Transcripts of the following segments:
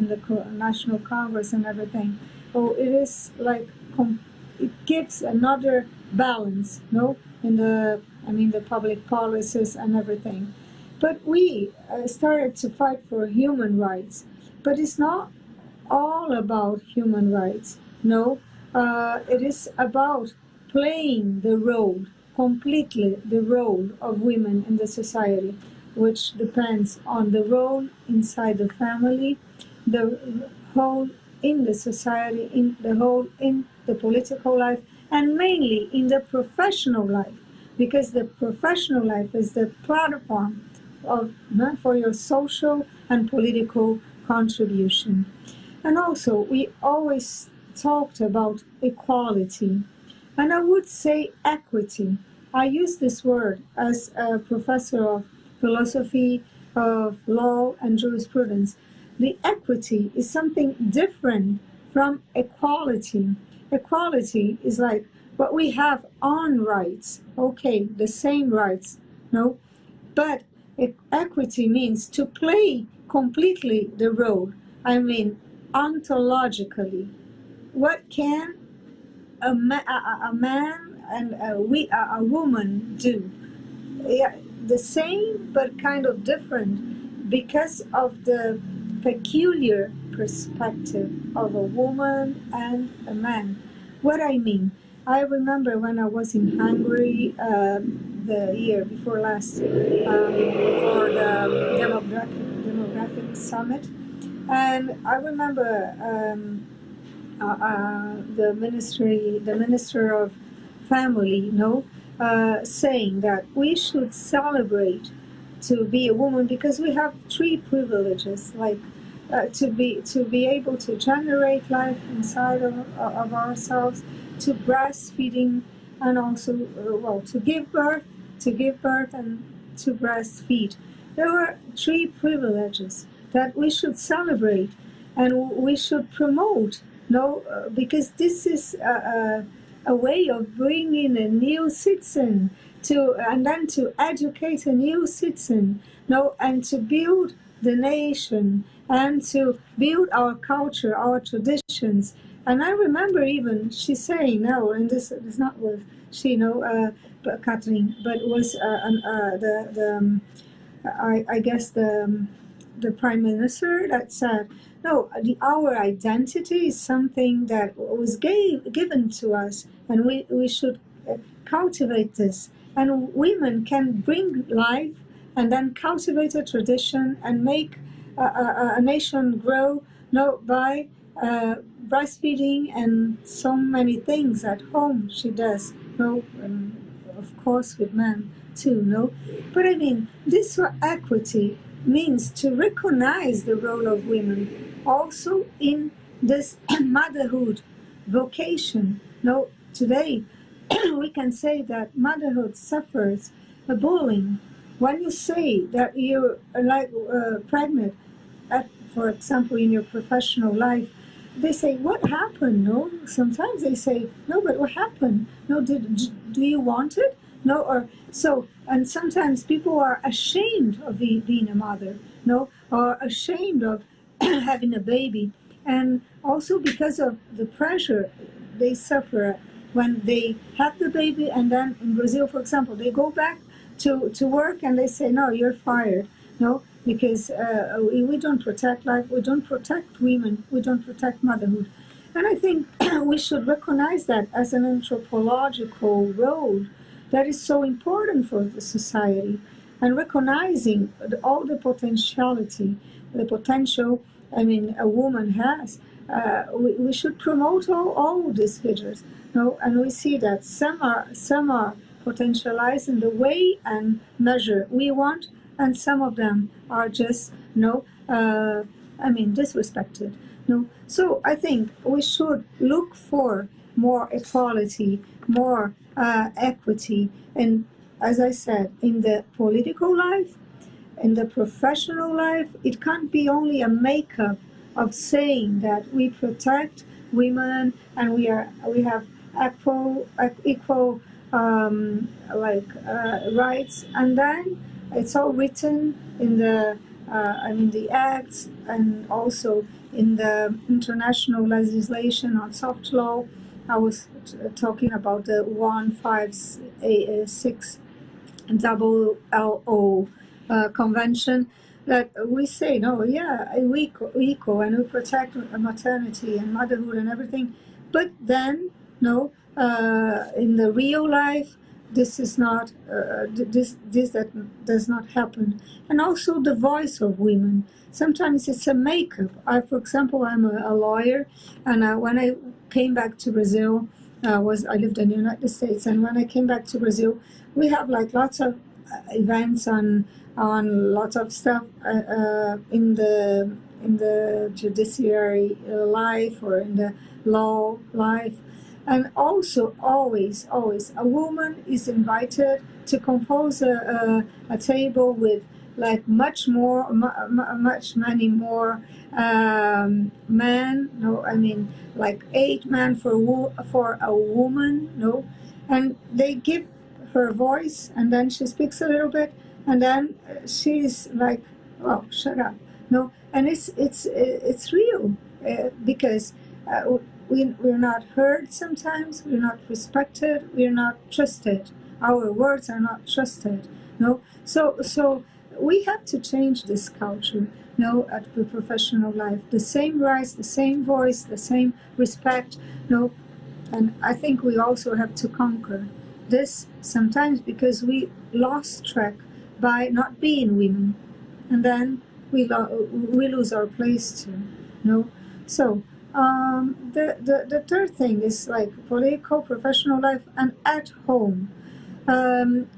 National Congress and everything. Oh, it is like it gives another balance, no, in the public policies and everything. But we started to fight for human rights, but it's not all about human rights. No, it is about playing the role, completely the role of women in the society, which depends on the role inside the family, the whole in the society, in the whole in the political life, and mainly in the professional life, because the professional life is the platform of for your social and political contribution. And also, we always talked about equality, and I would say equity. I use this word as a professor of philosophy, of law, and jurisprudence. The equity is something different from equality. Equality is like what we have on rights, okay, the same rights, no? But equity means to play completely the role. I mean, ontologically, what can a man and a woman do? Yeah, the same but kind of different because of the peculiar perspective of a woman and a man. What I mean, I remember when I was in Hungary the year before last for the demographic summit, and I remember the minister of family, saying that we should celebrate to be a woman because we have three privileges, like to be able to generate life inside of ourselves, to breastfeeding, and also to give birth, and to breastfeed. There were three privileges that we should celebrate and we should promote. Because this is a way of bringing a new citizen and then to educate a new citizen, and to build the nation and to build our culture, our traditions. And I remember even she saying, no, and this is not with she, Kathleen, but it was I guess the prime minister that said, no, our identity is something that was given to us, and we should cultivate this. And women can bring life and then cultivate a tradition and make a nation grow by breastfeeding and so many things at home she does, and of course with men too, But I mean, this equity means to recognize the role of women also in this motherhood vocation. Today we can say that motherhood suffers a bullying. When you say that you're pregnant, for example, in your professional life, they say, what happened? No, sometimes they say, no, but what happened? No, do you want it? No, or so, and sometimes people are ashamed of being a mother, or ashamed of having a baby, and also because of the pressure they suffer when they have the baby, and then in Brazil, for example, they go back to work and they say, no, you're fired, because we don't protect life, we don't protect women, we don't protect motherhood. And I think we should recognize that as an anthropological role that is so important for the society, and recognizing all the potential, a woman has. We should promote all these figures, and we see that some are potentialized in the way and measure we want, and some of them are just disrespected. So I think we should look for more equality, more equity, and as I said, in the political life, in the professional life. It can't be only a makeup of saying that we protect women and we have equal rights, and then it's all written in the the acts and also in the international legislation on soft law. I was talking about the 156 double LO convention, that we say, no, yeah, we equal and we protect maternity and motherhood and everything, but then, no, in the real life, this is not, this that does not happen. And also the voice of women. Sometimes it's a makeup. For example, I'm a lawyer, and when I came back to Brazil, I lived in the United States, and when I came back to Brazil, we have like lots of events on lots of stuff in the judiciary life or in the law life, and also always a woman is invited to compose a table with like much many more men. No, I mean like 8 men for a woman. No, and they give her voice, and then she speaks a little bit, and then she's like, "Oh, shut up!" No, and it's real because we're not heard sometimes. We're not respected. We're not trusted. Our words are not trusted. No, so we have to change this culture. No, at the professional life, the same rights, the same voice, the same respect. No, and I think we also have to conquer this sometimes because we lost track by not being women, and then we lose our place too. No, so the third thing is like political, professional life, and at home.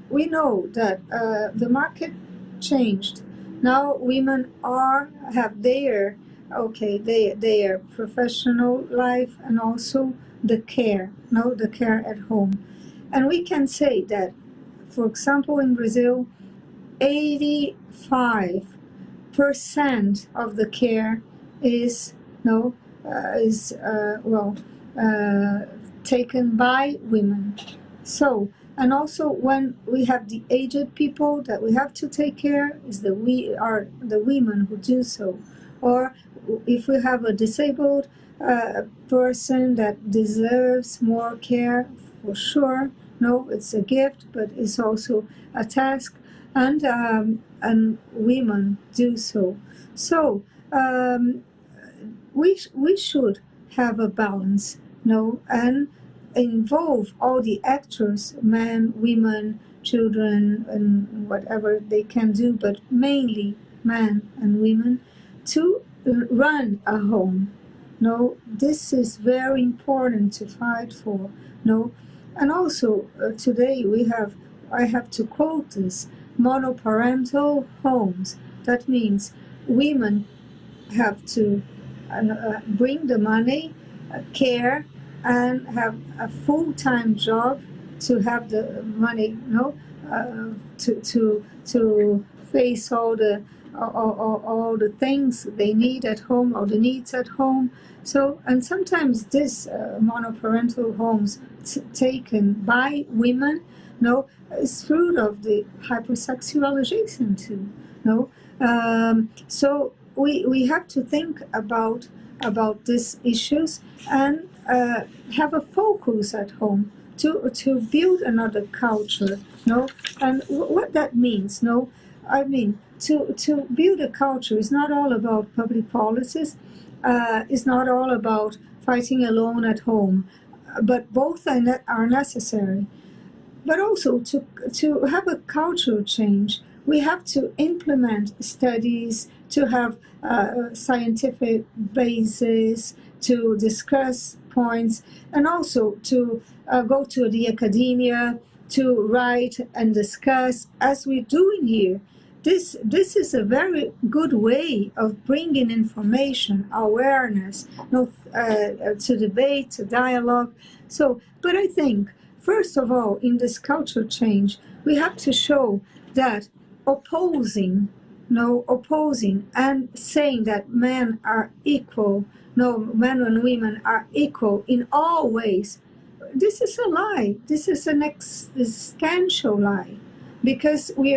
We know that the market changed. Now women have their professional life and also the care at home. And we can say that, for example, in Brazil, 85% of the care is taken by women. So, and also when we have the aged people that we have to take care, we are the women who do so. Or if we have a disabled person that deserves more care, for sure. No, it's a gift, but it's also a task, and women do so. So we should have a balance, no, and involve all the actors, men, women, children, and whatever they can do, but mainly men and women, to run a home. No, this is very important to fight for. No, and also today I have to quote this, monoparental homes. That means women have to bring the money, care, and have a full-time job to have the money, to face all the things they need at home, all the needs at home. So, and sometimes this monoparental homes taken by women, is fruit of the hypersexualization too. So we have to think about these issues and have a focus at home to build another culture. And what that means. I mean, to build a culture is not all about public policies. It's not all about fighting alone at home, but both are necessary. But also to have a cultural change, we have to implement studies, to have scientific basis, to discuss points, and also to go to the academia, to write and discuss, as we're doing here. This is a very good way of bringing information, awareness, to debate, to dialogue. So, but I think, first of all, in this culture change, we have to show that opposing and saying that men are equal, men and women are equal in all ways. This is a lie. This is an existential lie, because we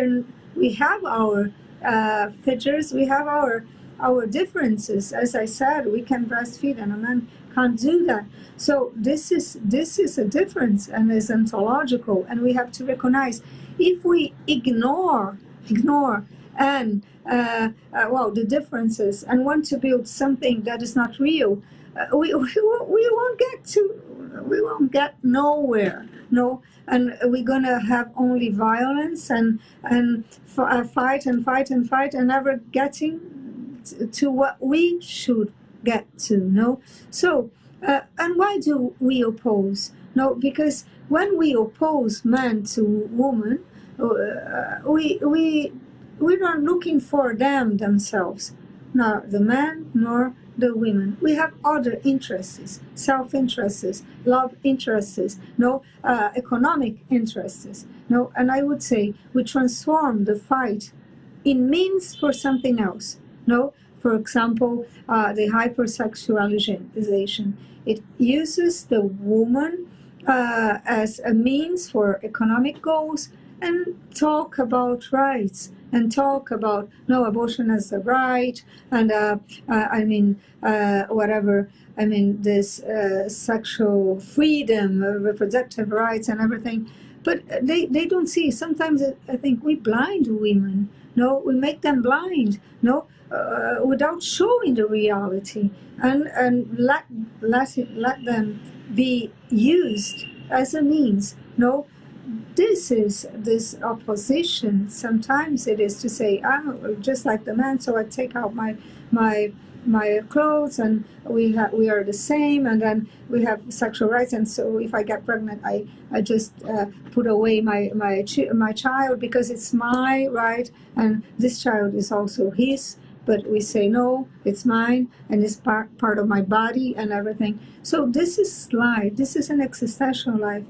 have our figures, we have our our differences. As I said, we can breastfeed and a man can't do that. So this is a difference and is ontological, and we have to recognize. If we ignore and the differences and want to build something that is not real, we won't get nowhere. No, and we're gonna have only violence and fight and fight and fight and never getting to what we should get to. No, so and why do we oppose? No, because when we oppose man to woman, we're not looking for themselves, nor the man nor the women. We have other interests, self-interests, love interests, economic interests. No, and I would say we transform the fight in means for something else. No, for example, the hypersexualization. It uses the woman as a means for economic goals and talk about rights and talk about abortion as a right and this sexual freedom, reproductive rights and everything. But they don't see. Sometimes I think we blind women. No, we make them blind. No, without showing the reality and let them be used as a means. No, this opposition. Sometimes it is to say, I'm just like the man, so I take out my clothes and we are the same, and then we have sexual rights, and so if I get pregnant, I just put away my child because it's my right, and this child is also his. But we say, no, it's mine, and it's part of my body and everything. So this is lie. This is an existential lie,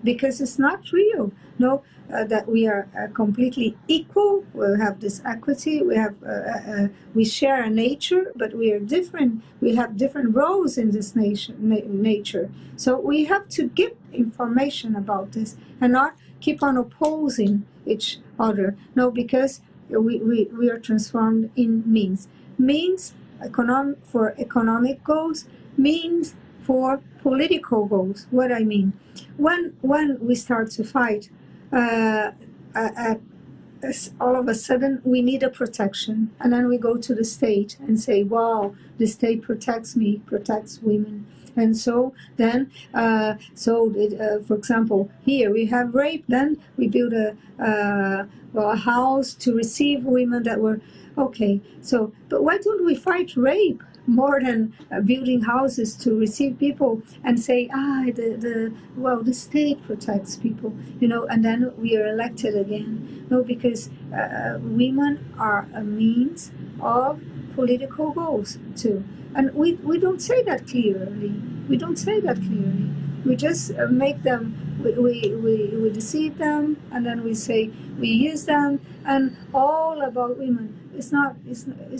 because it's not real. No, that we are completely equal. We have this equity. We share a nature, but we are different. We have different roles in this nature. So we have to give information about this and not keep on opposing each other. No, because we are transformed in means for economic goals, means for political goals. What I mean, when we start to fight, all of a sudden we need a protection, and then we go to the state and say, wow, the state protects me, protects women. And so then, for example, here we have rape. Then we build a house to receive women that were okay. So, but why don't we fight rape more than building houses to receive people and say, the state protects people, and then we are elected again? No, because women are a means of political goals too. And we don't say that clearly. We don't say that clearly. We just make them, we deceive them, and then we say we use them, and all about women. It's not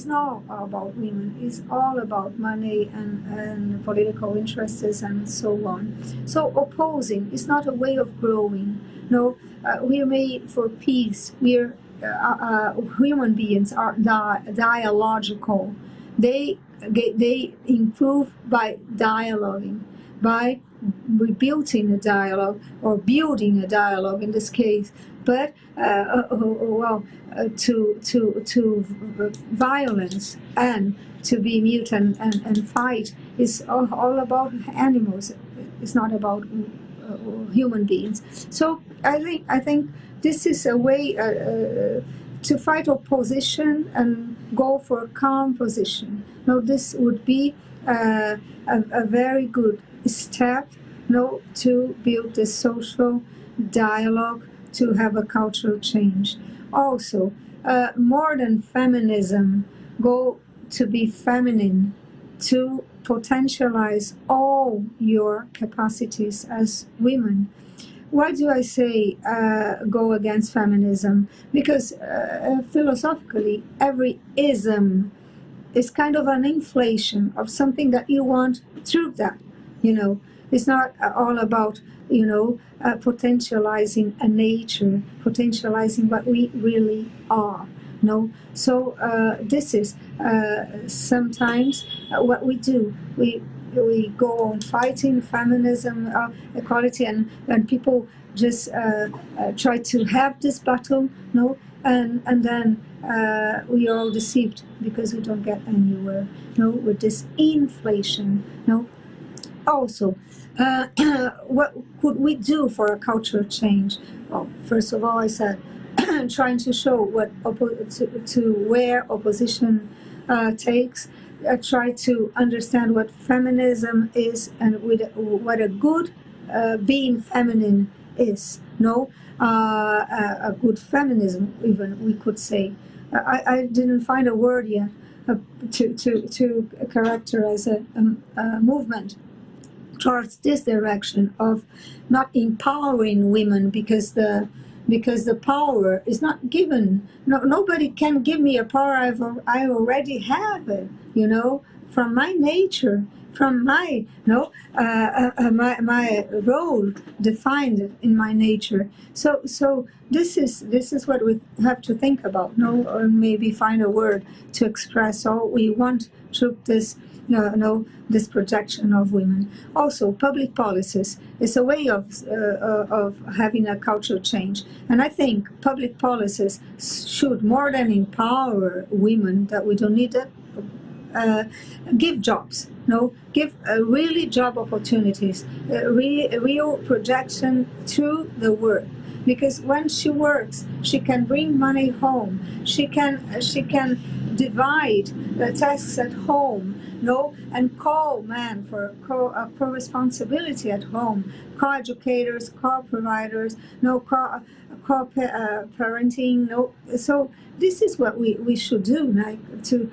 all about women. It's all about money and political interests and so on. So opposing is not a way of growing. No, we are made for peace. We are human beings are dialogical. They improve by dialoguing, by rebuilding a dialogue or building a dialogue in this case. But to violence and to be mute and fight is all about animals. It's not about human beings. So I think this is a way to fight opposition and go for a calm position. Now, this would be a very good step, to build the social dialogue, to have a cultural change. Also, modern feminism go to be feminine, to potentialize all your capacities as women. Why do I say go against feminism? Because philosophically, every ism is kind of an inflation of something that you want through that. It's not all about potentializing a nature, potentializing what we really are. No, so this is sometimes what we do. We go on fighting feminism, equality, and people just try to have this battle. No, and then we are all deceived because we don't get anywhere. No, with this inflation. No, also, what could we do for a cultural change? Well, first of all, I said trying to show to where opposition takes. Try to understand what feminism is and what a good being feminine is. No, a good feminism, even we could say. I didn't find a word yet to characterize a movement towards this direction of not empowering women because the power is not given. No, nobody can give me a power I already have it. From my nature, from my my role defined in my nature. So this is what we have to think about. No, or maybe find a word to express all we want through this. This projection of women. Also, public policies is a way of having a cultural change, and I think public policies should, more than empower women, that we don't need that. Give jobs, give really job opportunities, real projection through the work. Because when she works, she can bring money home. She can divide the tasks at home, and call men for co-responsibility at home, co-educators, co-providers, parenting. So this is what we should do, like to.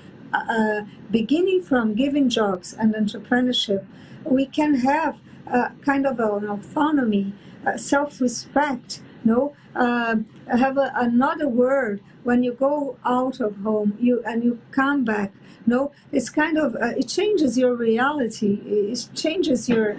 Beginning from giving jobs and entrepreneurship, we can have kind of an autonomy, self-respect. Have another word when you go out of home, you come back. It's kind of it changes your reality. It changes your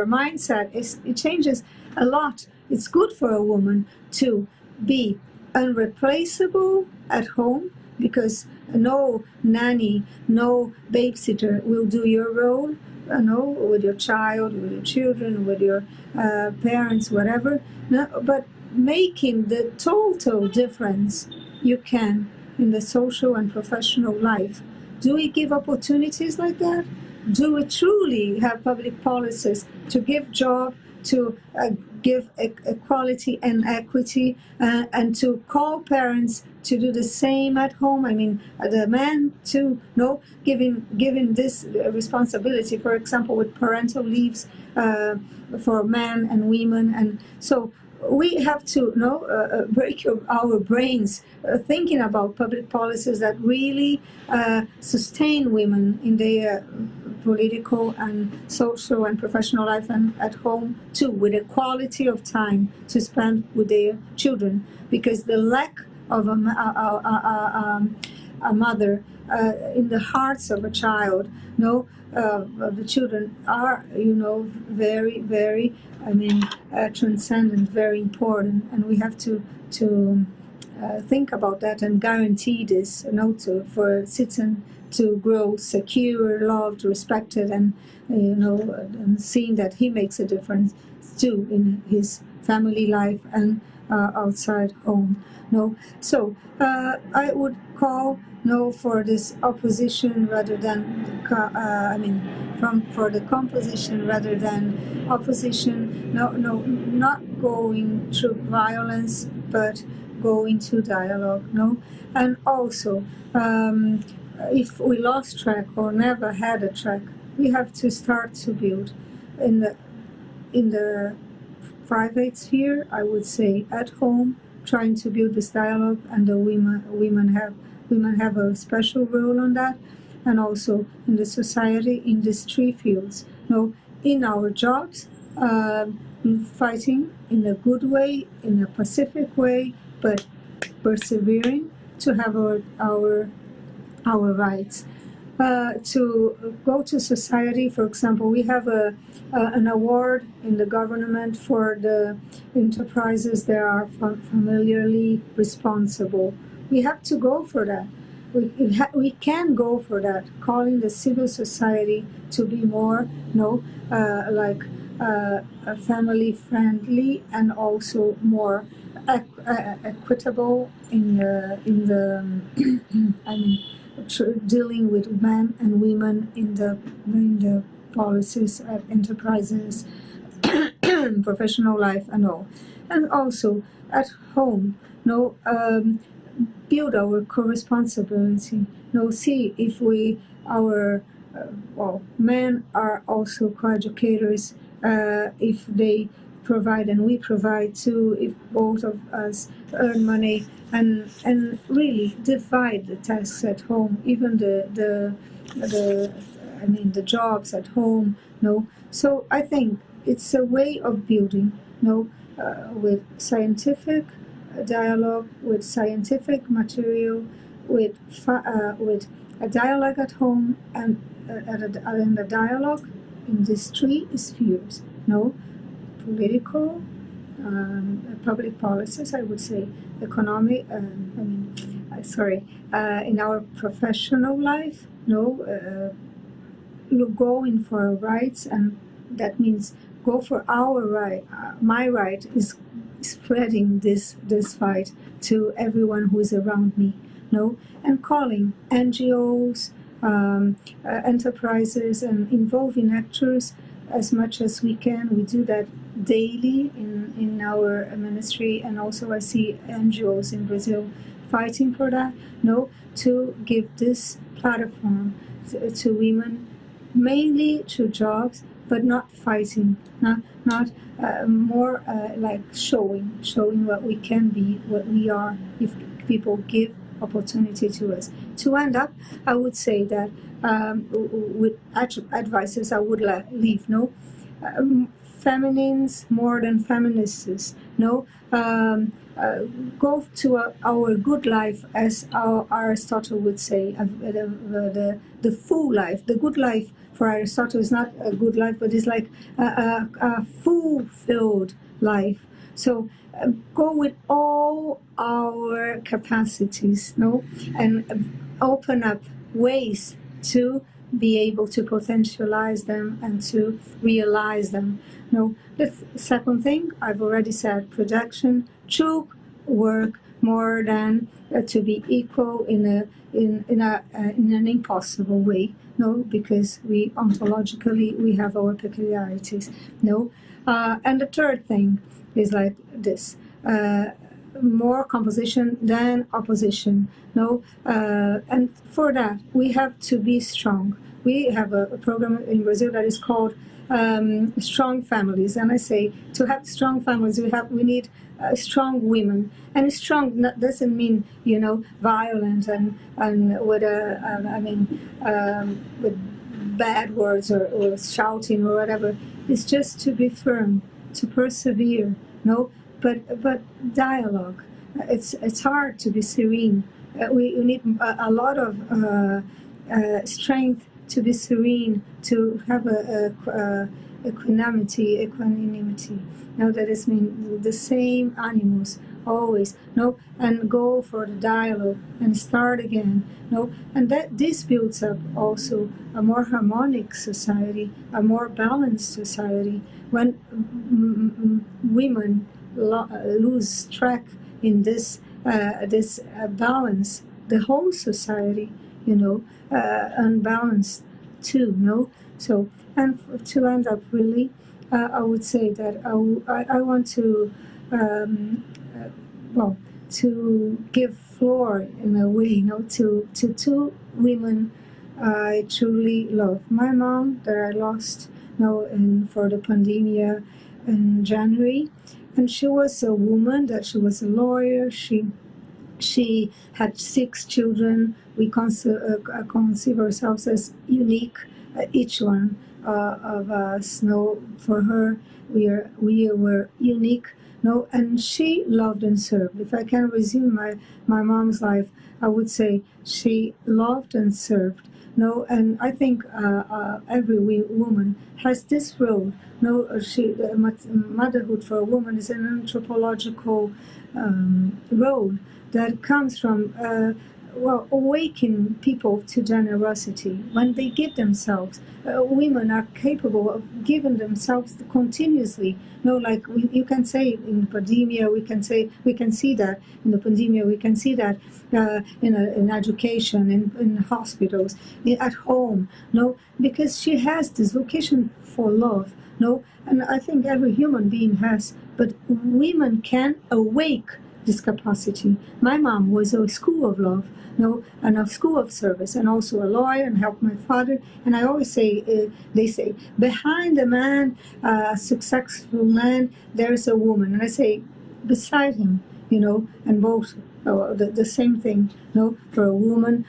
mindset. It changes a lot. It's good for a woman to be unreplaceable at home, because no nanny, no babysitter will do your role, with your child, with your children, with your parents, whatever. No, but making the total difference you can in the social and professional life. Do we give opportunities like that? Do we truly have public policies to give job, to give equality and equity, and to call parents to do the same at home? I mean, the men too, giving this responsibility, for example, with parental leaves for men and women. And so we have to break our brains thinking about public policies that really sustain women in their political and social and professional life, and at home too, with a quality of time to spend with their children. Because the lack of a mother in the hearts of a child, the children are, very, very, transcendent, very important, and we have to think about that and guarantee this, for citizens to grow secure, loved, respected, and and seeing that he makes a difference too in his family life and outside home. So I would call for this opposition rather than for the composition rather than opposition. Not going through violence, but going to dialogue. And also, if we lost track or never had a track, we have to start to build in the private sphere. I would say at home, trying to build this dialogue, and the women have a special role on that, and also in the society, in these three fields. In our jobs, fighting in a good way, in a pacific way, but persevering to have our rights. To go to society, for example, we have an award in the government for the enterprises that are familiarly responsible we have to go for that. We can go for that, calling the civil society to be more, like family friendly and also more equitable I mean, dealing with men and women in the policies at enterprises, professional life, and all, and also at home. Build our co-responsibility. See if our men are also co-educators, if they provide and we provide too, if both of us earn money, and really divide the tasks at home, even the jobs at home. So I think it's a way of building, with scientific dialogue, with scientific material, with a dialogue at home, and a dialogue in these three spheres. Political, public policies, I would say, economic. In our professional life, going for our rights, and that means go for our right. My right is spreading this fight to everyone who is around me, and calling NGOs, enterprises, and involving actors as much as we can. We do that daily in our ministry, and also I see NGOs in Brazil fighting for that, to give this platform to women, mainly through jobs, but not fighting, not more like showing what we can be, what we are, if people give opportunity to us. To end up, I would say that with advices I would leave, feminines more than feminists, go to our good life, as Aristotle would say, the full life. The good life for Aristotle is not a good life, but it's like a fulfilled life. So go with all our capacities, and open up ways to be able to potentialize them and to realize them. The second thing I've already said: production should work more than to be equal in an impossible way. Because we ontologically we have our peculiarities. And the third thing is like this: more composition than opposition. And for that we have to be strong. We have a program in Brazil that is called Strong Families, and I say, to have strong families, we need strong women. And strong doesn't mean violent and with with bad words or shouting or whatever. It's just to be firm, to persevere. But dialogue. It's hard to be serene. We need a lot of strength to be serene, to have equanimity. That is mean the same animals always. And go for the dialogue and start again. And that this builds up also a more harmonic society, a more balanced society. When women lose track in this balance, the whole society, unbalanced too. So, and to end up really, I would say that I want to to give floor in a way, to two women I truly love. My mom, that I lost, for the pandemic in January, and she was a woman, that she was a lawyer. She had 6 children. We conceive ourselves as unique, each one of us. For her, we were unique. And she loved and served. If I can resume my mom's life, I would say she loved and served. And I think every woman has this role. Motherhood for a woman is an anthropological role, that comes from awaken people to generosity. When they give themselves, women are capable of giving themselves continuously. Like you can say in pandemia, we can see that in the pandemia, we can see that in education, in hospitals, at home. Because she has this vocation for love. And I think every human being has, but women can awake this capacity. My mom was a school of love, and a school of service, and also a lawyer, and helped my father. And I always say, they say, behind a man, a successful man, there's a woman. And I say, beside him, and both. The same thing, for a woman,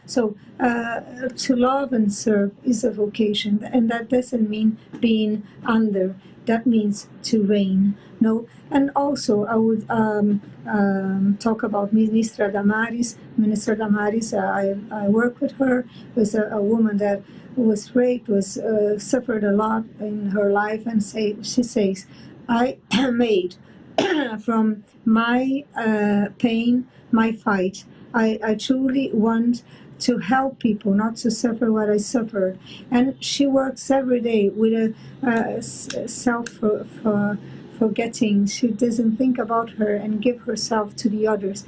So to love and serve is a vocation, and that doesn't mean being under. That means to reign, And also, I would talk about Ministra Damaris. Ministra Damaris, I work with her. Was a woman that was raped, suffered a lot in her life, and she says, I made from my pain, my fight. I truly want to help people, not to suffer what I suffered. And she works every day with a self-forgetting. She doesn't think about her and give herself to the others.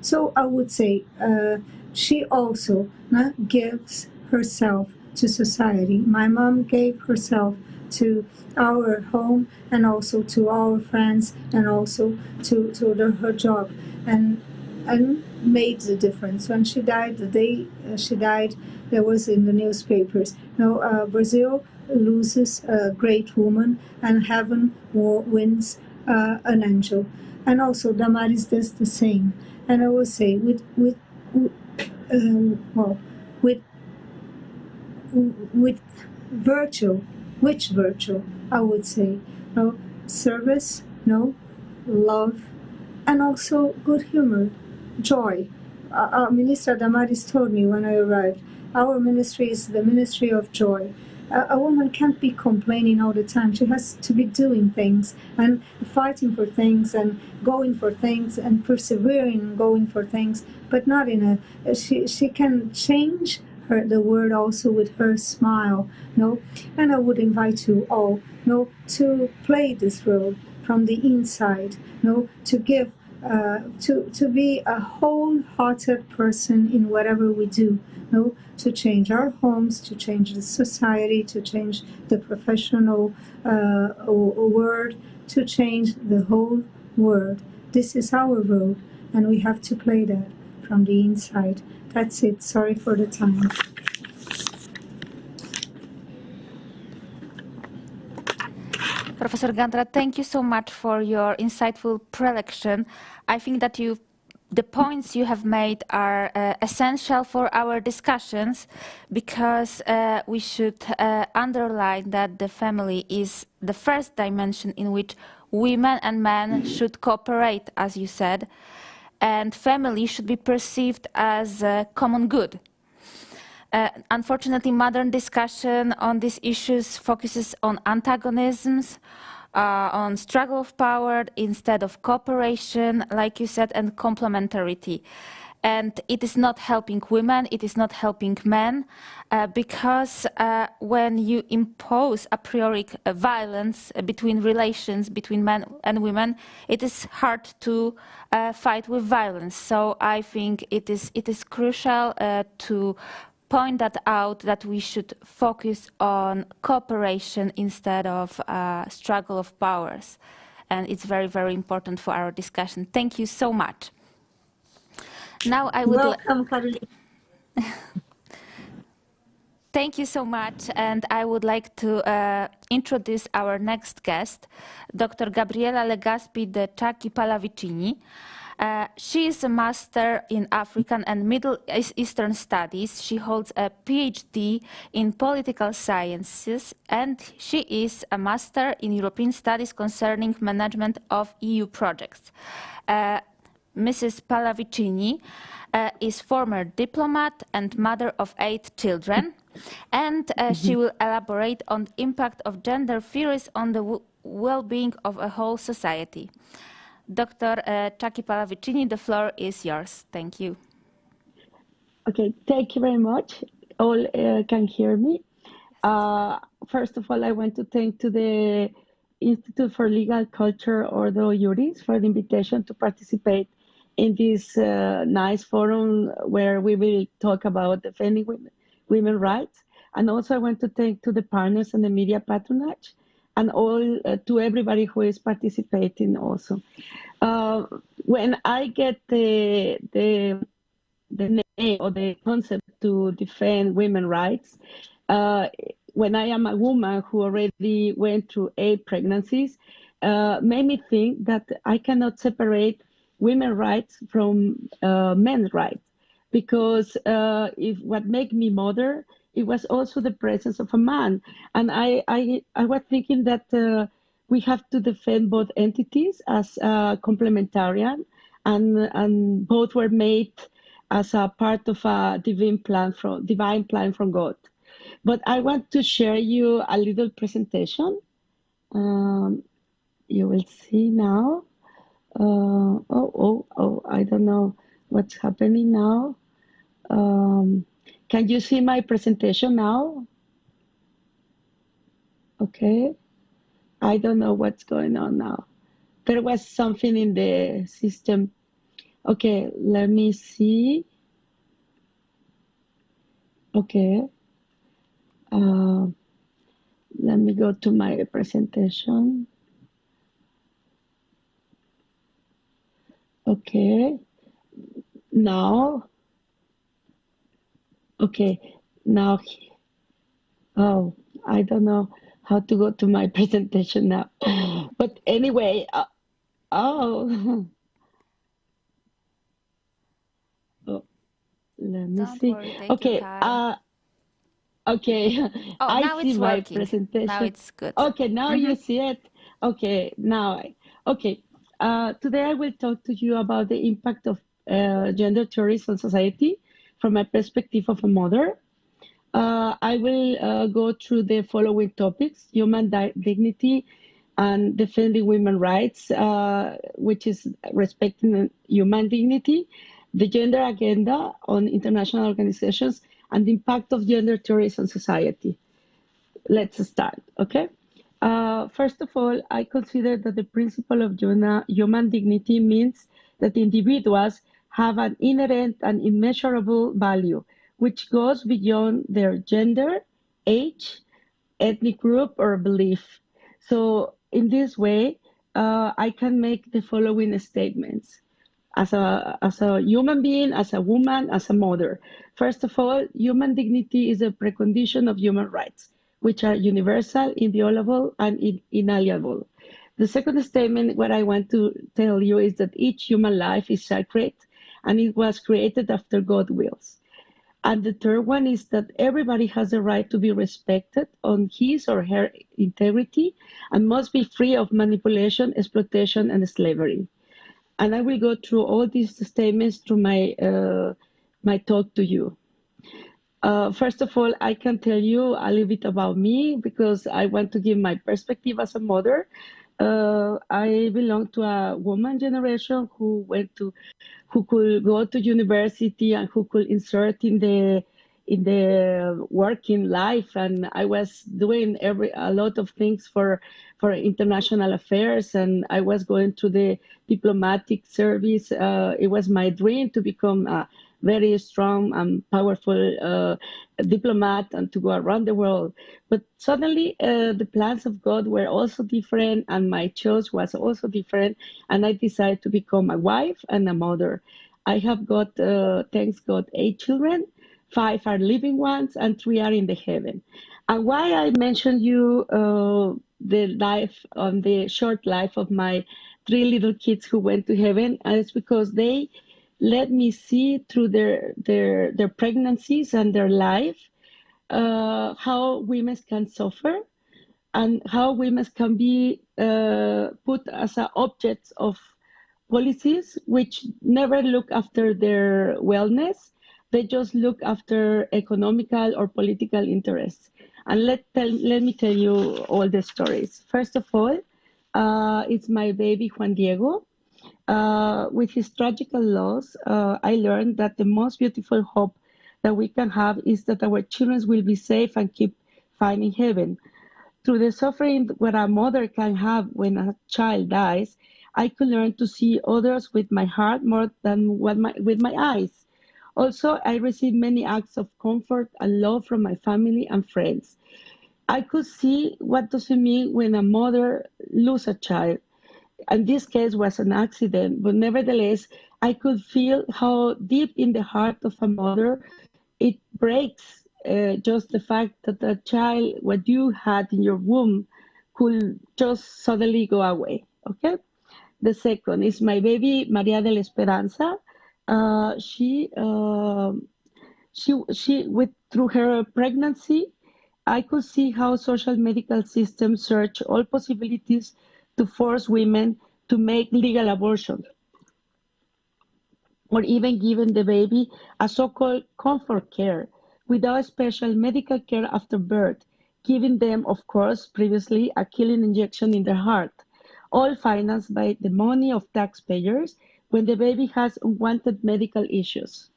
So I would say she also gives herself to society. My mom gave herself to our home, and also to our friends, and also to her job, and made the difference. When she died, the day she died, there was in the newspapers, Brazil loses a great woman, and heaven wins an angel. And also Damaris does the same. And I will say with virtue. Which virtue? I would say service, love, and also good humor, joy. Minister Damaris told me when I arrived, our ministry is the ministry of joy. A woman can't be complaining all the time. She has to be doing things and fighting for things and going for things and persevering and going for things, but not in a. She can change the word also with her smile, And I would invite you all, to play this role from the inside, to give, to be a wholehearted person in whatever we do, to change our homes, to change the society, to change the professional world, to change the whole world. This is our role, and we have to play that from the inside. That's it. Sorry for the time. Professor Gandra, thank you so much for your insightful prelection. I think that the points you have made are essential for our discussions, because we should underline that the family is the first dimension in which women and men should cooperate, as you said, and family should be perceived as a common good. Unfortunately, modern discussion on these issues focuses on antagonisms, on struggle of power instead of cooperation, like you said, and complementarity. And it is not helping women, it is not helping men, because when you impose a priori violence between relations between men and women, it is hard to fight with violence. So I think it is crucial to point that out, that we should focus on cooperation instead of struggle of powers. And it's very, very important for our discussion. Thank you so much. Now I would welcome, Carolina. Thank you so much, and I would like to introduce our next guest, Dr. Gabriela Legaspi de Ciacchi Pallavicini. She is a master in African and Middle Eastern Studies. She holds a PhD in political sciences, and she is a master in European Studies concerning management of EU projects. Mrs. Pallavicini is former diplomat and mother of 8 children, and she will elaborate on the impact of gender theories on the well-being of a whole society. Dr. Czaki Pallavicini, the floor is yours. Thank you. Okay, thank you very much. All can hear me. First of all, I want to thank to the Institute for Legal Culture, Ordo Juris, for the invitation to participate in this nice forum where we will talk about defending women rights. And also, I want to thank to the partners and the media patronage, and all to everybody who is participating also. Uh, when I get the name or the concept to defend women's rights. Uh, when I am a woman who already went through 8 pregnancies, made me think that I cannot separate women's rights from men's rights, because if what made me mother, it was also the presence of a man, and I was thinking that we have to defend both entities as complementarian, and both were made as a part of a divine plan from God. But I want to share you a little presentation. Um, you will see now. I don't know what's happening now. Can you see my presentation now? Okay. I don't know what's going on now. There was something in the system. Okay, let me see. Okay. Uh, Let me go to my presentation. Okay, now, okay, now, oh, I don't know how to go to my presentation now. But anyway, oh, oh, let me Don't see. worry, take your Okay, time. okay, Oh, I now see it's my working. Now presentation. it's good. Okay, now you see it. Okay, okay. Today I will talk to you about the impact of gender theories on society from my perspective of a mother. I will go through the following topics: human dignity and defending women's rights, which is respecting human dignity, the gender agenda on international organizations, and the impact of gender theories on society. Let's start, okay? First of all, I consider that the principle of human dignity means that individuals have an inherent and immeasurable value, which goes beyond their gender, age, ethnic group, or belief. So, in this way, I can make the following statements as a human being, as a woman, as a mother. First of all, human dignity is a precondition of human rights, which are universal, inviolable, and inalienable. The second statement, what I want to tell you, is that each human life is sacred and it was created after God's wills. And the third one is that everybody has the right to be respected on his or her integrity and must be free of manipulation, exploitation, and slavery. And I will go through all these statements through my talk to you. First of all, I can tell you a little bit about me because I want to give my perspective as a mother. I belong to a woman generation who could go to university and who could insert in the working life, and I was doing a lot of things for international affairs, and I was going through the diplomatic service. It was my dream to become a very strong and powerful diplomat and to go around the world. But suddenly, the plans of God were also different, and my choice was also different. And I decided to become a wife and a mother. I have got, thanks God, 8 children. 5 are living ones, and 3 are in the heaven. And why I mentioned you the short life of my 3 little kids who went to heaven, and it's because they let me see through their pregnancies and their life how women can suffer and how women can be put as objects of policies which never look after their wellness. They just look after economical or political interests. And let me tell you all the stories. First of all, it's my baby Juan Diego. With his tragical loss, I learned that the most beautiful hope that we can have is that our children will be safe and keep finding heaven. Through the suffering what a mother can have when a child dies, I could learn to see others with my heart more than with my eyes. Also, I received many acts of comfort and love from my family and friends. I could see what does it mean when a mother loses a child. And this case was an accident, but nevertheless, I could feel how deep in the heart of a mother it breaks just the fact that the child, what you had in your womb, could just suddenly go away. Okay. The second is my baby Maria de la Esperanza. Uh, she, uh, she, with through her pregnancy, I could see how social medical systems search all possibilities to force women to make legal abortion or even giving the baby a so-called comfort care without special medical care after birth, giving them, of course, previously a killing injection in their heart, all financed by the money of taxpayers when the baby has unwanted medical issues.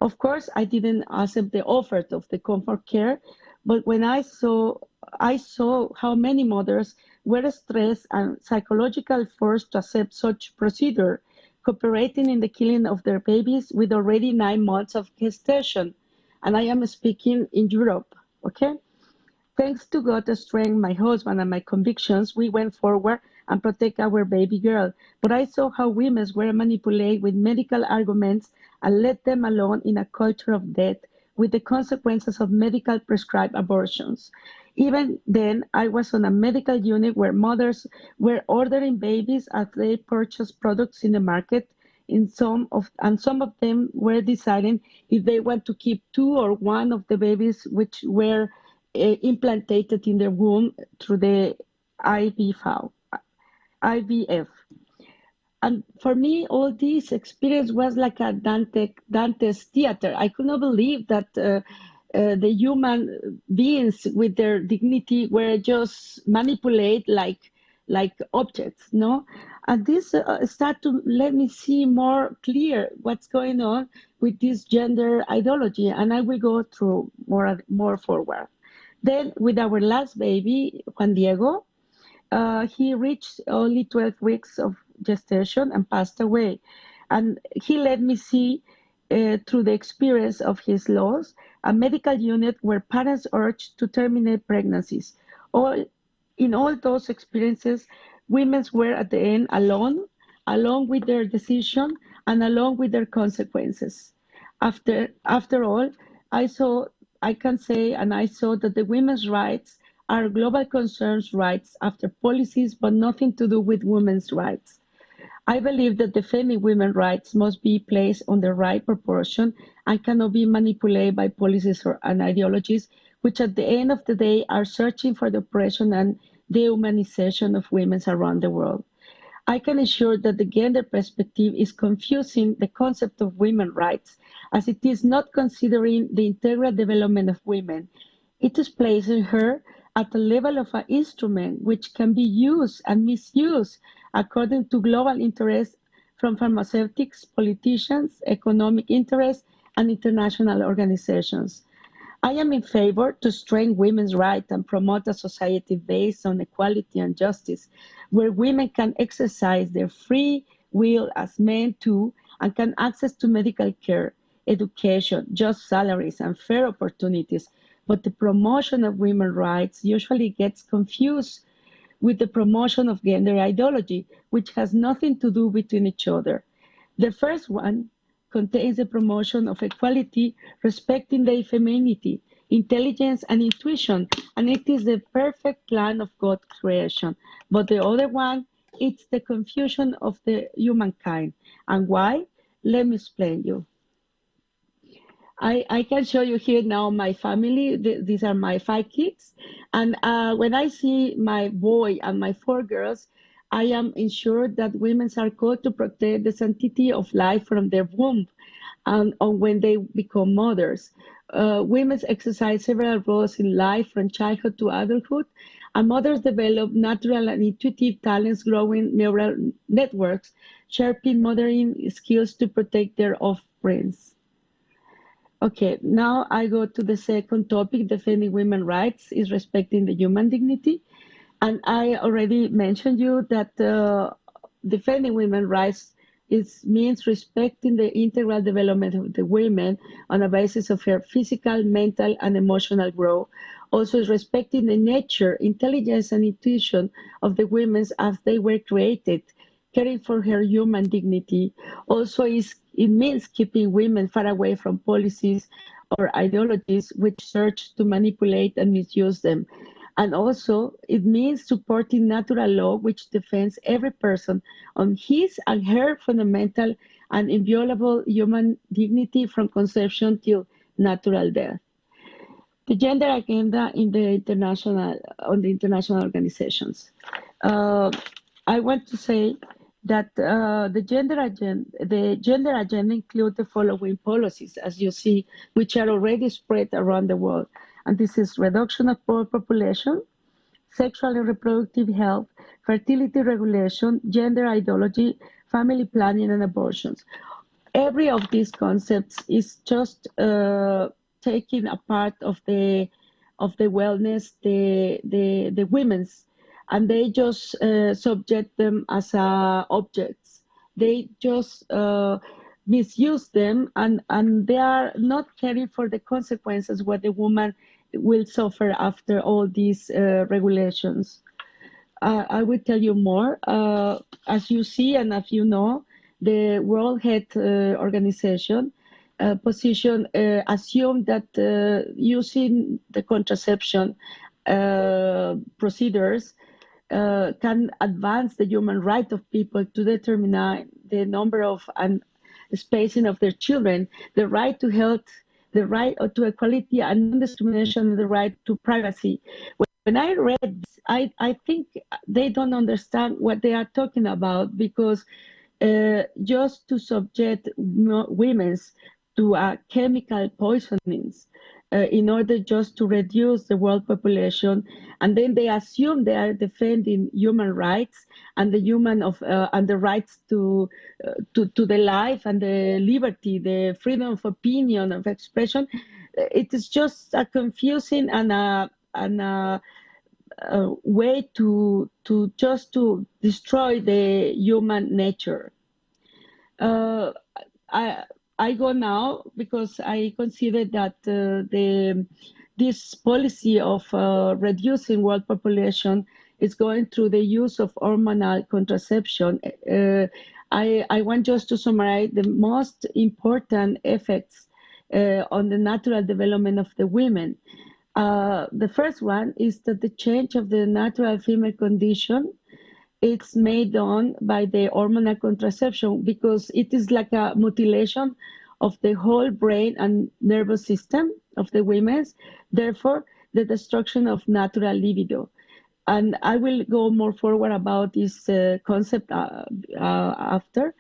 Of course, I didn't accept the offer of the comfort care, but when I saw how many mothers were stressed and psychologically forced to accept such procedure, cooperating in the killing of their babies with already 9 months of gestation. And I am speaking in Europe, okay? Thanks to God's strength, my husband, and my convictions, we went forward and protect our baby girl. But I saw how women were manipulated with medical arguments and let them alone in a culture of death with the consequences of medical prescribed abortions. Even then, I was on a medical unit where mothers were ordering babies as they purchased products in the market. Some of them were deciding if they want to keep two or one of the babies which were implanted in their womb through the IVF. IVF. And for me, all this experience was like a Dante's theater. I could not believe that the human beings with their dignity were just manipulated like objects, no? And this start to let me see more clear what's going on with this gender ideology, and I will go through more forward. Then, with our last baby, Juan Diego, he reached only 12 weeks of gestation and passed away. And he let me see, through the experience of his loss, a medical unit where parents urged to terminate pregnancies. All, in all those experiences, women were at the end alone, along with their decision and along with their consequences. After all, I saw, I can say, and I saw that the women's rights are global concerns rights after policies, but nothing to do with women's rights. I believe that defending women's rights must be placed on the right proportion and cannot be manipulated by policies and ideologies, which at the end of the day are searching for the oppression and dehumanization of women around the world. I can assure that the gender perspective is confusing the concept of women's rights, as it is not considering the integral development of women. It is placing her at the level of an instrument which can be used and misused according to global interests from pharmaceutics, politicians, economic interests, and international organizations. I am in favor to strengthen women's rights and promote a society based on equality and justice, where women can exercise their free will as men too, and can access to medical care, education, just salaries, and fair opportunities. But the promotion of women's rights usually gets confused with the promotion of gender ideology, which has nothing to do between each other. The first one contains the promotion of equality, respecting their femininity, intelligence, and intuition, and it is the perfect plan of God's creation. But the other one, it's the confusion of the humankind. And why? Let me explain you. I can show you here now my family. These are my 5 kids. And when I see my boy and my 4 girls, I am ensured that women are called to protect the sanctity of life from their womb and on when they become mothers. Women exercise several roles in life from childhood to adulthood, and mothers develop natural and intuitive talents, growing neural networks sharpen mothering skills to protect their offsprings. Okay, now I go to the second topic, defending women's rights is respecting the human dignity. And I already mentioned you that defending women's rights means respecting the integral development of the women on the basis of her physical, mental, and emotional growth. Also, is respecting the nature, intelligence, and intuition of the women as they were created, caring for her human dignity. Also, it means keeping women far away from policies or ideologies which search to manipulate and misuse them. And also, it means supporting natural law, which defends every person on his and her fundamental and inviolable human dignity from conception till natural death. The gender agenda in the international organizations. Uh, I want to say that the gender agenda include the following policies, as you see, which are already spread around the world. And this is reduction of poor population, sexual and reproductive health, fertility regulation, gender ideology, family planning, and abortions. Every of these concepts is just taking a part of the wellness, the women's, and they just subject them as objects. They just misuse them, and they are not caring for the consequences what the woman will suffer after all these regulations. I will tell you more. As you see and as you know, the World Health Organization position assumed that using the contraception procedures can advance the human right of people to determine the number of and spacing of their children, the right to health, the right to equality and non-discrimination, and the right to privacy. When I read this, I think they don't understand what they are talking about, because just to subject women to chemical poisonings in order just to reduce the world population, and then they assume they are defending human rights and the human of and the rights to the life and the liberty, the freedom of opinion, of expression. It is just a confusing and a way to just to destroy the human nature. Uh, I I go now because I consider that this policy of reducing world population is going through the use of hormonal contraception. I want just to summarize the most important effects on the natural development of the women. The first one is that the change of the natural female condition, it's made on by the hormonal contraception, because it is like a mutilation of the whole brain and nervous system of the women, therefore the destruction of natural libido. And I will go more forward about this concept after.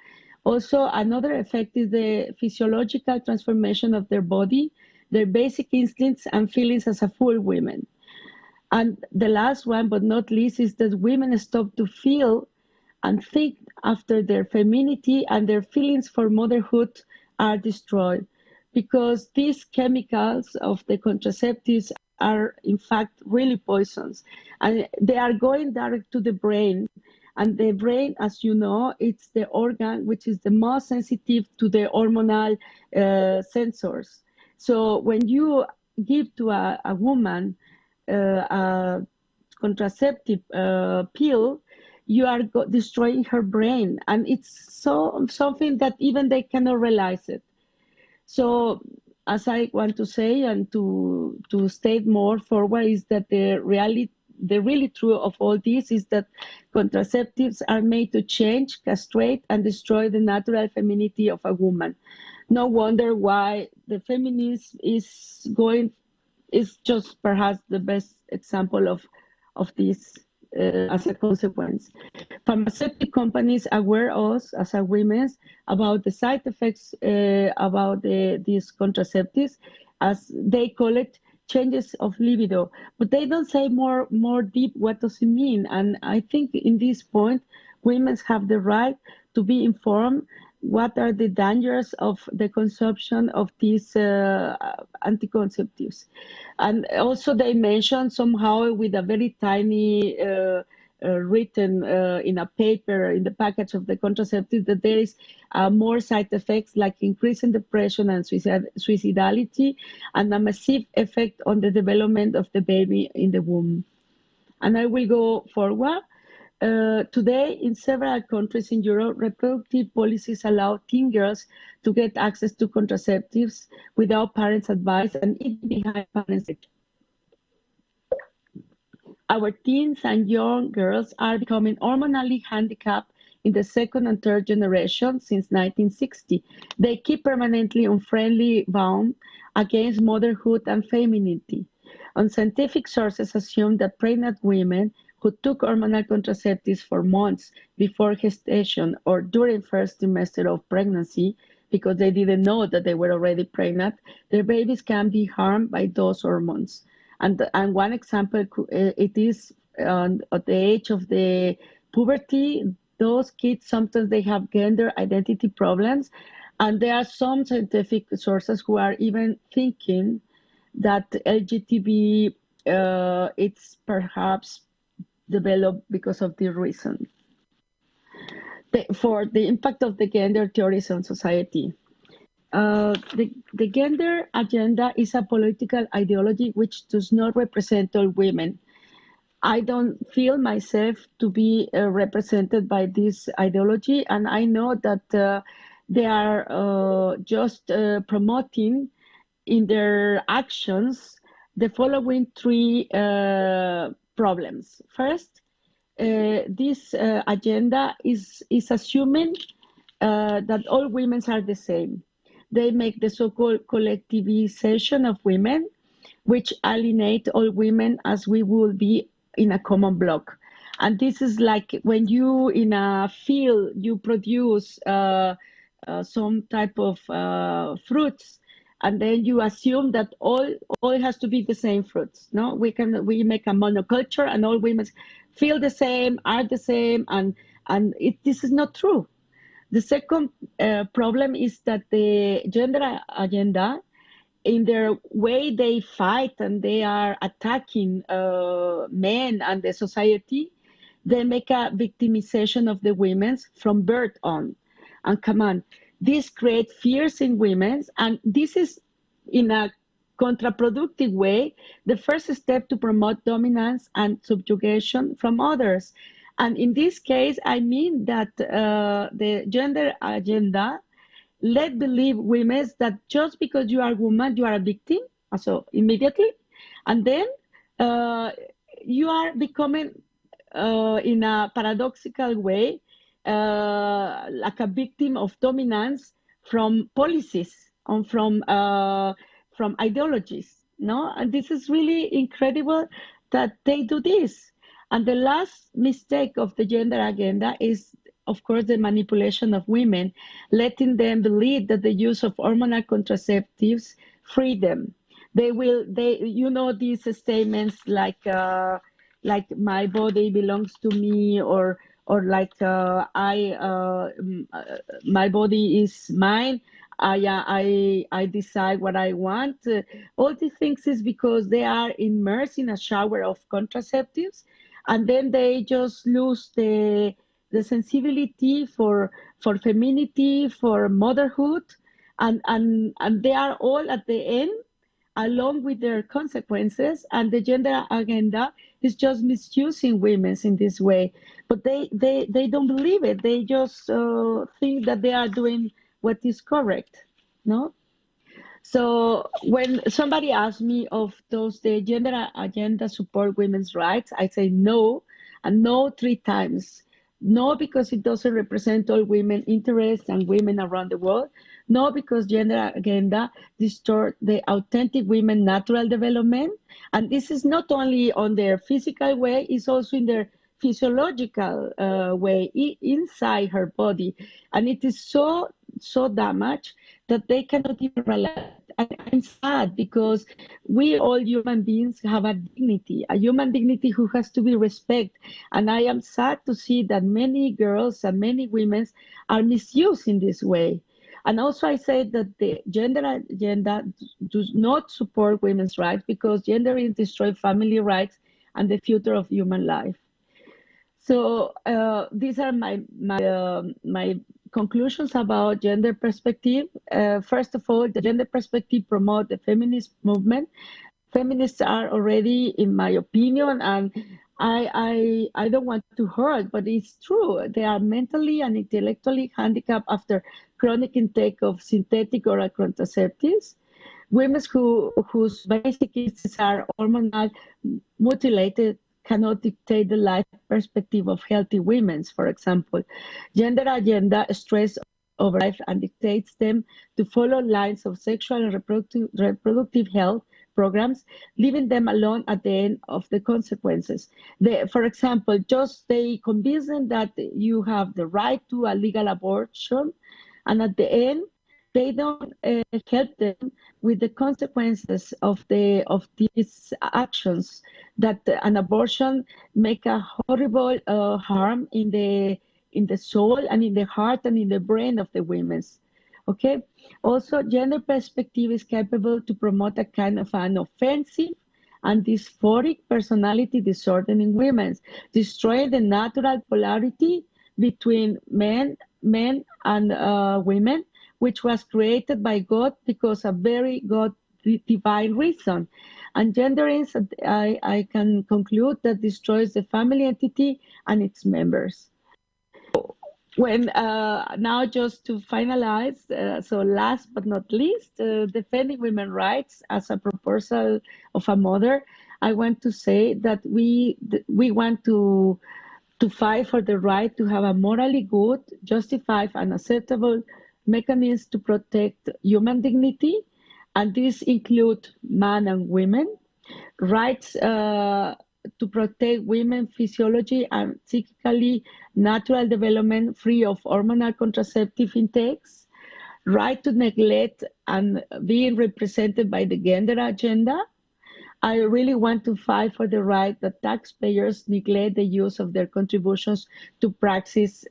Also, another effect is the physiological transformation of their body, their basic instincts and feelings as a full woman. And the last one, but not least, is that women stop to feel and think after their femininity, and their feelings for motherhood are destroyed, because these chemicals of the contraceptives are in fact really poisons, and they are going direct to the brain. And the brain, as you know, it's the organ which is the most sensitive to the hormonal sensors. So when you give to a woman a contraceptive pill, you are destroying her brain, and it's something that even they cannot realize it. So, as I want to say and to state more forward, is that the really true of all this is that contraceptives are made to change, castrate, and destroy the natural femininity of a woman. No wonder why the feminism is just perhaps the best example of this as a consequence. Pharmaceutical companies aware us as a women about the side effects about these contraceptives, as they call it, changes of libido, but they don't say more deep what does it mean. And I think in this point, women have the right to be informed what are the dangers of the consumption of these anticonceptives. And also they mentioned somehow with a very tiny written in a paper in the package of the contraceptive that there is more side effects like increase in depression and suicidality and a massive effect on the development of the baby in the womb. And I will go forward. Today, in several countries in Europe, reproductive policies allow teen girls to get access to contraceptives without parents' advice and even behind parents' age. Our teens and young girls are becoming hormonally handicapped in the second and third generation since 1960. They keep permanently unfriendly bound against motherhood and femininity. Unscientific sources assume that pregnant women who took hormonal contraceptives for months before gestation or during first trimester of pregnancy, because they didn't know that they were already pregnant, their babies can be harmed by those hormones. And one example, it is at the age of the puberty, those kids, sometimes they have gender identity problems. And there are some scientific sources who are even thinking that LGTB, it's perhaps developed because of this reason. For the impact of the gender theories on society. The gender agenda is a political ideology which does not represent all women. I don't feel myself to be represented by this ideology, and I know that they are just promoting in their actions the following three problems. First, this agenda is assuming that all women are the same. They make the so-called collectivization of women, which alienate all women as we will be in a common block. And this is like when you in a field, you produce some type of fruits, and then you assume that all has to be the same fruits. No, we make a monoculture and all women feel the same, are the same, and this is not true. The second problem is that the gender agenda, in their way they fight and they are attacking men and the society, they make a victimization of the women from birth on. And come on, this creates fears in women, and this is in a counterproductive way the first step to promote dominance and subjugation from others. And in this case, I mean that the gender agenda let believe women that just because you are a woman, you are a victim, so immediately, and then you are becoming, in a paradoxical way, like a victim of dominance from policies and from ideologies. No, and this is really incredible that they do this. And the last mistake of the gender agenda is, of course, the manipulation of women, letting them believe that the use of hormonal contraceptives free them. These statements like my body belongs to me, or like my body is mine. I decide what I want. All these things is because they are immersed in a shower of contraceptives, and then they just lose the sensibility for femininity, for motherhood, and they are all at the end, along with their consequences. And the gender agenda is just misusing women in this way, but they don't believe it. They just think that they are doing what is correct. No. So when somebody asks me of does the gender agenda support women's rights, I say no, and no 3 times. No, because it doesn't represent all women interests and women around the world. No, because gender agenda distort the authentic women natural development. And this is not only on their physical way, it's also in their physiological way inside her body. And it is so damaged that they cannot even relate I'm sad because we all human beings have a human dignity who has to be respected. And I am sad to see that many girls and many women are misused in this way. And also, I say that the gender agenda does not support women's rights because gender is destroying family rights and the future of human life. So these are my conclusions about gender perspective. First of all, the gender perspective promote the feminist movement. Feminists are already, in my opinion, and I don't want to hurt, but it's true. They are mentally and intellectually handicapped after chronic intake of synthetic oral contraceptives. Women whose basic instincts are hormonal mutilated cannot dictate the life perspective of healthy women, for example. Gender agenda stress over life and dictates them to follow lines of sexual and reproductive health programs, leaving them alone at the end of the consequences. For example, just they convince them that you have the right to a legal abortion, and at the end, they don't help them with the consequences of these actions. That an abortion make a horrible harm in the soul and in the heart and in the brain of the women. Okay. Also, gender perspective is capable to promote a kind of an offensive and dysphoric personality disorder in women, destroying the natural polarity between men and women, which was created by God because of very God divine reason. And gender is, I can conclude, that destroys the family entity and its members. When now, just to finalize, so last but not least, defending women's rights as a proposal of a mother, I want to say that we want to fight for the right to have a morally good, justified, and acceptable mechanism to protect human dignity, and these include men and women, rights to protect women's physiology and psychically natural development free of hormonal contraceptive intakes, right to neglect and being represented by the gender agenda. I really want to fight for the right that taxpayers neglect the use of their contributions to practice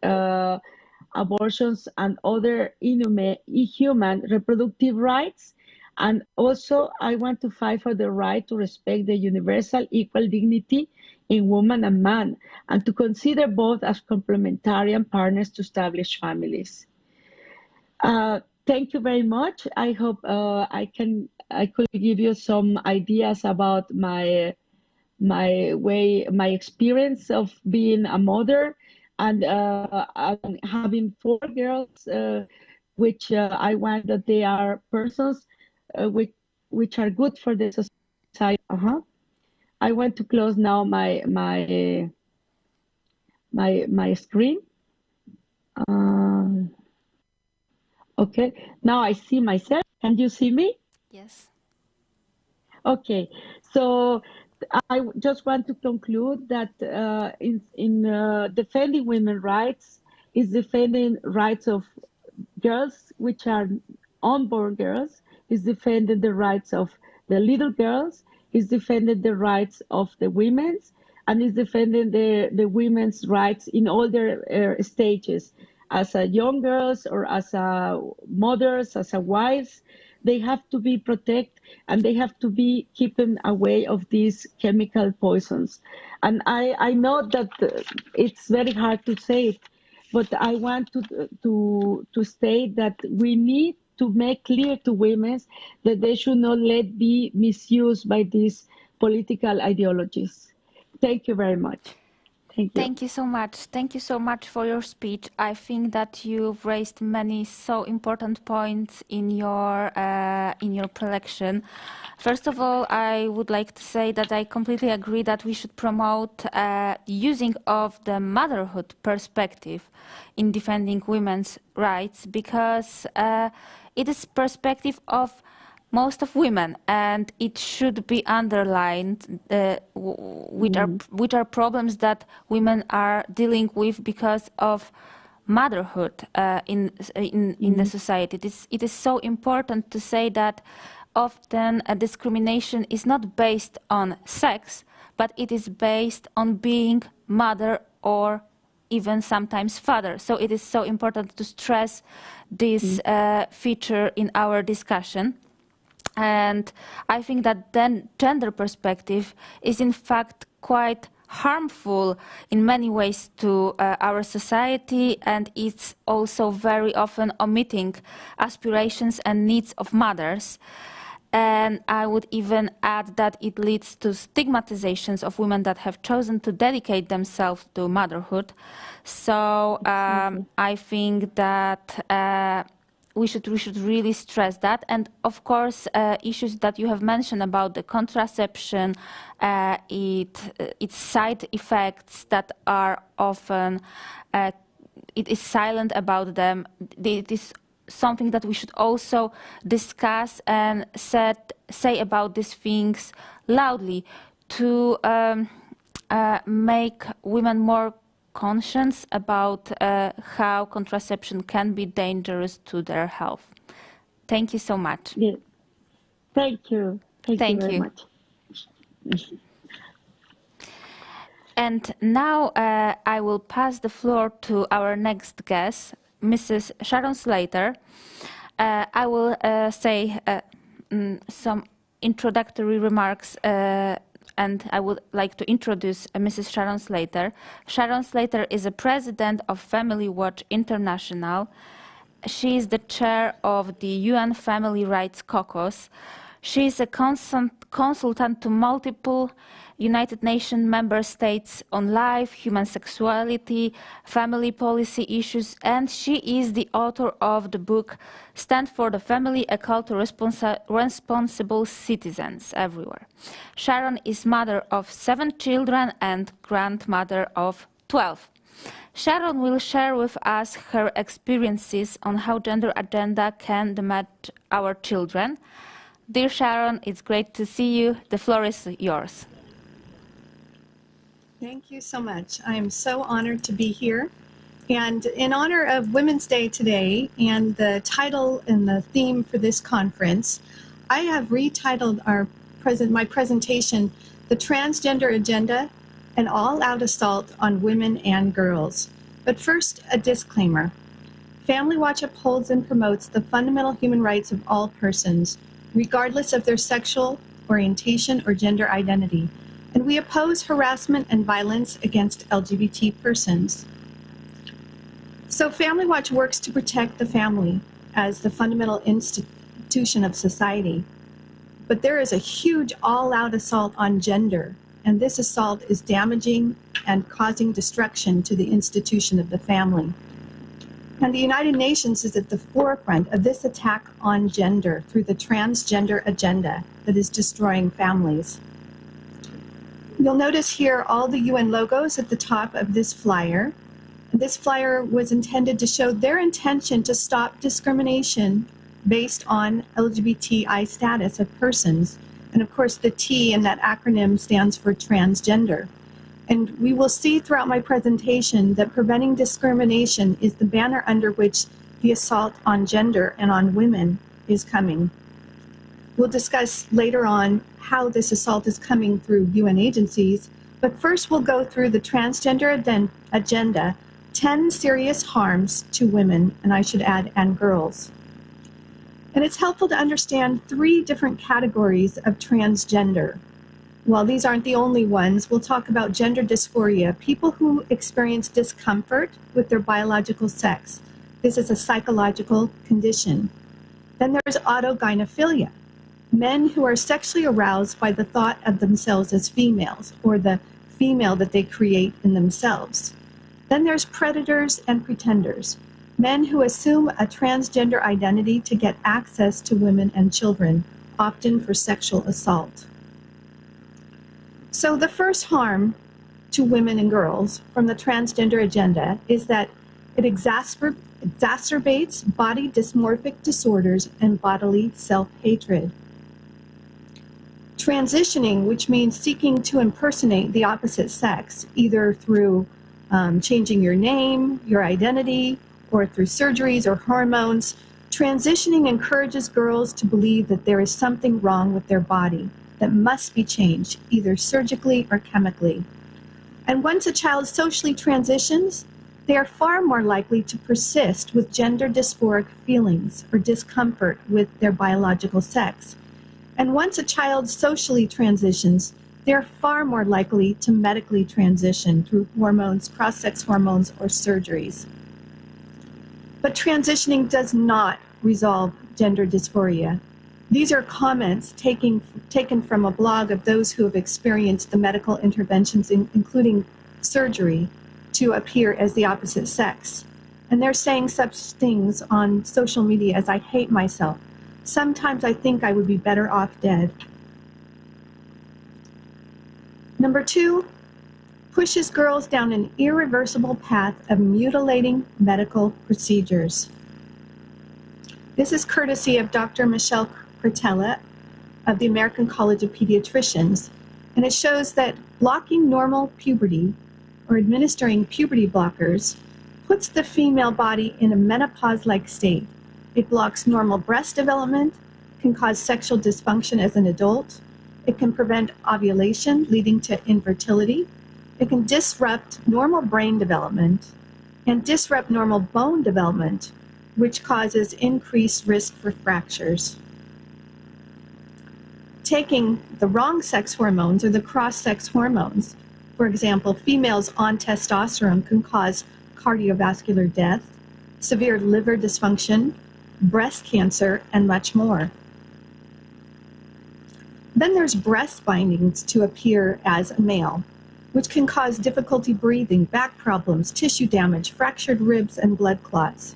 abortions and other inhuman reproductive rights. And also, I want to fight for the right to respect the universal equal dignity in woman and man, and to consider both as complementary partners to establish families. Thank you very much. I hope I could give you some ideas about my experience of being a mother and having 4 girls, which I want that they are persons which are good for the society. I want to close now my screen. Okay, now I see myself. Can you see me? Yes. Okay, so I just want to conclude that in defending women's rights is defending rights of girls, which are unborn girls, is defending the rights of the little girls, is defending the rights of the women's, and is defending the women's rights in all their stages, as a young girls or as a mothers, as a wives. They have to be protected and they have to be keeping away of these chemical poisons. And I know that it's very hard to say it, but I want to state that we need to make clear to women that they should not let be misused by these political ideologies. Thank you very much. Thank you. Thank you so much. Thank you so much for your speech. I think that you've raised many so important points in your prelection. First of all, I would like to say that I completely agree that we should promote using of the motherhood perspective in defending women's rights, because it is perspective of most of women, and it should be underlined which are problems that women are dealing with because of motherhood in the society. It is so important to say that often discrimination is not based on sex, but it is based on being mother or even sometimes father. So it is so important to stress this feature in our discussion. And I think that then gender perspective is in fact quite harmful in many ways to our society, and it's also very often omitting aspirations and needs of mothers. And I would even add that it leads to stigmatizations of women that have chosen to dedicate themselves to motherhood. So I think that we should really stress that. And of course, issues that you have mentioned about the contraception, its side effects that are often, it is silent about them. It is something that we should also discuss and say about these things loudly to make women more conscious about how contraception can be dangerous to their health. Thank you so much. Yeah. Thank you. Thank you very much. And now I will pass the floor to our next guest, Mrs. Sharon Slater. I will say some introductory remarks and I would like to introduce Mrs. Sharon Slater. Sharon Slater is a president of Family Watch International. She is the chair of the UN Family Rights Caucus. She is a consultant to multiple United Nations member states on life, human sexuality, family policy issues, and she is the author of the book Stand for the Family, a Call to Responsible Citizens Everywhere. Sharon is mother of 7 children and grandmother of 12. Sharon will share with us her experiences on how gender agenda can damage our children. Dear Sharon, it's great to see you. The floor is yours. Thank you so much. I am so honored to be here. And in honor of Women's Day today and the title and the theme for this conference, I have retitled my presentation, The Transgender Agenda, an all-out assault on women and girls. But first, a disclaimer. Family Watch upholds and promotes the fundamental human rights of all persons, regardless of their sexual orientation or gender identity, and we oppose harassment and violence against LGBT persons. So Family Watch works to protect the family as the fundamental institution of society. But there is a huge all-out assault on gender, and this assault is damaging and causing destruction to the institution of the family. And the United Nations is at the forefront of this attack on gender through the transgender agenda that is destroying families. You'll notice here all the UN logos at the top of this flyer. This flyer was intended to show their intention to stop discrimination based on LGBTI status of persons. And of course, the T in that acronym stands for transgender. And we will see throughout my presentation that preventing discrimination is the banner under which the assault on gender and on women is coming. We'll discuss later on how this assault is coming through UN agencies, but first we'll go through the transgender agenda, 10 serious harms to women, and I should add, and girls. And it's helpful to understand 3 different categories of transgender. While these aren't the only ones, we'll talk about gender dysphoria, people who experience discomfort with their biological sex. This is a psychological condition. Then there's autogynephilia, men who are sexually aroused by the thought of themselves as females, or the female that they create in themselves. Then there's predators and pretenders, men who assume a transgender identity to get access to women and children, often for sexual assault. So the first harm to women and girls from the transgender agenda is that it exacerbates body dysmorphic disorders and bodily self-hatred. Transitioning, which means seeking to impersonate the opposite sex, either through changing your name, your identity, or through surgeries or hormones. Transitioning encourages girls to believe that there is something wrong with their body that must be changed, either surgically or chemically. And once a child socially transitions, they are far more likely to persist with gender dysphoric feelings or discomfort with their biological sex. And once a child socially transitions, they're far more likely to medically transition through hormones, cross-sex hormones, or surgeries. But transitioning does not resolve gender dysphoria. These are comments taken from a blog of those who have experienced the medical interventions, including surgery, to appear as the opposite sex. And they're saying such things on social media as, "I hate myself. Sometimes I think I would be better off dead." Number 2, pushes girls down an irreversible path of mutilating medical procedures. This is courtesy of Dr. Michelle Cretella of the American College of Pediatricians, and it shows that blocking normal puberty or administering puberty blockers puts the female body in a menopause-like state. It blocks normal breast development, can cause sexual dysfunction as an adult, it can prevent ovulation, leading to infertility, it can disrupt normal brain development, and disrupt normal bone development, which causes increased risk for fractures. Taking the wrong sex hormones or the cross-sex hormones, for example, females on testosterone can cause cardiovascular death, severe liver dysfunction, breast cancer, and much more. Then there's breast bindings to appear as a male, which can cause difficulty breathing, back problems, tissue damage, fractured ribs, and blood clots.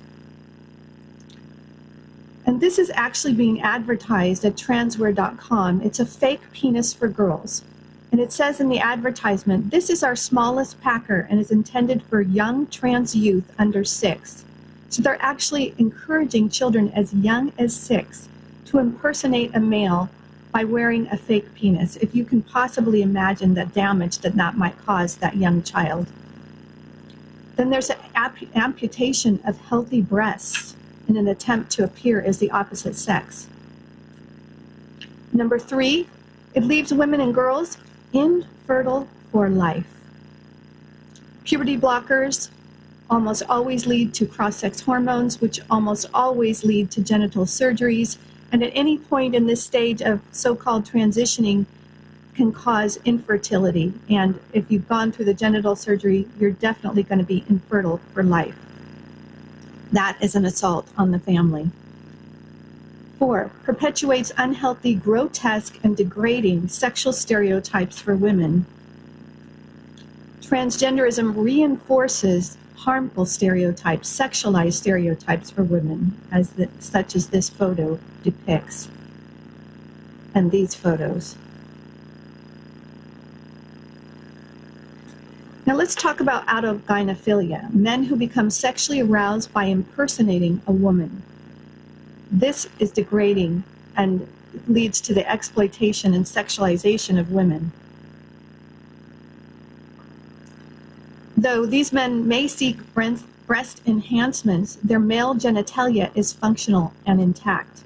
And this is actually being advertised at transwear.com. It's a fake penis for girls. And it says in the advertisement, "This is our smallest packer and is intended for young trans youth under 6. So they're actually encouraging children as young as 6 to impersonate a male by wearing a fake penis, if you can possibly imagine the damage that that might cause that young child. Then there's an amputation of healthy breasts in an attempt to appear as the opposite sex. Number 3, it leaves women and girls infertile for life. Puberty blockers almost always lead to cross-sex hormones, which almost always lead to genital surgeries, and at any point in this stage of so-called transitioning can cause infertility. And if you've gone through the genital surgery, you're definitely going to be infertile for life. That is an assault on the family. 4, perpetuates unhealthy, grotesque, and degrading sexual stereotypes for women. Transgenderism reinforces harmful stereotypes, sexualized stereotypes for women, such as this photo depicts, and these photos. Now let's talk about autogynephilia, men who become sexually aroused by impersonating a woman. This is degrading and leads to the exploitation and sexualization of women. Though these men may seek breast enhancements, their male genitalia is functional and intact.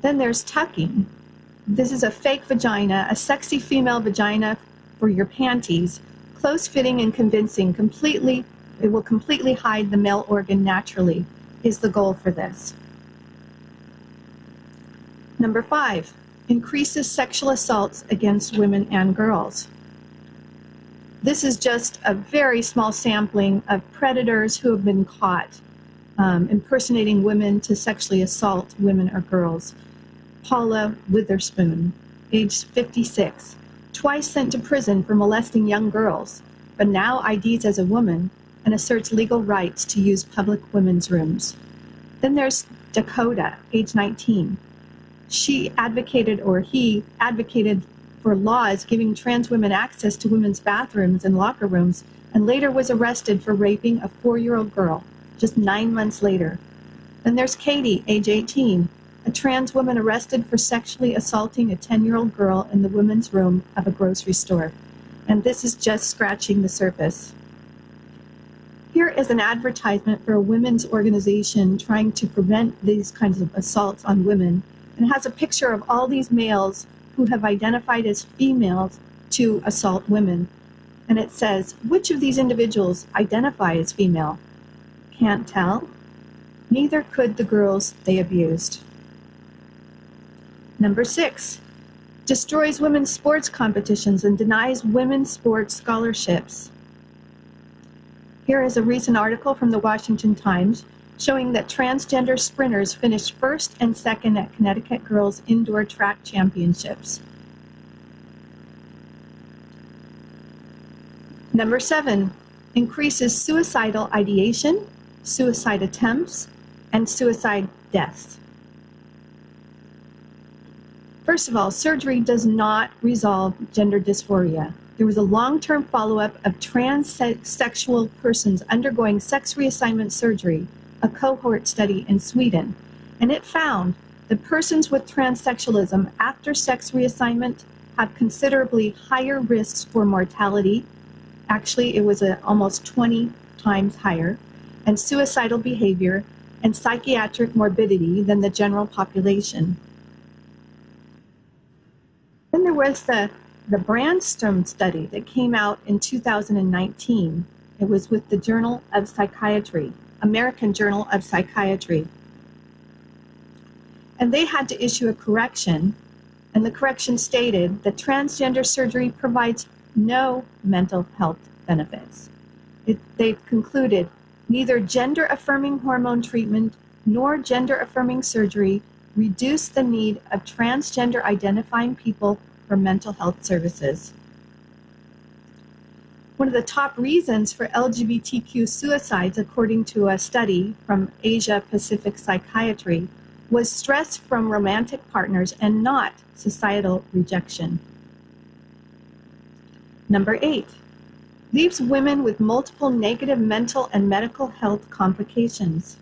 Then there's tucking. This is a fake vagina, a sexy female vagina for your panties, close-fitting and convincing. It will completely hide the male organ naturally, is the goal for this. Number 5, increases sexual assaults against women and girls. This is just a very small sampling of predators who have been caught impersonating women to sexually assault women or girls. Paula Witherspoon, age 56, twice sent to prison for molesting young girls, but now IDs as a woman and asserts legal rights to use public women's rooms. Then there's Dakota, age 19. He advocated for laws giving trans women access to women's bathrooms and locker rooms, and later was arrested for raping a 4-year-old girl just 9 months later. Then there's Katie, age 18, a trans woman arrested for sexually assaulting a 10-year-old girl in the women's room of a grocery store. And this is just scratching the surface. Here is an advertisement for a women's organization trying to prevent these kinds of assaults on women, and has a picture of all these males who have identified as females to assault women. And it says, which of these individuals identify as female? Can't tell. Neither could the girls they abused. Number 6, destroys women's sports competitions and denies women's sports scholarships. Here is a recent article from the Washington Times showing that transgender sprinters finished first and second at Connecticut Girls Indoor Track Championships. Number 7, increases suicidal ideation, suicide attempts, and suicide deaths. First of all, surgery does not resolve gender dysphoria. There was a long-term follow-up of transsexual persons undergoing sex reassignment surgery, a cohort study in Sweden, and it found that persons with transsexualism after sex reassignment have considerably higher risks for mortality. Actually, it was almost 20 times higher, and suicidal behavior and psychiatric morbidity than the general population. Then there was the Brandstrom study that came out in 2019. It was with the Journal of Psychiatry, American Journal of Psychiatry. And they had to issue a correction, and the correction stated that transgender surgery provides no mental health benefits. They concluded neither gender-affirming hormone treatment nor gender-affirming surgery reduce the need of transgender identifying people for mental health services. One of the top reasons for LGBTQ suicides, according to a study from Asia Pacific Psychiatry, was stress from romantic partners and not societal rejection. Number 8, leaves women with multiple negative mental and medical health complications.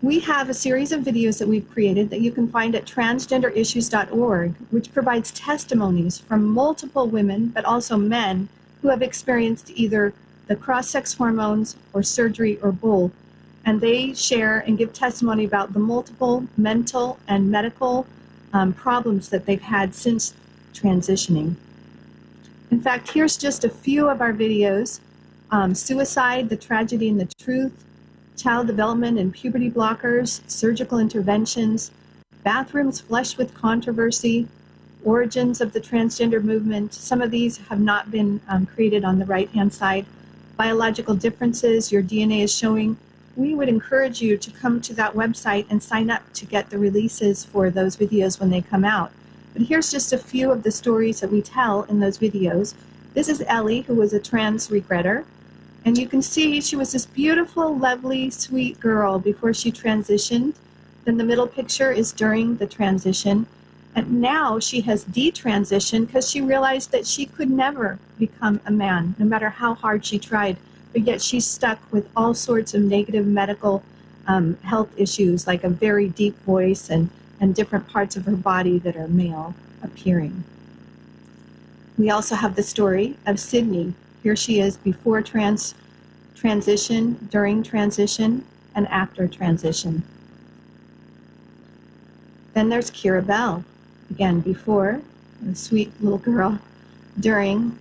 We have a series of videos that we've created that you can find at transgenderissues.org, which provides testimonies from multiple women, but also men, who have experienced either the cross-sex hormones or surgery or both. And they share and give testimony about the multiple mental and medical problems that they've had since transitioning. In fact, here's just a few of our videos. Suicide, the tragedy and the truth, child development and puberty blockers, surgical interventions, bathrooms flushed with controversy, origins of the transgender movement. Some of these have not been created on the right-hand side. Biological differences, your DNA is showing. We would encourage you to come to that website and sign up to get the releases for those videos when they come out. But here's just a few of the stories that we tell in those videos. This is Ellie, who was a trans regretter. And you can see she was this beautiful, lovely, sweet girl before she transitioned. Then the middle picture is during the transition. And now she has detransitioned because she realized that she could never become a man, no matter how hard she tried. But yet she's stuck with all sorts of negative medical health issues, like a very deep voice and different parts of her body that are male appearing. We also have the story of Sydney. Here she is before transition, during transition, and after transition. Then there's Kira Bell. Again, before, a sweet little girl, during,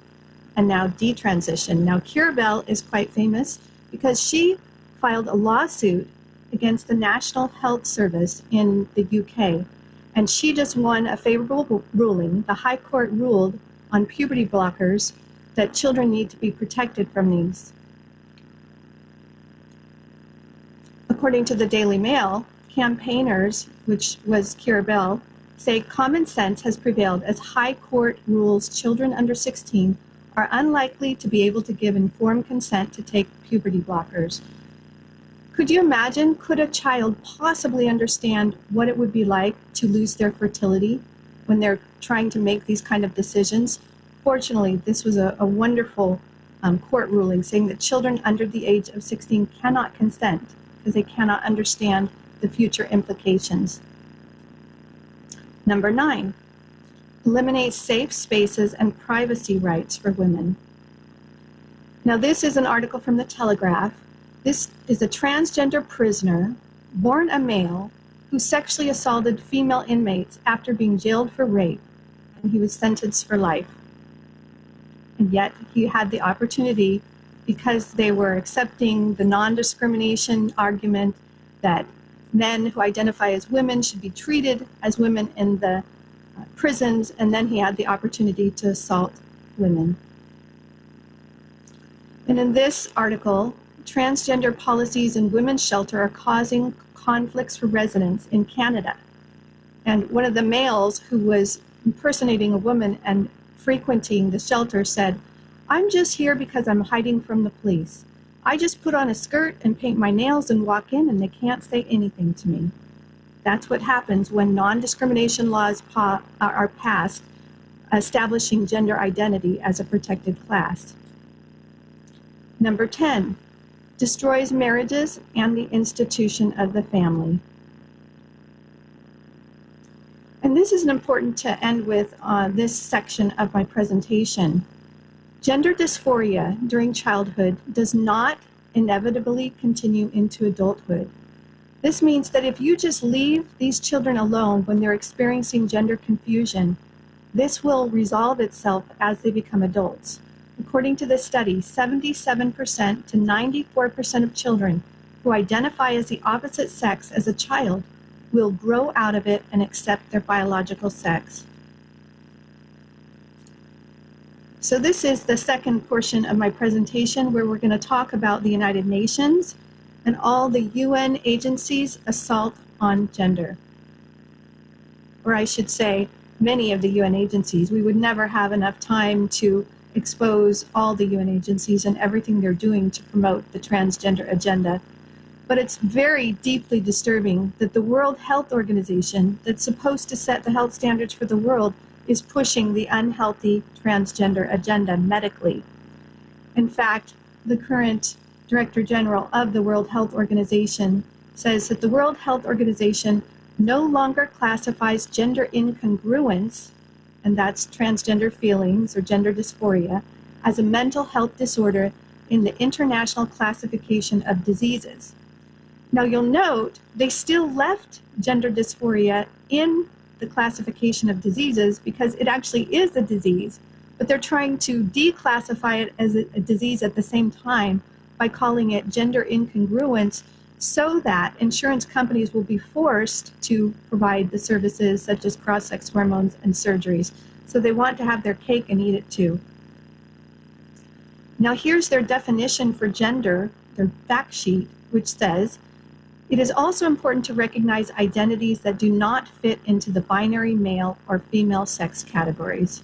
and now detransition. Now, Kira Bell is quite famous because she filed a lawsuit against the National Health Service in the UK, and she just won a favorable ruling. The High Court ruled on puberty blockers that children need to be protected from these. According to the Daily Mail, campaigners, which was Kira Bell, say common sense has prevailed as High Court rules children under 16 are unlikely to be able to give informed consent to take puberty blockers. Could you imagine, could a child possibly understand what it would be like to lose their fertility when they're trying to make these kind of decisions? Fortunately, this was a wonderful court ruling saying that children under the age of 16 cannot consent because they cannot understand the future implications. Number 9, eliminates safe spaces and privacy rights for women. Now, this is an article from the Telegraph. This is a transgender prisoner, born a male, who sexually assaulted female inmates after being jailed for rape, and he was sentenced for life. And yet he had the opportunity, because they were accepting the non-discrimination argument that men who identify as women should be treated as women in the prisons, and then he had the opportunity to assault women. And in this article, transgender policies in women's shelter are causing conflicts for residents in Canada. And one of the males who was impersonating a woman and frequenting the shelter said, "I'm just here because I'm hiding from the police. I just put on a skirt and paint my nails and walk in, and they can't say anything to me." That's what happens when non-discrimination laws are passed, establishing gender identity as a protected class. Number 10, destroys marriages and the institution of the family. And this is important to end with this section of my presentation. Gender dysphoria during childhood does not inevitably continue into adulthood. This means that if you just leave these children alone when they're experiencing gender confusion, this will resolve itself as they become adults. According to this study, 77% to 94% of children who identify as the opposite sex as a child will grow out of it and accept their biological sex. So this is the second portion of my presentation, where we're going to talk about the United Nations and all the UN agencies' assault on gender. Or I should say, many of the UN agencies. We would never have enough time to expose all the UN agencies and everything they're doing to promote the transgender agenda. But it's very deeply disturbing that the World Health Organization, that's supposed to set the health standards for the world, is pushing the unhealthy transgender agenda medically. In fact, the current Director General of the World Health Organization says that the World Health Organization no longer classifies gender incongruence, and that's transgender feelings or gender dysphoria, as a mental health disorder in the International Classification of Diseases. Now you'll note they still left gender dysphoria in the classification of diseases because it actually is a disease, but they're trying to declassify it as a disease at the same time by calling it gender incongruence, so that insurance companies will be forced to provide the services such as cross-sex hormones and surgeries. So they want to have their cake and eat it too. Now here's their definition for gender, their fact sheet, which says, it is also important to recognize identities that do not fit into the binary male or female sex categories.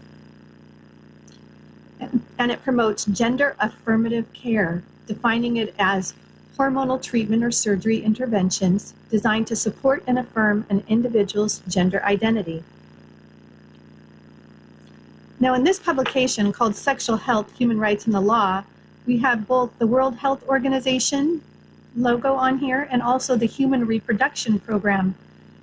And it promotes gender affirmative care, defining it as hormonal treatment or surgery interventions designed to support and affirm an individual's gender identity. Now, in this publication called Sexual Health, Human Rights and the Law, we have both the World Health Organization logo on here and also the Human Reproduction Program.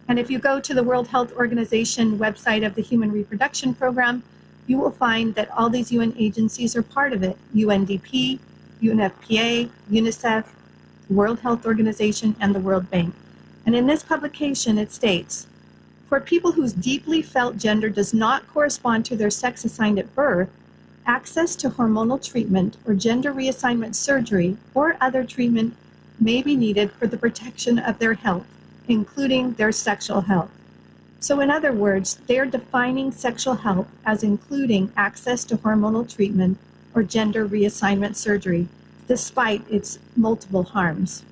And if you go to the World Health Organization website of the Human Reproduction Program, you will find that all these UN agencies are part of it: UNDP, UNFPA, UNICEF, the World Health Organization, and the World Bank. And in this publication, it states, for people whose deeply felt gender does not correspond to their sex assigned at birth, access to hormonal treatment or gender reassignment surgery or other treatment may be needed for the protection of their health, including their sexual health. So in other words, they are defining sexual health as including access to hormonal treatment or gender reassignment surgery, despite its multiple harms.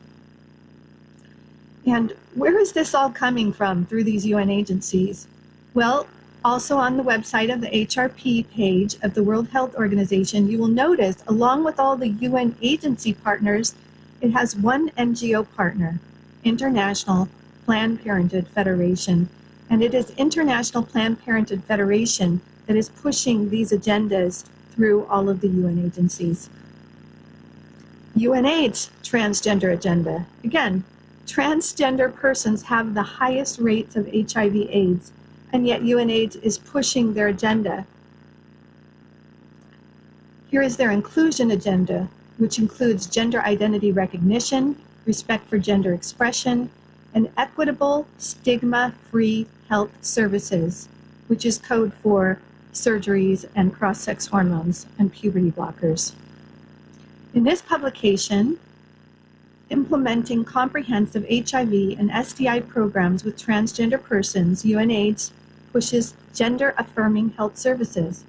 And where is this all coming from through these UN agencies? Well, also on the website of the HRP page of the World Health Organization, you will notice, along with all the UN agency partners, it has one NGO partner, International Planned Parenthood Federation. And it is International Planned Parenthood Federation that is pushing these agendas through all of the UN agencies. UNAIDS transgender agenda. Again, transgender persons have the highest rates of HIV/AIDS, and yet UNAIDS is pushing their agenda. Here is their inclusion agenda, which includes gender identity recognition, respect for gender expression, and equitable, stigma-free health services, which is code for surgeries and cross-sex hormones and puberty blockers. In this publication, Implementing Comprehensive HIV and STI Programs with Transgender Persons, UNAIDS pushes gender-affirming health services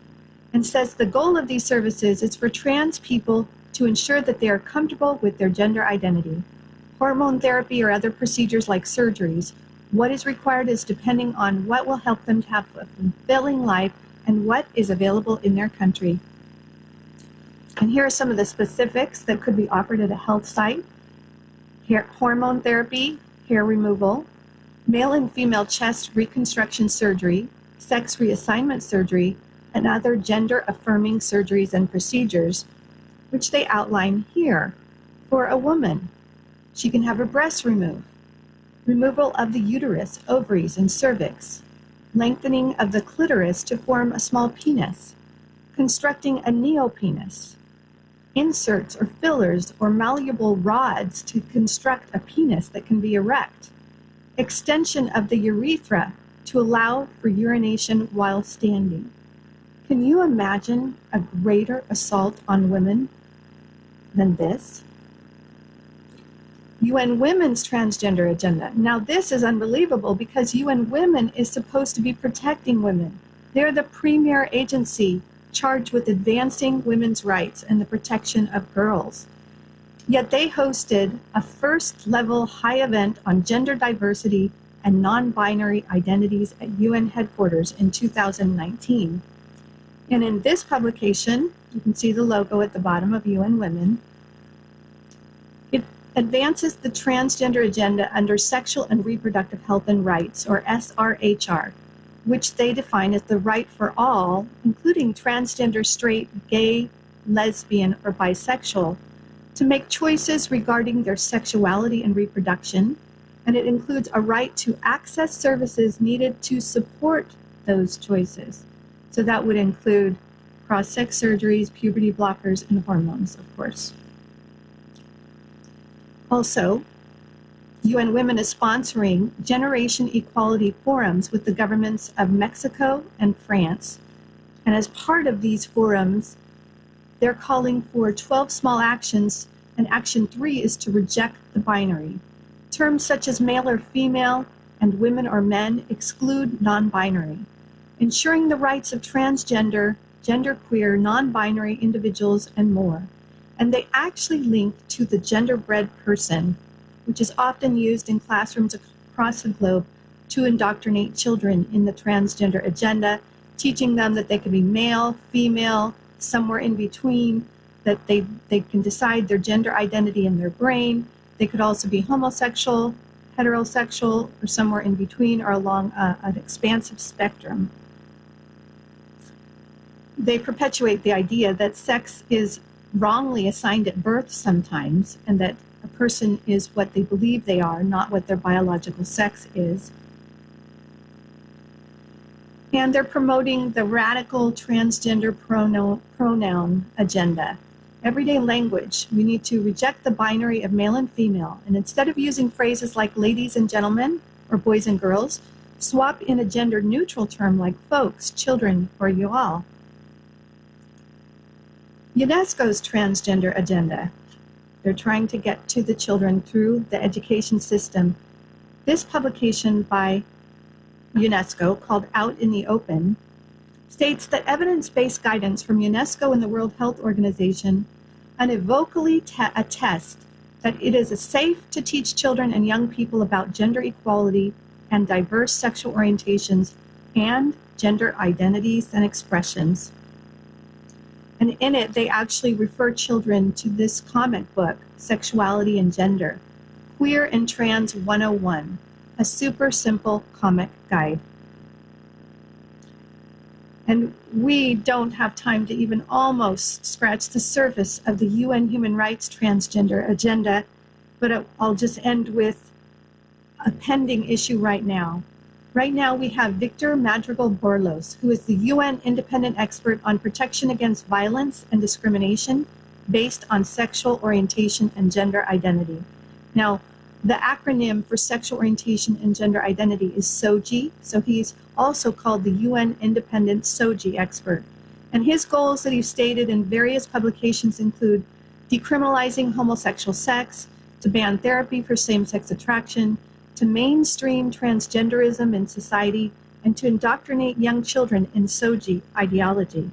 and says the goal of these services is for trans people to ensure that they are comfortable with their gender identity. Hormone therapy or other procedures like surgeries, what is required is depending on what will help them to have a fulfilling life and what is available in their country. And here are some of the specifics that could be offered at a health site. Hormone therapy, hair removal, male and female chest reconstruction surgery, sex reassignment surgery, and other gender-affirming surgeries and procedures, which they outline here. For a woman, she can have her breasts removed, removal of the uterus, ovaries, and cervix, lengthening of the clitoris to form a small penis, constructing a neopenis, inserts or fillers or malleable rods to construct a penis that can be erect, extension of the urethra to allow for urination while standing. Can you imagine a greater assault on women than this? UN Women's Transgender Agenda. Now this is unbelievable because UN Women is supposed to be protecting women. They're the premier agency charged with advancing women's rights and the protection of girls. Yet they hosted a first-level high event on gender diversity and non-binary identities at UN headquarters in 2019. And in this publication, you can see the logo at the bottom of UN Women. It advances the transgender agenda under Sexual and Reproductive Health and Rights, or SRHR, which they define as the right for all, including transgender, straight, gay, lesbian, or bisexual, to make choices regarding their sexuality and reproduction, and it includes a right to access services needed to support those choices. So that would include cross-sex surgeries, puberty blockers, and hormones, of course. Also, UN Women is sponsoring generation equality forums with the governments of Mexico and France. And as part of these forums, they're calling for 12 small actions, and action 3 is to reject the binary. Terms such as male or female and women or men exclude non-binary, ensuring the rights of transgender, genderqueer, non-binary individuals, and more. And they actually link to the genderbread person, which is often used in classrooms across the globe to indoctrinate children in the transgender agenda, teaching them that they can be male, female, somewhere in between, that they can decide their gender identity in their brain. They could also be homosexual, heterosexual, or somewhere in between, or along an expansive spectrum. They perpetuate the idea that sex is wrongly assigned at birth sometimes, and that a person is what they believe they are, not what their biological sex is. And they're promoting the radical transgender pronoun agenda. Everyday language, we need to reject the binary of male and female, and instead of using phrases like ladies and gentlemen or boys and girls, swap in a gender neutral term like folks, children, or you all. UNESCO's transgender agenda. They're trying to get to the children through the education system. This publication by UNESCO, called Out in the Open, states that evidence-based guidance from UNESCO and the World Health Organization unequivocally attest that it is safe to teach children and young people about gender equality and diverse sexual orientations and gender identities and expressions. And in it, they actually refer children to this comic book, Sexuality and Gender, Queer and Trans 101, a super simple comic guide. And we don't have time to even almost scratch the surface of the UN Human Rights Transgender Agenda, but I'll just end with a pending issue right now. Right now we have Victor Madrigal-Borlos, who is the UN independent expert on protection against violence and discrimination based on sexual orientation and gender identity. Now, the acronym for sexual orientation and gender identity is SOGI, so he's also called the UN independent SOGI expert. And his goals that he's stated in various publications include decriminalizing homosexual sex, to ban therapy for same-sex attraction, to mainstream transgenderism in society, and to indoctrinate young children in SOGI ideology.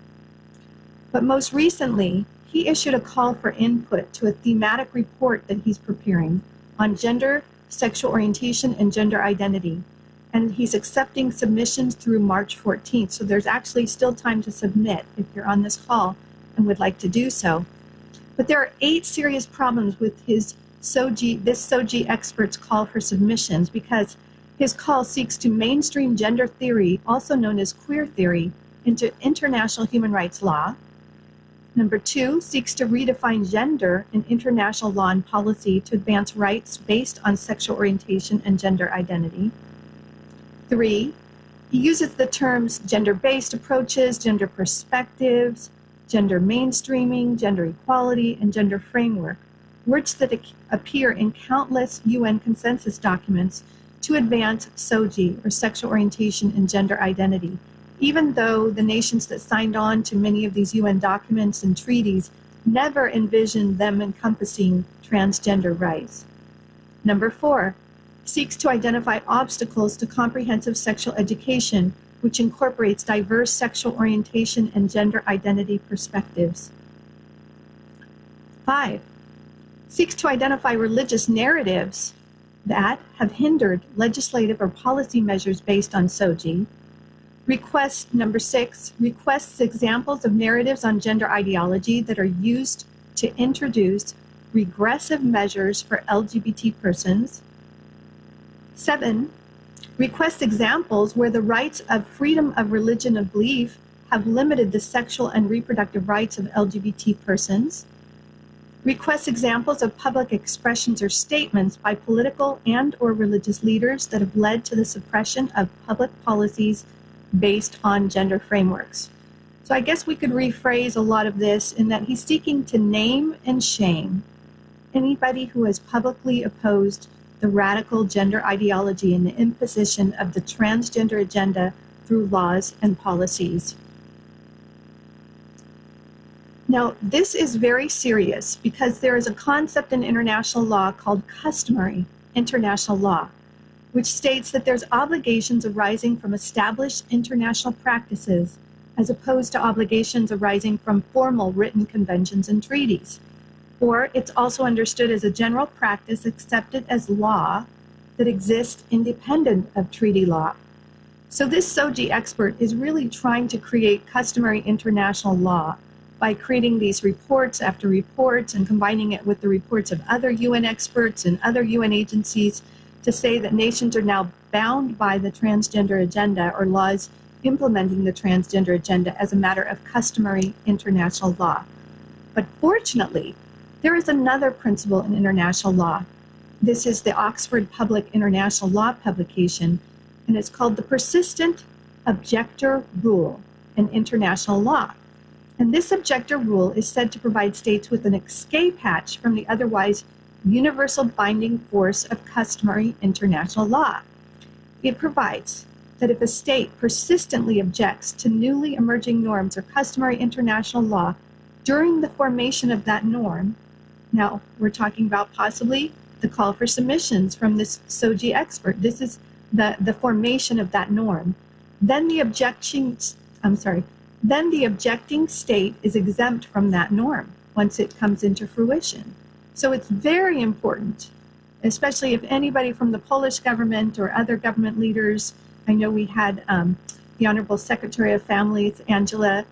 But most recently, he issued a call for input to a thematic report that he's preparing on gender, sexual orientation, and gender identity. And he's accepting submissions through March 14th. So there's actually still time to submit if you're on this call and would like to do so. But there are 8 serious problems with this SOGI expert's call for submissions, because his call seeks to mainstream gender theory, also known as queer theory, into international human rights law. Number 2, seeks to redefine gender in international law and policy to advance rights based on sexual orientation and gender identity. 3, he uses the terms gender-based approaches, gender perspectives, gender mainstreaming, gender equality, and gender framework, words that appear in countless UN consensus documents to advance SOGI, or sexual orientation and gender identity, even though the nations that signed on to many of these UN documents and treaties never envisioned them encompassing transgender rights. Number 4, seeks to identify obstacles to comprehensive sexual education, which incorporates diverse sexual orientation and gender identity perspectives. 5, seeks to identify religious narratives that have hindered legislative or policy measures based on SOGI. Number 6, requests examples of narratives on gender ideology that are used to introduce regressive measures for LGBT persons. 7, requests examples where the rights of freedom of religion and belief have limited the sexual and reproductive rights of LGBT persons. Requests examples of public expressions or statements by political and/or religious leaders that have led to the suppression of public policies based on gender frameworks. So I guess we could rephrase a lot of this in that he's seeking to name and shame anybody who has publicly opposed the radical gender ideology and the imposition of the transgender agenda through laws and policies. Now, this is very serious because there is a concept in international law called customary international law, which states that there's obligations arising from established international practices as opposed to obligations arising from formal written conventions and treaties. Or it's also understood as a general practice accepted as law that exists independent of treaty law. So this SOGI expert is really trying to create customary international law by creating these reports after reports and combining it with the reports of other UN experts and other UN agencies to say that nations are now bound by the transgender agenda or laws implementing the transgender agenda as a matter of customary international law. But fortunately, there is another principle in international law. This is the Oxford Public International Law publication, and it's called the Persistent Objector Rule in International Law. And this objector rule is said to provide states with an escape hatch from the otherwise universal binding force of customary international law. It provides that if a state persistently objects to newly emerging norms or customary international law during the formation of that norm, now we're talking about possibly the call for submissions from this SOGI expert, this is the formation of that norm, then the objecting state is exempt from that norm once it comes into fruition. So it's very important, especially if anybody from the Polish government or other government leaders, I know we had the Honorable Secretary of Families, Angela,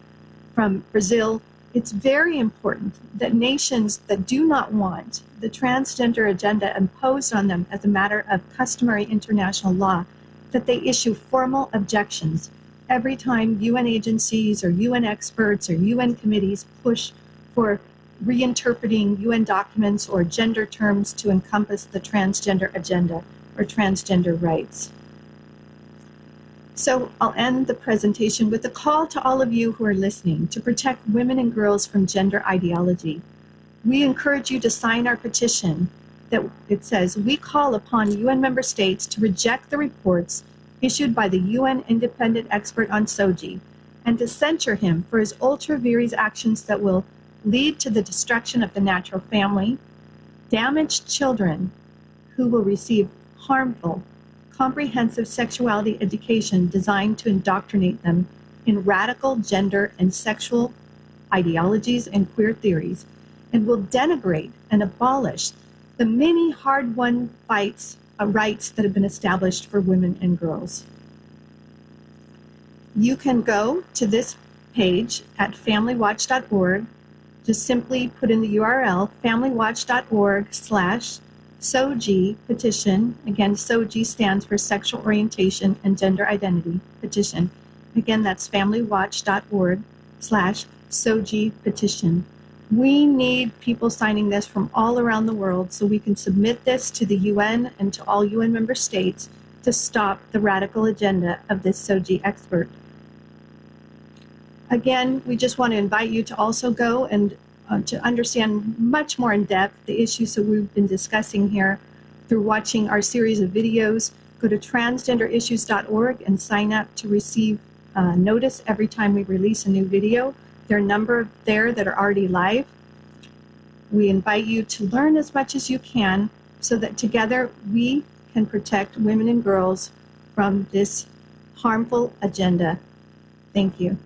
from Brazil. It's very important that nations that do not want the transgender agenda imposed on them as a matter of customary international law, that they issue formal objections every time UN agencies or UN experts or UN committees push for reinterpreting UN documents or gender terms to encompass the transgender agenda or transgender rights. So I'll end the presentation with a call to all of you who are listening to protect women and girls from gender ideology. We encourage you to sign our petition that it says, we call upon UN member states to reject the reports issued by the UN independent expert on SOGI and to censure him for his ultra vires actions that will lead to the destruction of the natural family, damage children who will receive harmful, comprehensive sexuality education designed to indoctrinate them in radical gender and sexual ideologies and queer theories, and will denigrate and abolish the many hard-won rights that have been established for women and girls. You can go to this page at familywatch.org. Just simply put in the URL, familywatch.org/SOGI petition. Again, SOGI stands for Sexual Orientation and Gender Identity petition. Again, that's familywatch.org/SOGI petition. We need people signing this from all around the world so we can submit this to the UN and to all UN member states to stop the radical agenda of this SOGI expert. Again, we just want to invite you to also go and to understand much more in depth the issues that we've been discussing here through watching our series of videos. Go to transgenderissues.org and sign up to receive notice every time we release a new video. There are a number there that are already live. We invite you to learn as much as you can so that together we can protect women and girls from this harmful agenda. Thank you.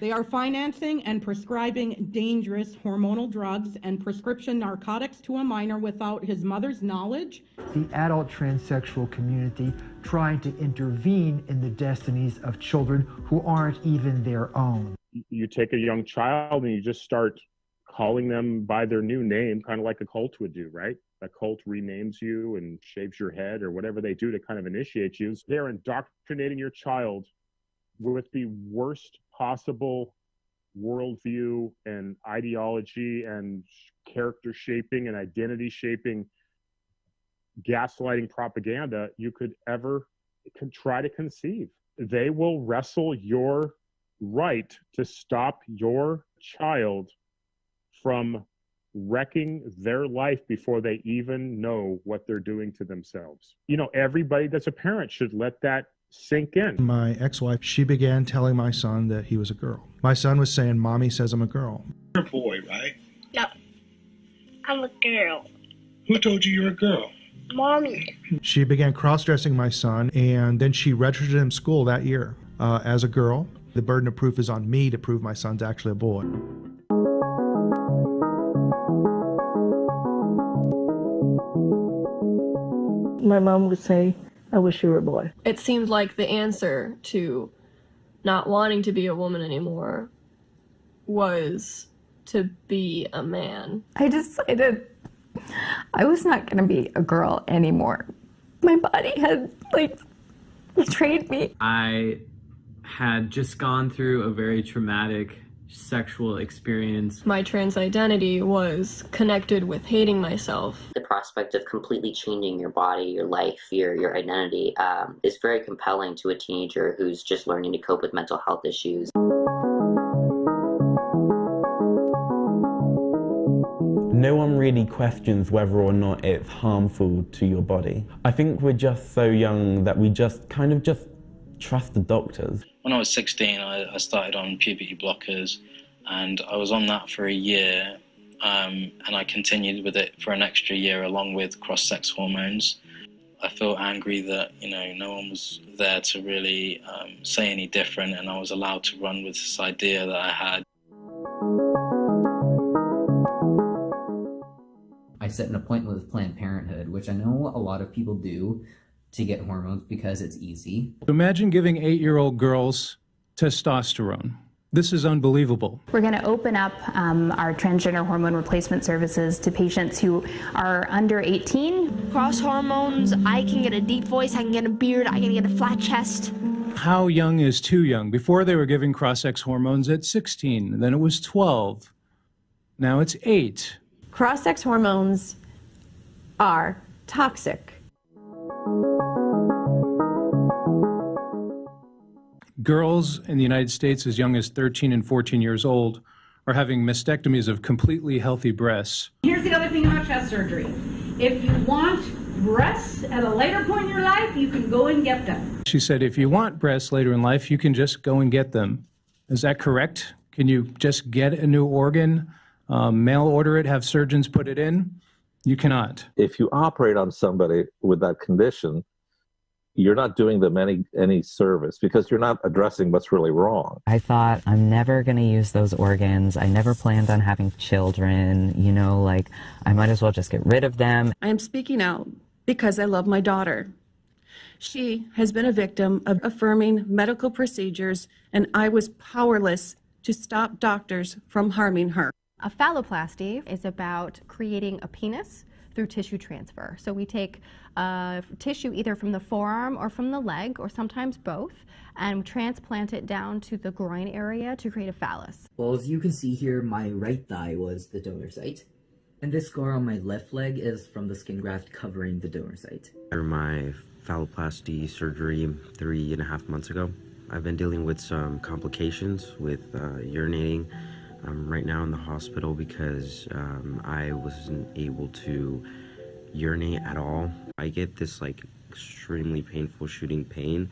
They are financing and prescribing dangerous hormonal drugs and prescription narcotics to a minor without his mother's knowledge. The adult transsexual community trying to intervene in the destinies of children who aren't even their own. You take a young child and you just start calling them by their new name, kind of like a cult would do, right? A cult renames you and shaves your head or whatever they do to kind of initiate you. They're indoctrinating your child with the worst possible worldview and ideology and character shaping and identity shaping gaslighting propaganda you could ever try to conceive. They will wrestle your right to stop your child from wrecking their life before they even know what they're doing to themselves. You know, everybody that's a parent should let that sink in. My ex-wife, she began telling my son that he was a girl. My son was saying, "Mommy says I'm a girl." You're a boy, right? Yep. I'm a girl. Who told you you're a girl? Mommy. She began cross-dressing my son, and then she registered him in school that year as a girl. The burden of proof is on me to prove my son's actually a boy. My mom would say, "I wish you were a boy." It seemed like the answer to not wanting to be a woman anymore was to be a man. I decided I was not going to be a girl anymore. My body had, betrayed me. I had just gone through a very traumatic sexual experience. My trans identity was connected with hating myself. The prospect of completely changing your body, your life, your identity is very compelling to a teenager who's just learning to cope with mental health issues. No one really questions whether or not it's harmful to your body. I think we're just so young that we just trust the doctors. When I was 16, I started on puberty blockers, and I was on that for a year, and I continued with it for an extra year along with cross-sex hormones. I felt angry that, no one was there to really say any different, and I was allowed to run with this idea that I had. I set an appointment with Planned Parenthood, which I know a lot of people do to get hormones because it's easy. Imagine giving 8-year-old girls testosterone. This is unbelievable. We're going to open up our transgender hormone replacement services to patients who are under 18. Cross hormones, I can get a deep voice, I can get a beard, I can get a flat chest. How young is too young? Before they were giving cross-sex hormones at 16, then it was 12. Now it's 8. Cross-sex hormones are toxic. Girls in the United States as young as 13 and 14 years old are having mastectomies of completely healthy breasts. Here's the other thing about chest surgery. If you want breasts at a later point in your life, you can go and get them. She said, if you want breasts later in life, you can just go and get them. Is that correct? Can you just get a new organ, mail order it, have surgeons put it in? You cannot. If you operate on somebody with that condition, you're not doing them any service because you're not addressing what's really wrong. I thought, I'm never going to use those organs. I never planned on having children. You know, like, I might as well just get rid of them. I am speaking out because I love my daughter. She has been a victim of affirming medical procedures, and I was powerless to stop doctors from harming her. A phalloplasty is about creating a penis through tissue transfer. So we take tissue either from the forearm or from the leg, or sometimes both, and transplant it down to the groin area to create a phallus. Well, as you can see here, my right thigh was the donor site, and this scar on my left leg is from the skin graft covering the donor site. After my phalloplasty surgery 3.5 months ago, I've been dealing with some complications with urinating. I'm right now in the hospital because I wasn't able to urinate at all. I get this like extremely painful shooting pain.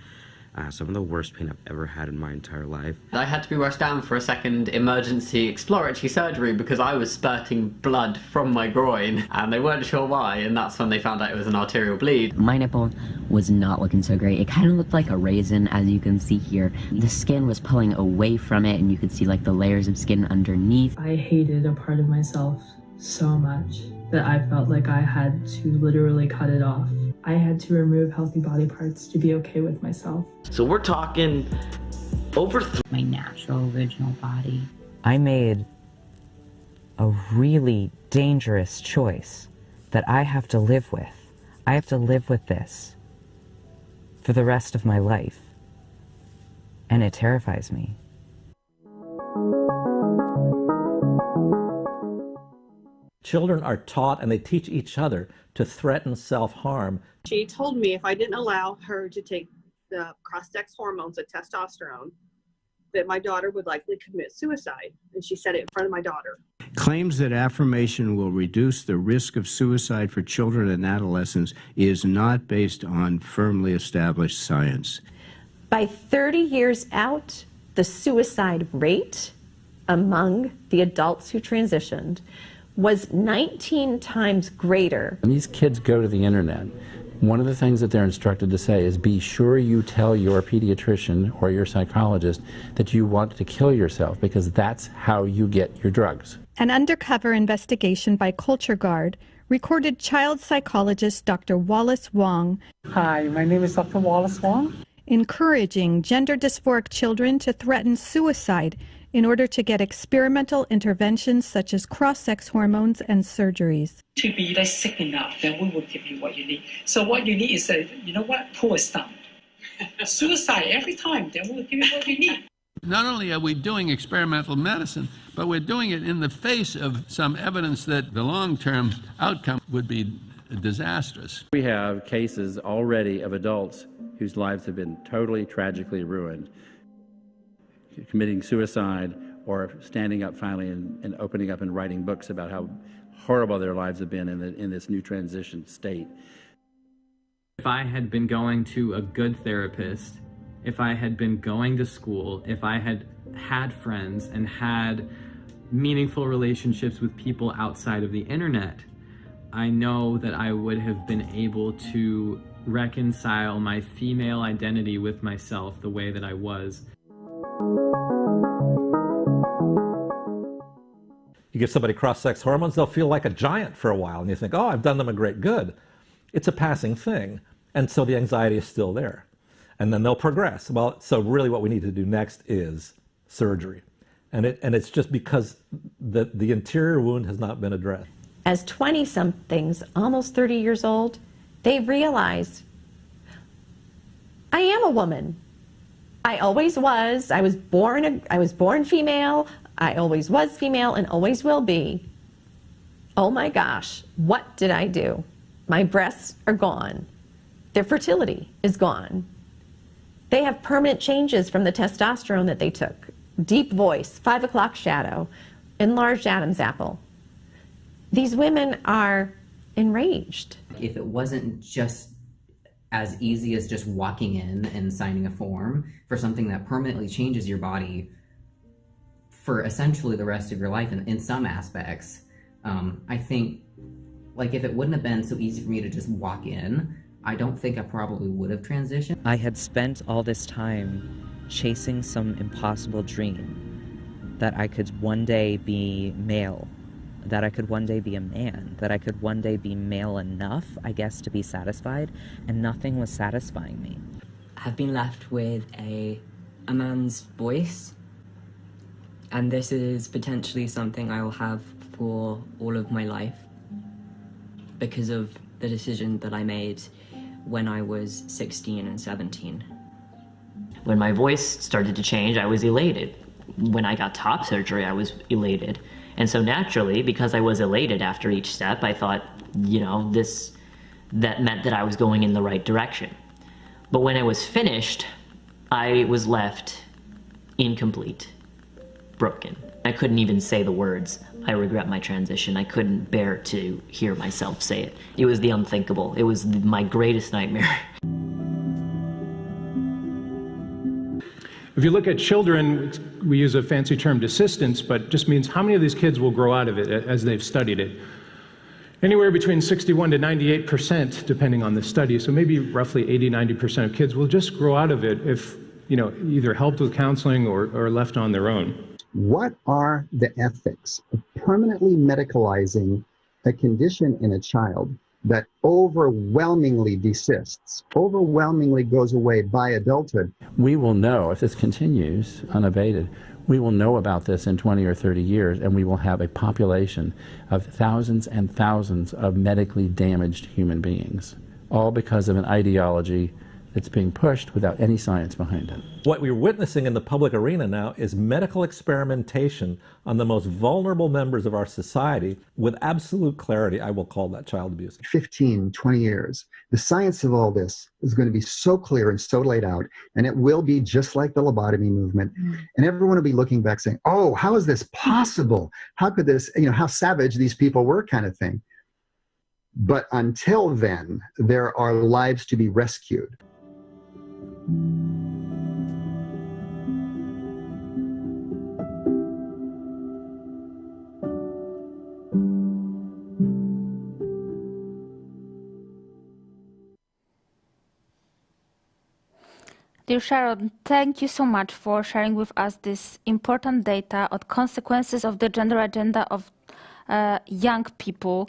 Some of the worst pain I've ever had in my entire life. I had to be rushed down for a second emergency exploratory surgery because I was spurting blood from my groin and they weren't sure why, and that's when they found out it was an arterial bleed. My nipple was not looking so great. It kind of looked like a raisin, as you can see here. The skin was pulling away from it and you could see like the layers of skin underneath. I hated a part of myself so much that I felt like I had to literally cut it off. I had to remove healthy body parts to be okay with myself. So we're talking over my natural original body. I made a really dangerous choice that I have to live with. I have to live with this for the rest of my life. And it terrifies me. Children are taught, and they teach each other, to threaten self-harm. She told me if I didn't allow her to take the cross-sex hormones, the testosterone, that my daughter would likely commit suicide. And she said it in front of my daughter. Claims that affirmation will reduce the risk of suicide for children and adolescents is not based on firmly established science. By 30 years out, the suicide rate among the adults who transitioned was 19 times greater. When these kids go to the internet, one of the things that they're instructed to say is be sure you tell your pediatrician or your psychologist that you want to kill yourself, because that's how you get your drugs. An undercover investigation by Culture Guard recorded child psychologist Dr. Wallace Wong. Hi, my name is Dr. Wallace Wong. Encouraging gender dysphoric children to threaten suicide in order to get experimental interventions such as cross-sex hormones and surgeries. To be like sick enough, then we will give you what you need. So what you need is, you know what, poor stuff. Suicide every time, then we'll give you what you need. Not only are we doing experimental medicine, but we're doing it in the face of some evidence that the long-term outcome would be disastrous. We have cases already of adults whose lives have been totally tragically ruined, committing suicide or standing up finally and opening up and writing books about how horrible their lives have been in this new transition state. If I had been going to a good therapist, if I had been going to school, if I had had friends and had meaningful relationships with people outside of the internet, I know that I would have been able to reconcile my female identity with myself the way that I was. You give somebody cross-sex hormones, they'll feel like a giant for a while, and you think, oh, I've done them a great good. It's a passing thing, and so the anxiety is still there. And then they'll progress. Well, so really what we need to do next is surgery. And it's just because the interior wound has not been addressed. As 20-somethings, almost 30 years old, they realize, I am a woman. I always was. I was born female. I always was female and always will be. Oh my gosh, what did I do? My breasts are gone. Their fertility is gone. They have permanent changes from the testosterone that they took. Deep voice, 5 o'clock shadow, enlarged Adam's apple. These women are enraged. If it wasn't just as easy as just walking in and signing a form for something that permanently changes your body for essentially the rest of your life in some aspects, I think, like, if it wouldn't have been so easy for me to just walk in, I don't think I probably would have transitioned. I had spent all this time chasing some impossible dream that I could one day be male, that I could one day be a man, that I could one day be male enough, I guess, to be satisfied, and nothing was satisfying me. I've been left with a man's voice, and this is potentially something I will have for all of my life because of the decision that I made when I was 16 and 17. When my voice started to change, I was elated. When I got top surgery, I was elated. And so naturally, because I was elated after each step, I thought, you know, that meant that I was going in the right direction. But when I was finished, I was left incomplete, broken. I couldn't even say the words, "I regret my transition." I couldn't bear to hear myself say it. It was the unthinkable. It was my greatest nightmare. If you look at children, we use a fancy term, desistance, but just means how many of these kids will grow out of it as they've studied it. Anywhere between 61 to 98%, depending on the study. So maybe roughly 80, 90% of kids will just grow out of it if, you know, either helped with counseling or left on their own. What are the ethics of permanently medicalizing a condition in a child that overwhelmingly desists, overwhelmingly goes away by adulthood? We will know, if this continues unabated, we will know about this in 20 or 30 years, and we will have a population of thousands and thousands of medically damaged human beings, all because of an ideology that's being pushed without any science behind it. What we're witnessing in the public arena now is medical experimentation on the most vulnerable members of our society. With absolute clarity, I will call that child abuse. 15, 20 years, the science of all this is going to be so clear and so laid out, and it will be just like the lobotomy movement. And everyone will be looking back saying, oh, how is this possible? How could this, you know, how savage these people were, kind of thing. But until then, there are lives to be rescued. Dear Sharon, thank you so much for sharing with us this important data on consequences of the gender agenda of young people,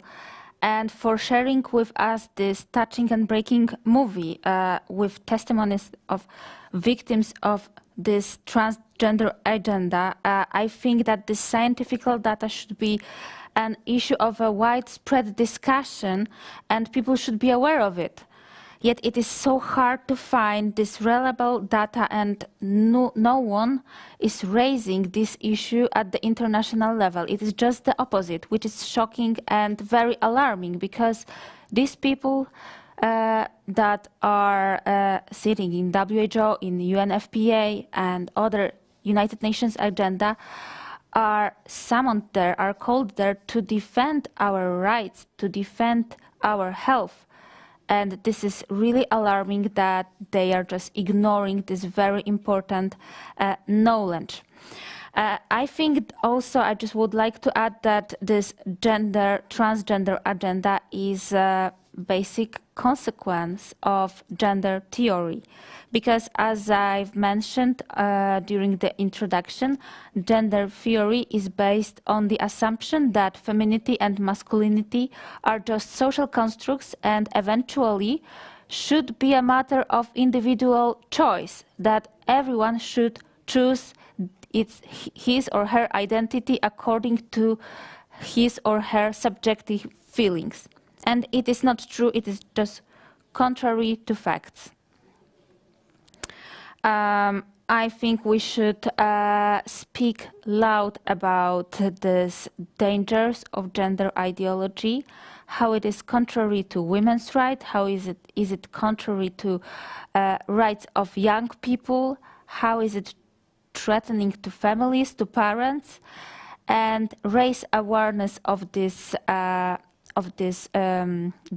and for sharing with us this touching and breaking movie with testimonies of victims of this transgender agenda. I think that this scientific data should be an issue of a widespread discussion, and people should be aware of it. Yet it is so hard to find this reliable data, and no one is raising this issue at the international level. It is just the opposite, which is shocking and very alarming, because these people that are sitting in WHO, in UNFPA and other United Nations agenda are summoned there, are called there to defend our rights, to defend our health. And this is really alarming that they are just ignoring this very important knowledge. I think also I just would like to add that this transgender agenda is a basic consequence of gender theory. Because as I've mentioned during the introduction, gender theory is based on the assumption that femininity and masculinity are just social constructs and eventually should be a matter of individual choice, that everyone should choose his or her identity according to his or her subjective feelings. And it is not true, it is just contrary to facts. I think we should speak loud about these dangers of gender ideology, how it is contrary to women's rights, how is it contrary to rights of young people, how is it threatening to families, to parents, and raise awareness of this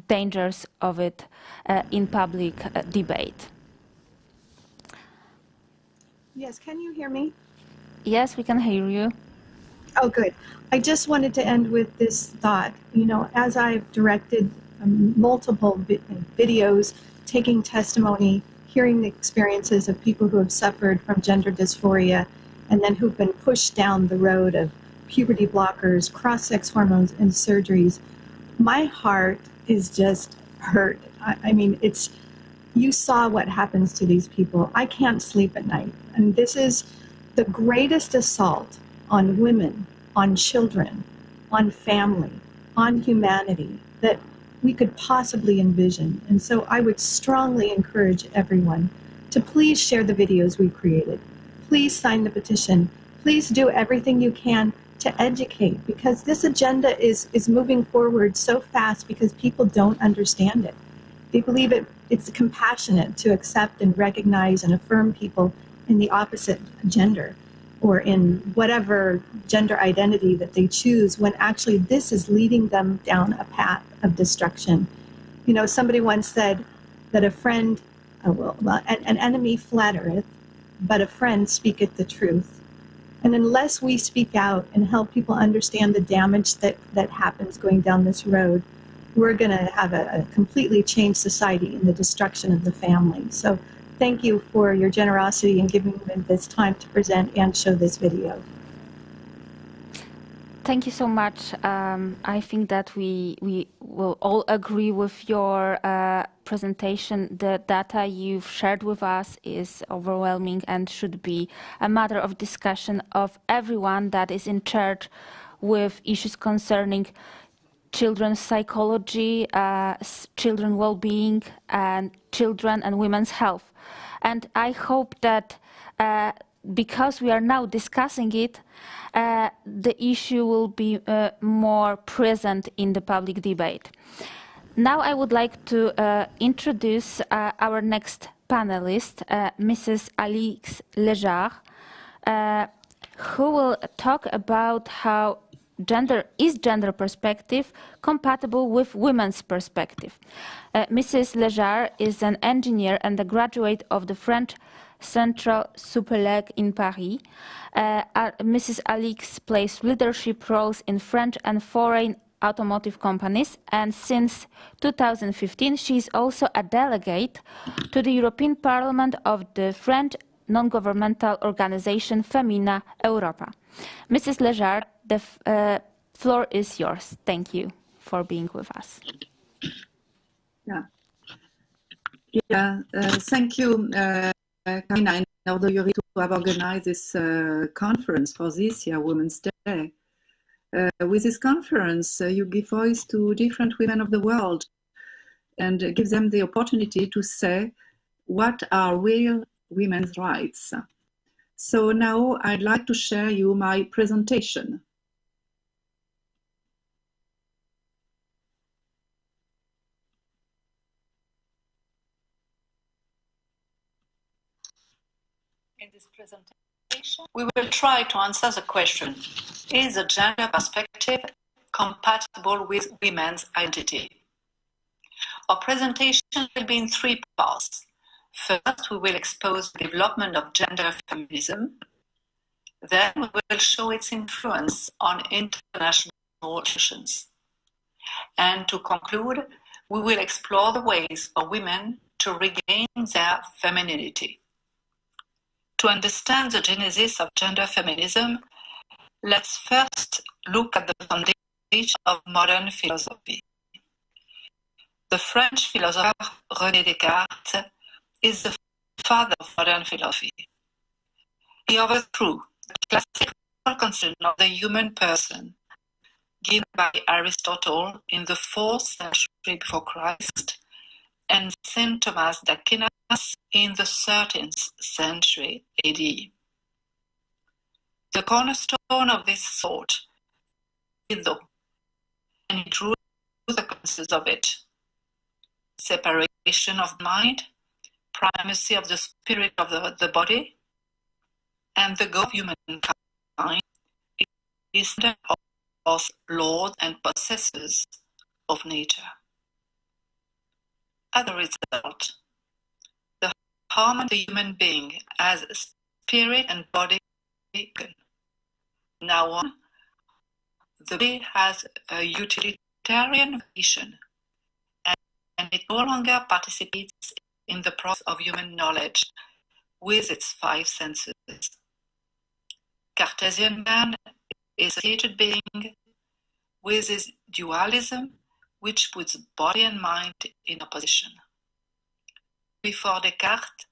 dangers of it in public debate. Yes, can you hear me? Yes, we can hear you. Oh, good. I just wanted to end with this thought. You know, as I've directed multiple videos, taking testimony, hearing the experiences of people who have suffered from gender dysphoria, and then who've been pushed down the road of puberty blockers, cross-sex hormones, and surgeries, my heart is just hurt. I mean, you saw what happens to these people. I can't sleep at night. And this is the greatest assault on women, on children, on family, on humanity that we could possibly envision. And so I would strongly encourage everyone to please share the videos we created. Please sign the petition. Please do everything you can to educate, because this agenda is moving forward so fast because people don't understand it. They believe it's compassionate to accept and recognize and affirm people in the opposite gender or in whatever gender identity that they choose, when actually this is leading them down a path of destruction. You know, somebody once said that an enemy flattereth, but a friend speaketh the truth. And unless we speak out and help people understand the damage that happens going down this road, we're going to have a completely changed society in the destruction of the family. So thank you for your generosity in giving me this time to present and show this video. Thank you so much. I think that we will all agree with your presentation. The data you've shared with us is overwhelming and should be a matter of discussion of everyone that is in charge with issues concerning children's psychology, children's well-being, and children and women's health. And I hope that because we are now discussing it, the issue will be more present in the public debate. Now I would like to introduce our next panelist, Mrs. Alix Lejar, who will talk about how gender perspective compatible with women's perspective. Mrs. Lejar is an engineer and a graduate of the French Central Supélec in Paris. Mrs. Alix plays leadership roles in French and foreign automotive companies, and since 2015 she is also a delegate to the European Parliament of the French non-governmental organization Femina Europa. Mrs. Lejar, the floor is yours. Thank you for being with us. Thank you, Karina and Ordo Yuri, to have organized this conference for this year, Women's Day. With this conference, you give voice to different women of the world and give them the opportunity to say what are real women's rights. So now I'd like to share you my presentation. In this presentation, we will try to answer the question, is the gender perspective compatible with women's identity? Our presentation will be in three parts. First, we will expose the development of gender feminism. Then we will show its influence on international relations. And to conclude, we will explore the ways for women to regain their femininity. To understand the genesis of gender feminism, let's first look at the foundation of modern philosophy. The French philosopher René Descartes is the father of modern philosophy. He overthrew the classical conception of the human person given by Aristotle in the 4th century before Christ and Saint Thomas d'Aquinas in the 13th century AD. The cornerstone of this thought is though, and he drew the consequences of it: separation of mind, primacy of the spirit of the body, and the goal of humankind is of lords and possessors of nature. As a result, the harm of the human being as spirit and body. Now on, the body has a utilitarian vision, and it no longer participates in the process of human knowledge with its 5 senses. Cartesian man is a created being with his dualism, which puts body and mind in opposition. Before Descartes,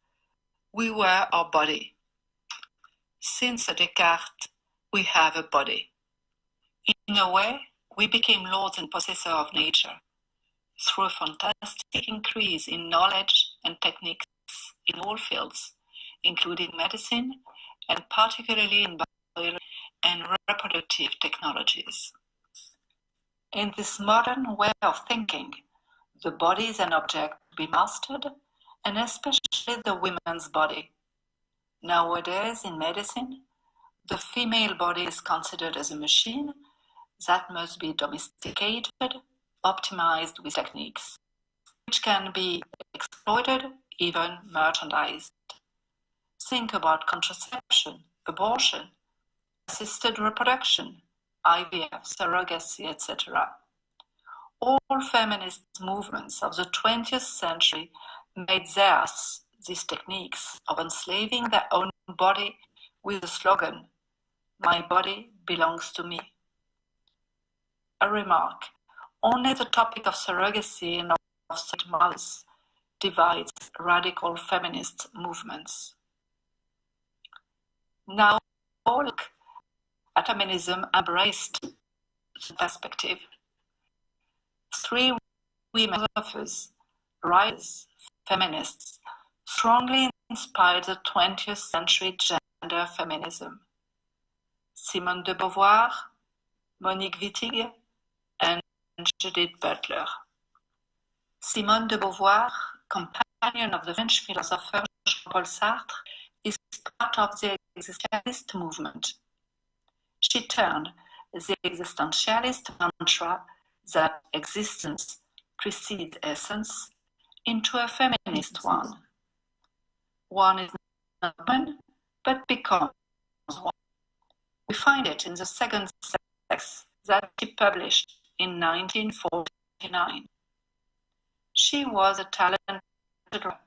we were our body. Since Descartes, we have a body. In a way, we became lords and possessors of nature through a fantastic increase in knowledge and techniques in all fields, including medicine and particularly in biology and reproductive technologies. In this modern way of thinking, the body is an object to be mastered, and especially the woman's body. Nowadays, in medicine, the female body is considered as a machine that must be domesticated, optimized with techniques, which can be exploited, even merchandised. Think about contraception, abortion, assisted reproduction, IVF, surrogacy, etc. All feminist movements of the 20th century made theirs these techniques of enslaving their own body with the slogan, "My body belongs to me." A remark: only the topic of surrogacy and of state mothers divides radical feminist movements. Now, all feminism embraced the perspective. 3 women philosophers, writers, feminists, strongly inspired the 20th century gender feminism: Simone de Beauvoir, Monique Wittig, and Judith Butler. Simone de Beauvoir, companion of the French philosopher Jean-Paul Sartre, is part of the existentialist movement. She turned the existentialist mantra that existence precedes essence into a feminist one. One is not woman, but becomes one. We find it in The Second Sex that she published in 1949. She was a talented writer,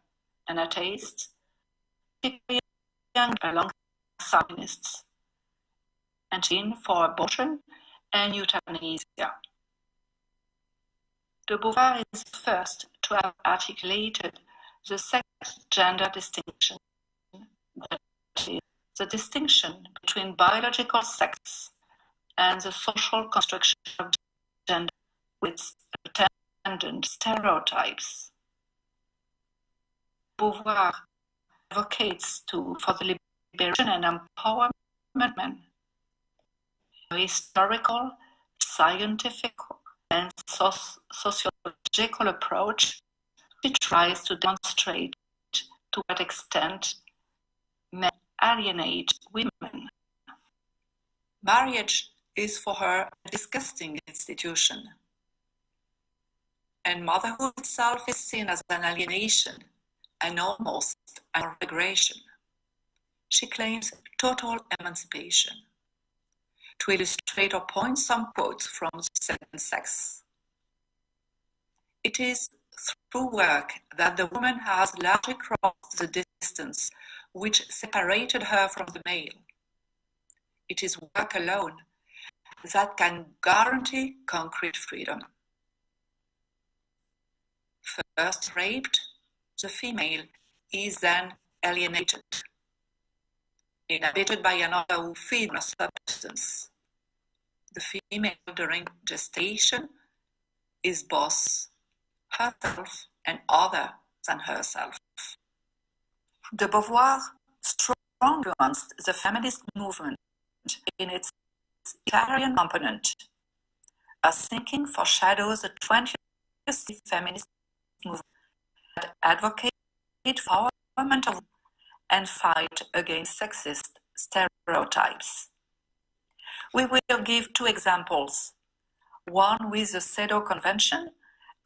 an atheist, young alongside feminists, and in for abortion and euthanasia. De Beauvoir is the first to have articulated the sex-gender distinction, that is, the distinction between biological sex and the social construction of gender with attendant stereotypes. Beauvoir advocates for the liberation and empowerment of men. A historical, scientific, and sociological approach, she tries to demonstrate to what extent men alienate women. Marriage is for her a disgusting institution, and motherhood itself is seen as an alienation and almost a regression. She claims total emancipation. To illustrate her point, some quotes from The Second Sex. It is through work that the woman has largely crossed the distance which separated her from the male. It is work alone that can guarantee concrete freedom. First raped, the female is then alienated, inhabited by another who feeds on a substance. The female during gestation is both herself and other than herself. De Beauvoir strongly influenced the feminist movement in its egalitarian component. Her thinking foreshadows the 20th century feminist movement that advocated for empowerment of and fight against sexist stereotypes. We will give two examples, one with the CEDAW Convention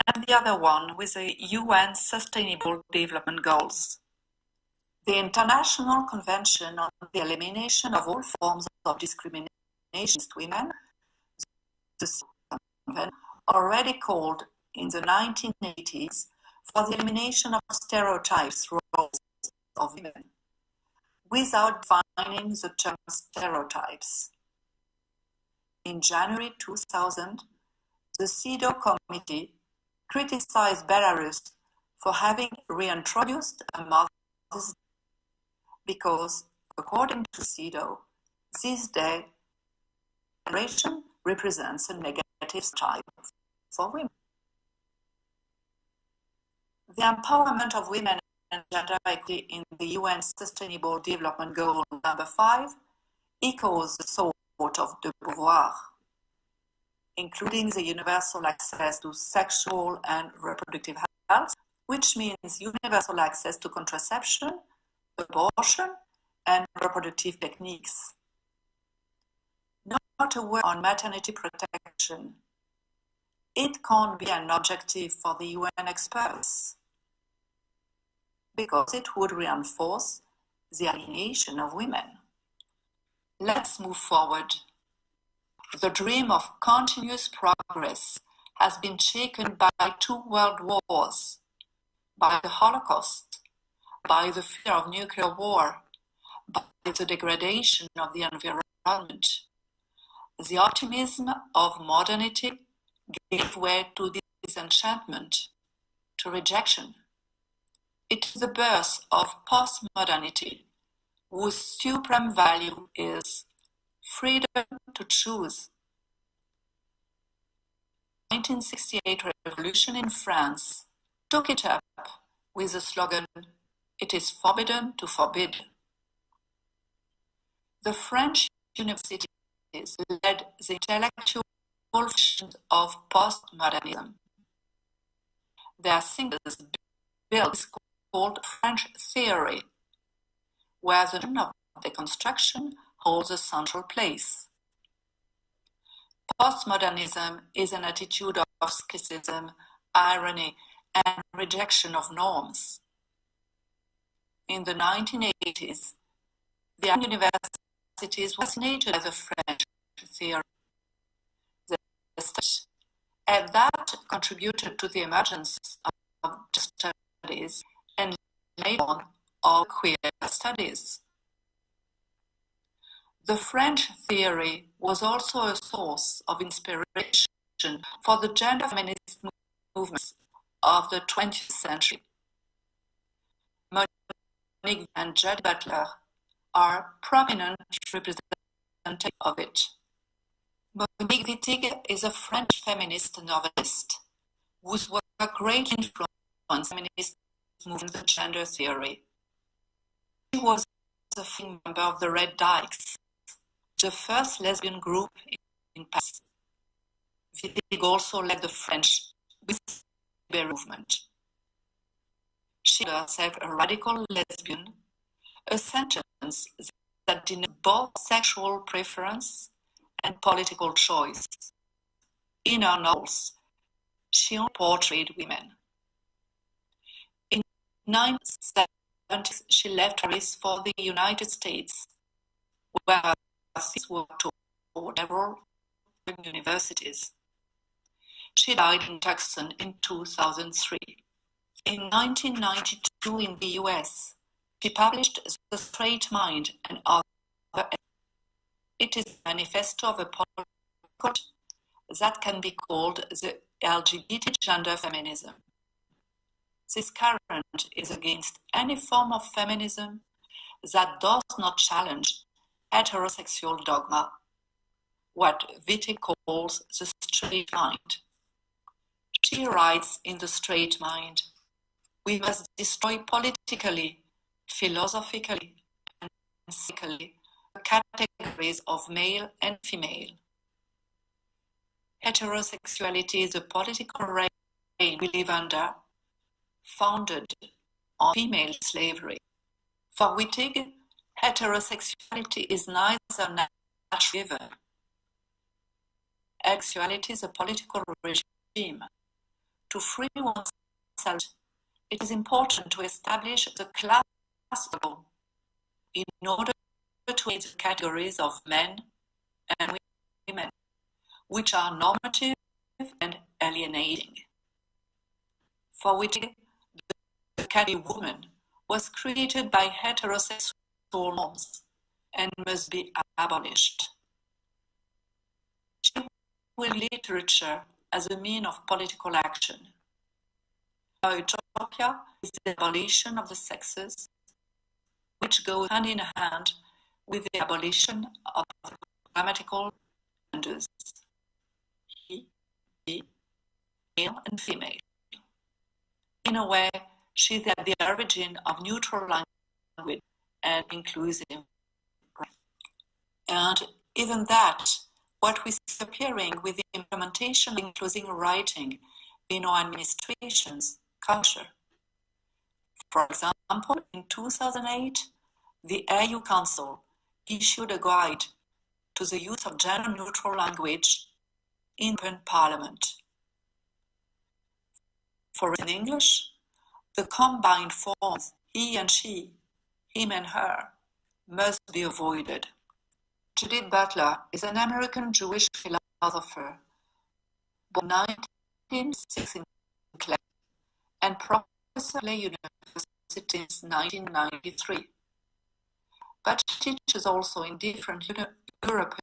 and the other one with the UN Sustainable Development Goals. The International Convention on the Elimination of All Forms of Discrimination against Women, the Convention, already called in the 1980s for the elimination of stereotypes roles of women, without defining the term stereotypes. In January 2000, the CEDAW committee criticized Belarus for having reintroduced a Mother's Day because, according to CEDAW, this day celebration represents a negative type for women. The empowerment of women and gender equity in the UN Sustainable Development Goal number 5 echoes the thought of de Beauvoir, including the universal access to sexual and reproductive health, which means universal access to contraception, abortion, and reproductive techniques. Not a word on maternity protection. It can't be an objective for the UN experts, because it would reinforce the alienation of women. Let's move forward. The dream of continuous progress has been shaken by 2 world wars, by the Holocaust, by the fear of nuclear war, by the degradation of the environment. The optimism of modernity gave way to disenchantment, to rejection. It is the birth of postmodernity, whose supreme value is freedom to choose. The 1968 revolution in France took it up with the slogan, "It is forbidden to forbid." The French universities led the intellectual vision of postmodernism. Their thinkers built this called French theory, where the notion of deconstruction holds a central place. Postmodernism is an attitude of skepticism, irony, and rejection of norms. In the 1980s, the universities were fascinated by the French theory. And that contributed to the emergence of studies and later on of queer studies. The French theory was also a source of inspiration for the gender feminist movements of the 20th century. Monique and Judy Butler are prominent representatives of it. Monique Wittig is a French feminist novelist whose work greatly influenced feminist movement and gender theory. She was a member of the Red Dykes, the first lesbian group in Paris. Wittig also led the French movement. She called herself a radical lesbian, a sentence that denotes both sexual preference and political choice. In her novels, she only portrayed women. In the 1970s, she left Paris for the United States, where her thesis work toward several universities. She died in Tucson in 2003. In 1992 in the US, she published The Straight Mind and Other. It is a manifesto of a political that can be called the LGBT gender feminism. This current is against any form of feminism that does not challenge heterosexual dogma, what Wittig calls the straight mind. She writes in The Straight Mind, we must destroy politically, philosophically, and psychically the categories of male and female. Heterosexuality is a political reign we live under, founded on female slavery. For Wittig, heterosexuality is neither natural given. Sexuality is a political regime. To free oneself, it is important to establish the class level in order to aid the categories of men and women, which are normative and alienating. For Wittig, the category woman was created by heterosexual norms and must be abolished. She will literature as a means of political action. Her utopia is the abolition of the sexes, which goes hand in hand with the abolition of the grammatical genders, he, male and female. In a way, she is at the origin of neutral language and inclusive. And even that, what we see appearing with the implementation of inclusive writing in our administration's culture. For example, in 2008, the EU Council issued a guide to the use of gender-neutral language in Parliament. For in English, the combined forms he and she, him and her, must be avoided. Judith Butler is an American Jewish philosopher, born 1906 in Clay, and professor at Clay University since 1993. But she teaches also in different European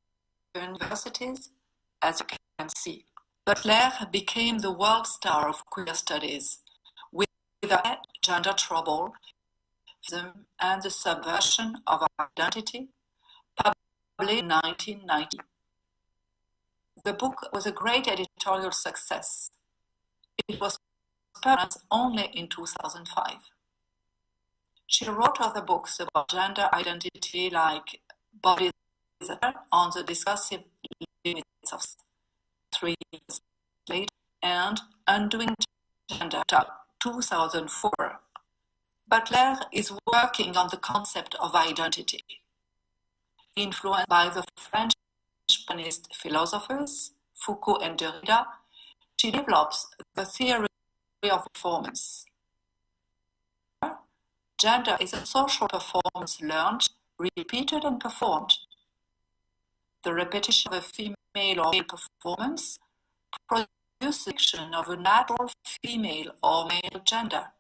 universities, as you can see. Butler became the world star of queer studies, with gender trouble and the subversion of identity, published in 1990. The book was a great editorial success. It was published only in 2005. She wrote other books about gender identity like Bodies on the Discursive Limits of 3 years later and Undoing Gender 2004. Butler is working on the concept of identity. Influenced by the French feminist philosophers Foucault and Derrida, she develops the theory of performance. Gender is a social performance learned, repeated, and performed. The repetition of a female or male performance produces the fiction of a natural female or male gender.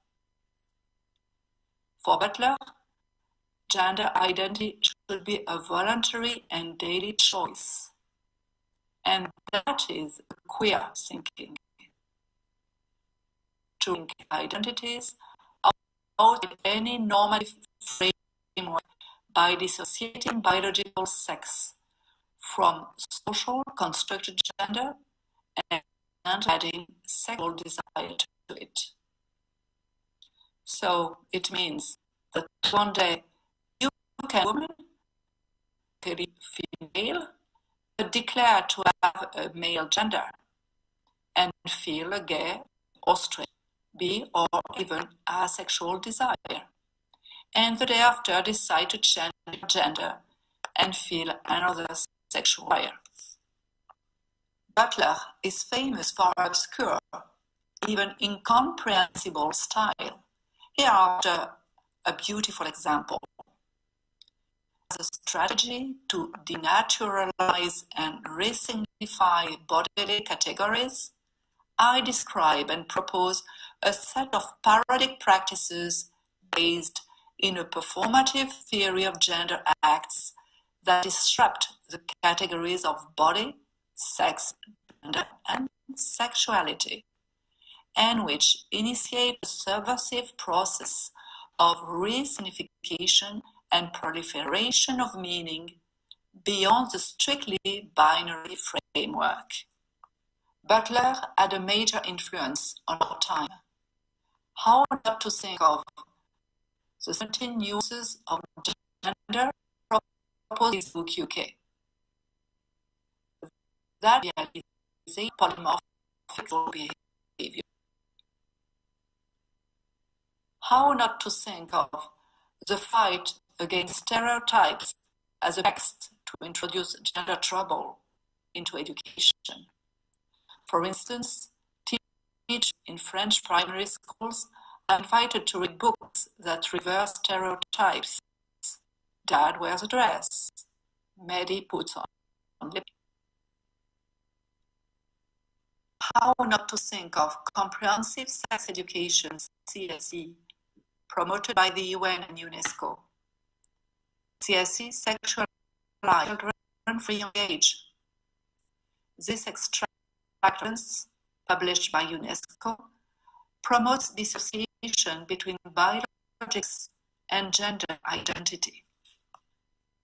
For Butler, gender identity should be a voluntary and daily choice. And that is queer thinking. To link identities out of any normative framework by dissociating biological sex from social constructed gender and adding sexual desire to it. So it means that one day you can be a woman, can be female, but declare to have a male gender and feel a gay or straight, bi or even asexual desire. And the day after decide to change gender and feel another sexual desire. Butler is famous for her obscure, even incomprehensible style. Here after a beautiful example. As a strategy to denaturalize and re-signify bodily categories, I describe and propose a set of parodic practices based in a performative theory of gender acts that disrupt the categories of body, sex, gender, and sexuality, and which initiate a subversive process of re-signification and proliferation of meaning beyond the strictly binary framework. Butler had a major influence on our time. How not to think of the 17 uses of gender proposed in book UK. That is a polymorphic behavior. How not to think of the fight against stereotypes as a text to introduce gender trouble into education. For instance, teachers in French primary schools are invited to read books that reverse stereotypes. Dad wears a dress. Maddie puts on lip. How not to think of comprehensive sex education, CSE, promoted by the UN and UNESCO. CSE sexualize children from young age. This extractions, published by UNESCO, promotes dissociation between biologics and gender identity.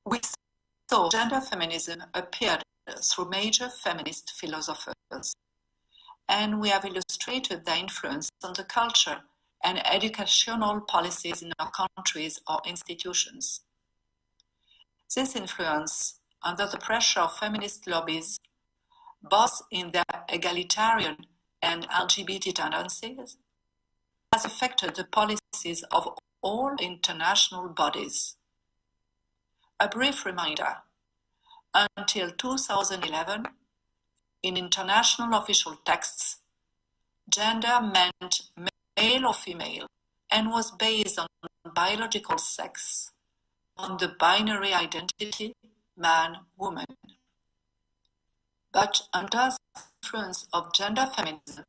We saw gender feminism appeared through major feminist philosophers, and we have illustrated their influence on the culture and educational policies in our countries or institutions. This influence, under the pressure of feminist lobbies, both in their egalitarian and LGBT tendencies, has affected the policies of all international bodies. A brief reminder, until 2011, in international official texts, gender meant male or female and was based on biological sex, on the binary identity man-woman. But under the influence of gender feminism,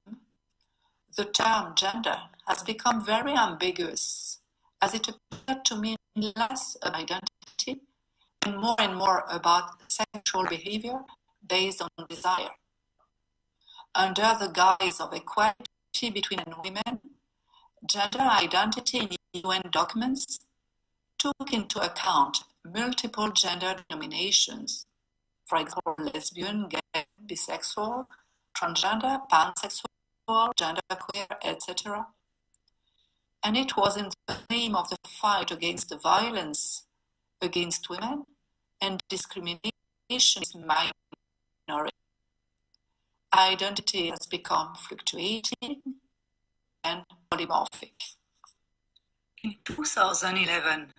the term gender has become very ambiguous, as it appeared to mean less about identity and more about sexual behavior based on desire. Under the guise of equality between men and women, gender identity in UN documents took into account multiple gender denominations, for example, lesbian, gay, bisexual, transgender, pansexual, genderqueer, etc. And it was in the name of the fight against the violence against women and discrimination against minorities. Identity has become fluctuating and polymorphic. In 2011,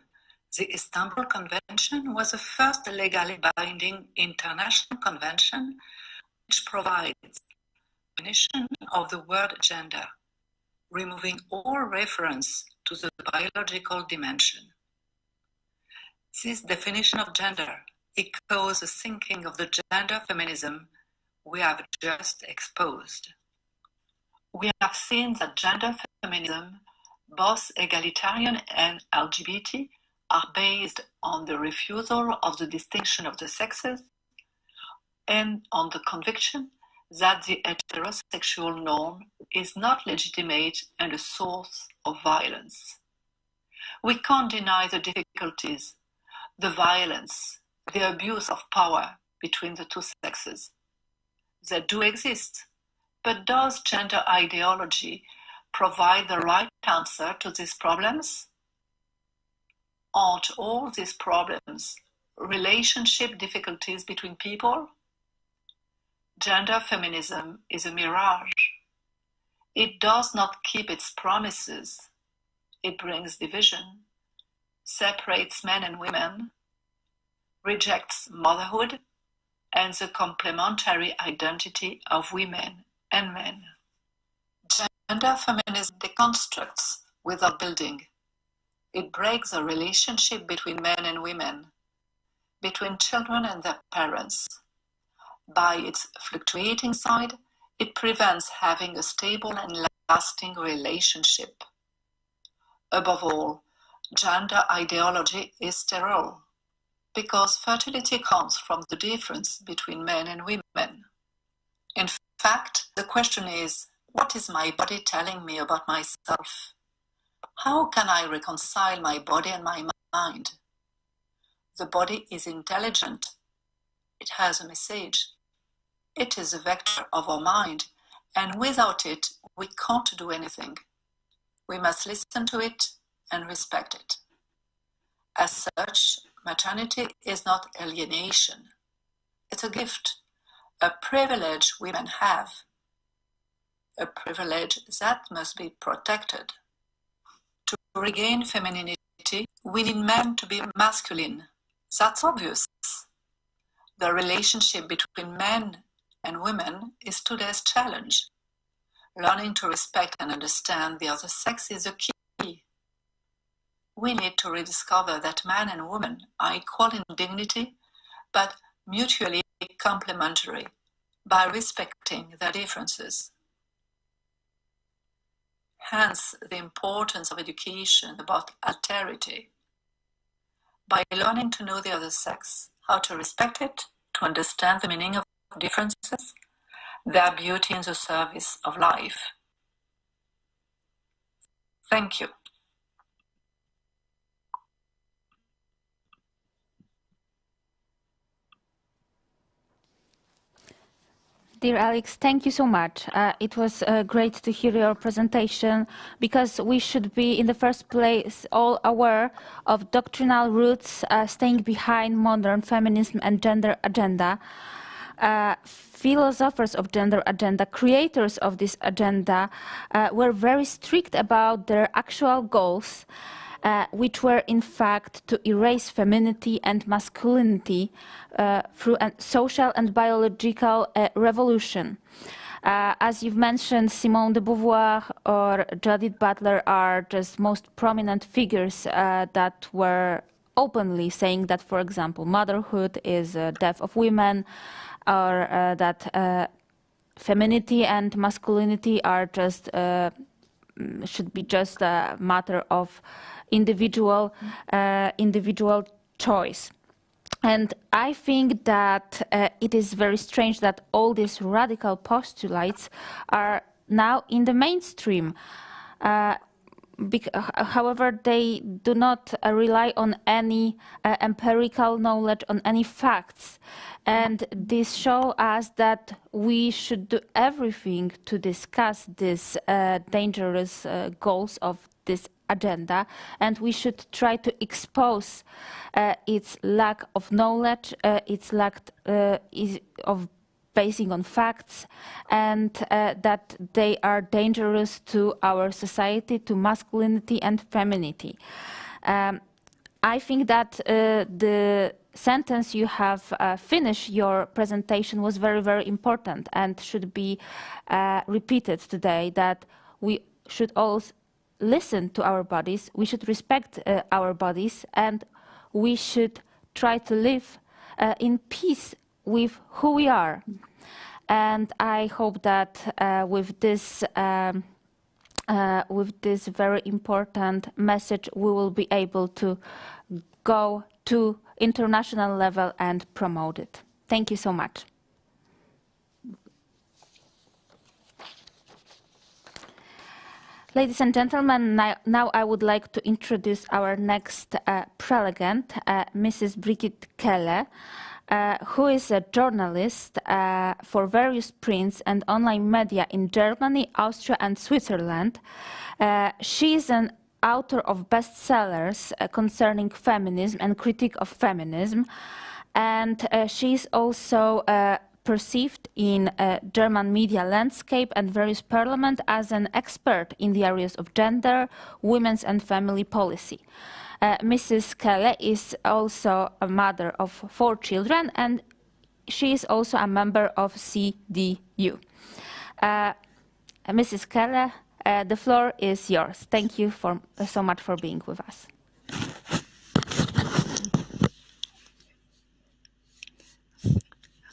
the Istanbul Convention was the first legally binding international convention which provides a definition of the word gender, removing all reference to the biological dimension. This definition of gender echoes the thinking of the gender feminism we have just exposed. We have seen that gender feminism, both egalitarian and LGBT, are based on the refusal of the distinction of the sexes and on the conviction that the heterosexual norm is not legitimate and a source of violence. We can't deny the difficulties, the violence, the abuse of power between the two sexes. They do exist, but does gender ideology provide the right answer to these problems? Aren't all these problems relationship difficulties between people? Gender feminism is a mirage. It does not keep its promises. It brings division, separates men and women, rejects motherhood, and the complementary identity of women and men. Gender feminism deconstructs without building. It breaks the relationship between men and women, between children and their parents. By its fluctuating side, it prevents having a stable and lasting relationship. Above all, gender ideology is sterile, because fertility comes from the difference between men and women. In fact, the question is, what is my body telling me about myself? How can I reconcile my body and my mind? The body is intelligent. It has a message. It is a vector of our mind, and without it, we can't do anything. We must listen to it and respect it. As such, maternity is not alienation. It's a gift, a privilege women have, a privilege that must be protected. To regain femininity, we need men to be masculine. That's obvious. The relationship between men and women is today's challenge. Learning to respect and understand the other sex is the key. We need to rediscover that man and woman are equal in dignity, but mutually complementary by respecting their differences. Hence, the importance of education about alterity. By learning to know the other sex, how to respect it, to understand the meaning of differences, their beauty in the service of life. Thank you. Dear Alex, thank you so much. It was great to hear your presentation, because we should be, in the first place, all aware of doctrinal roots staying behind modern feminism and gender agenda. Philosophers of gender agenda, creators of this agenda, were very strict about their actual goals, which were in fact to erase femininity and masculinity through a social and biological revolution. As you've mentioned, Simone de Beauvoir or Judith Butler are just most prominent figures that were openly saying that, for example, motherhood is a death of women, or that femininity and masculinity are just should be just a matter of individual choice. And I think that it is very strange that all these radical postulates are now in the mainstream. However, they do not rely on any empirical knowledge, on any facts. And this shows us that we should do everything to discuss these dangerous goals of this agenda, and we should try to expose its lack of knowledge, its lack of basing on facts, and that they are dangerous to our society, to masculinity and femininity. I think that the sentence you have finished your presentation was very, very important and should be repeated today, that we should always listen to our bodies, we should respect our bodies, and we should try to live in peace with who we are. And I hope that with this very important message, we will be able to go to international level and promote it. Thank you so much. Ladies and gentlemen, now I would like to introduce our next prelegent, Mrs. Brigitte Kelle, who is a journalist for various prints and online media in Germany, Austria, and Switzerland. She is an author of bestsellers concerning feminism and critique of feminism, and she is also perceived in German media landscape and various parliament as an expert in the areas of gender, women's and family policy. Mrs. Kelle is also a mother of 4 children, and she is also a member of CDU. Mrs. Kelle, the floor is yours. Thank you so much for being with us.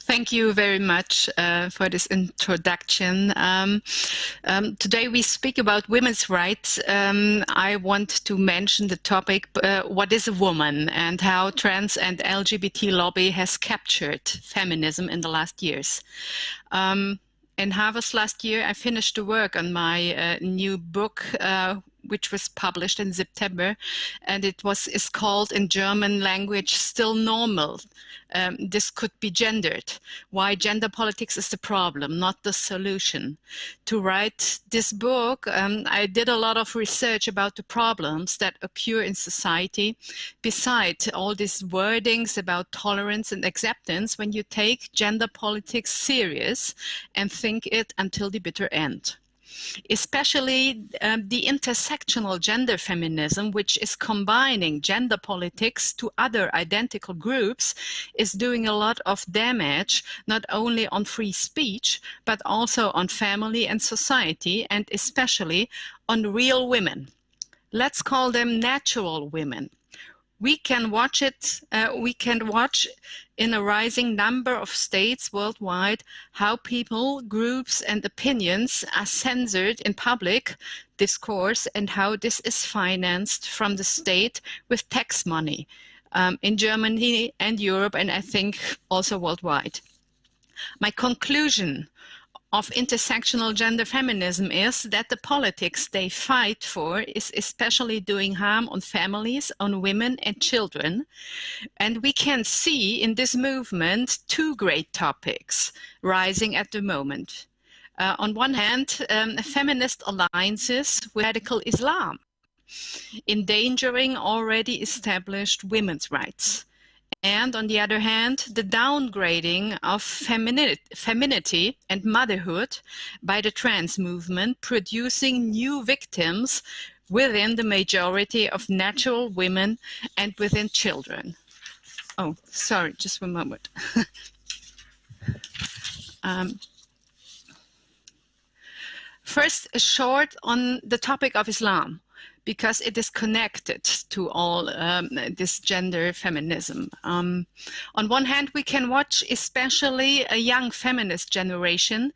Thank you very much for this introduction. Today we speak about women's rights. I want to mention the topic, what is a woman, and how trans and LGBT lobby has captured feminism in the last years. In Harvest last year, I finished the work on my new book, which was published in September, and is called in German language "Still Normal." This could be gendered. Why gender politics is the problem, not the solution. To write this book, I did a lot of research about the problems that occur in society, besides all these wordings about tolerance and acceptance when you take gender politics serious and think it until the bitter end. Especially the intersectional gender feminism, which is combining gender politics to other identical groups, is doing a lot of damage, not only on free speech, but also on family and society, and especially on real women. Let's call them natural women. We can watch in a rising number of states worldwide how people, groups, and opinions are censored in public discourse and how this is financed from the state with tax money in Germany and Europe, and I think also worldwide. My conclusion of intersectional gender feminism is that the politics they fight for is especially doing harm on families, on women and children. And we can see in this movement two great topics rising at the moment. On one hand, feminist alliances with radical Islam, endangering already established women's rights. And on the other hand, the downgrading of femininity and motherhood by the trans movement, producing new victims within the majority of natural women and within children. Oh, sorry, just one moment. First, a short on the topic of Islam, because it is connected to all this gender feminism. On one hand, we can watch especially a young feminist generation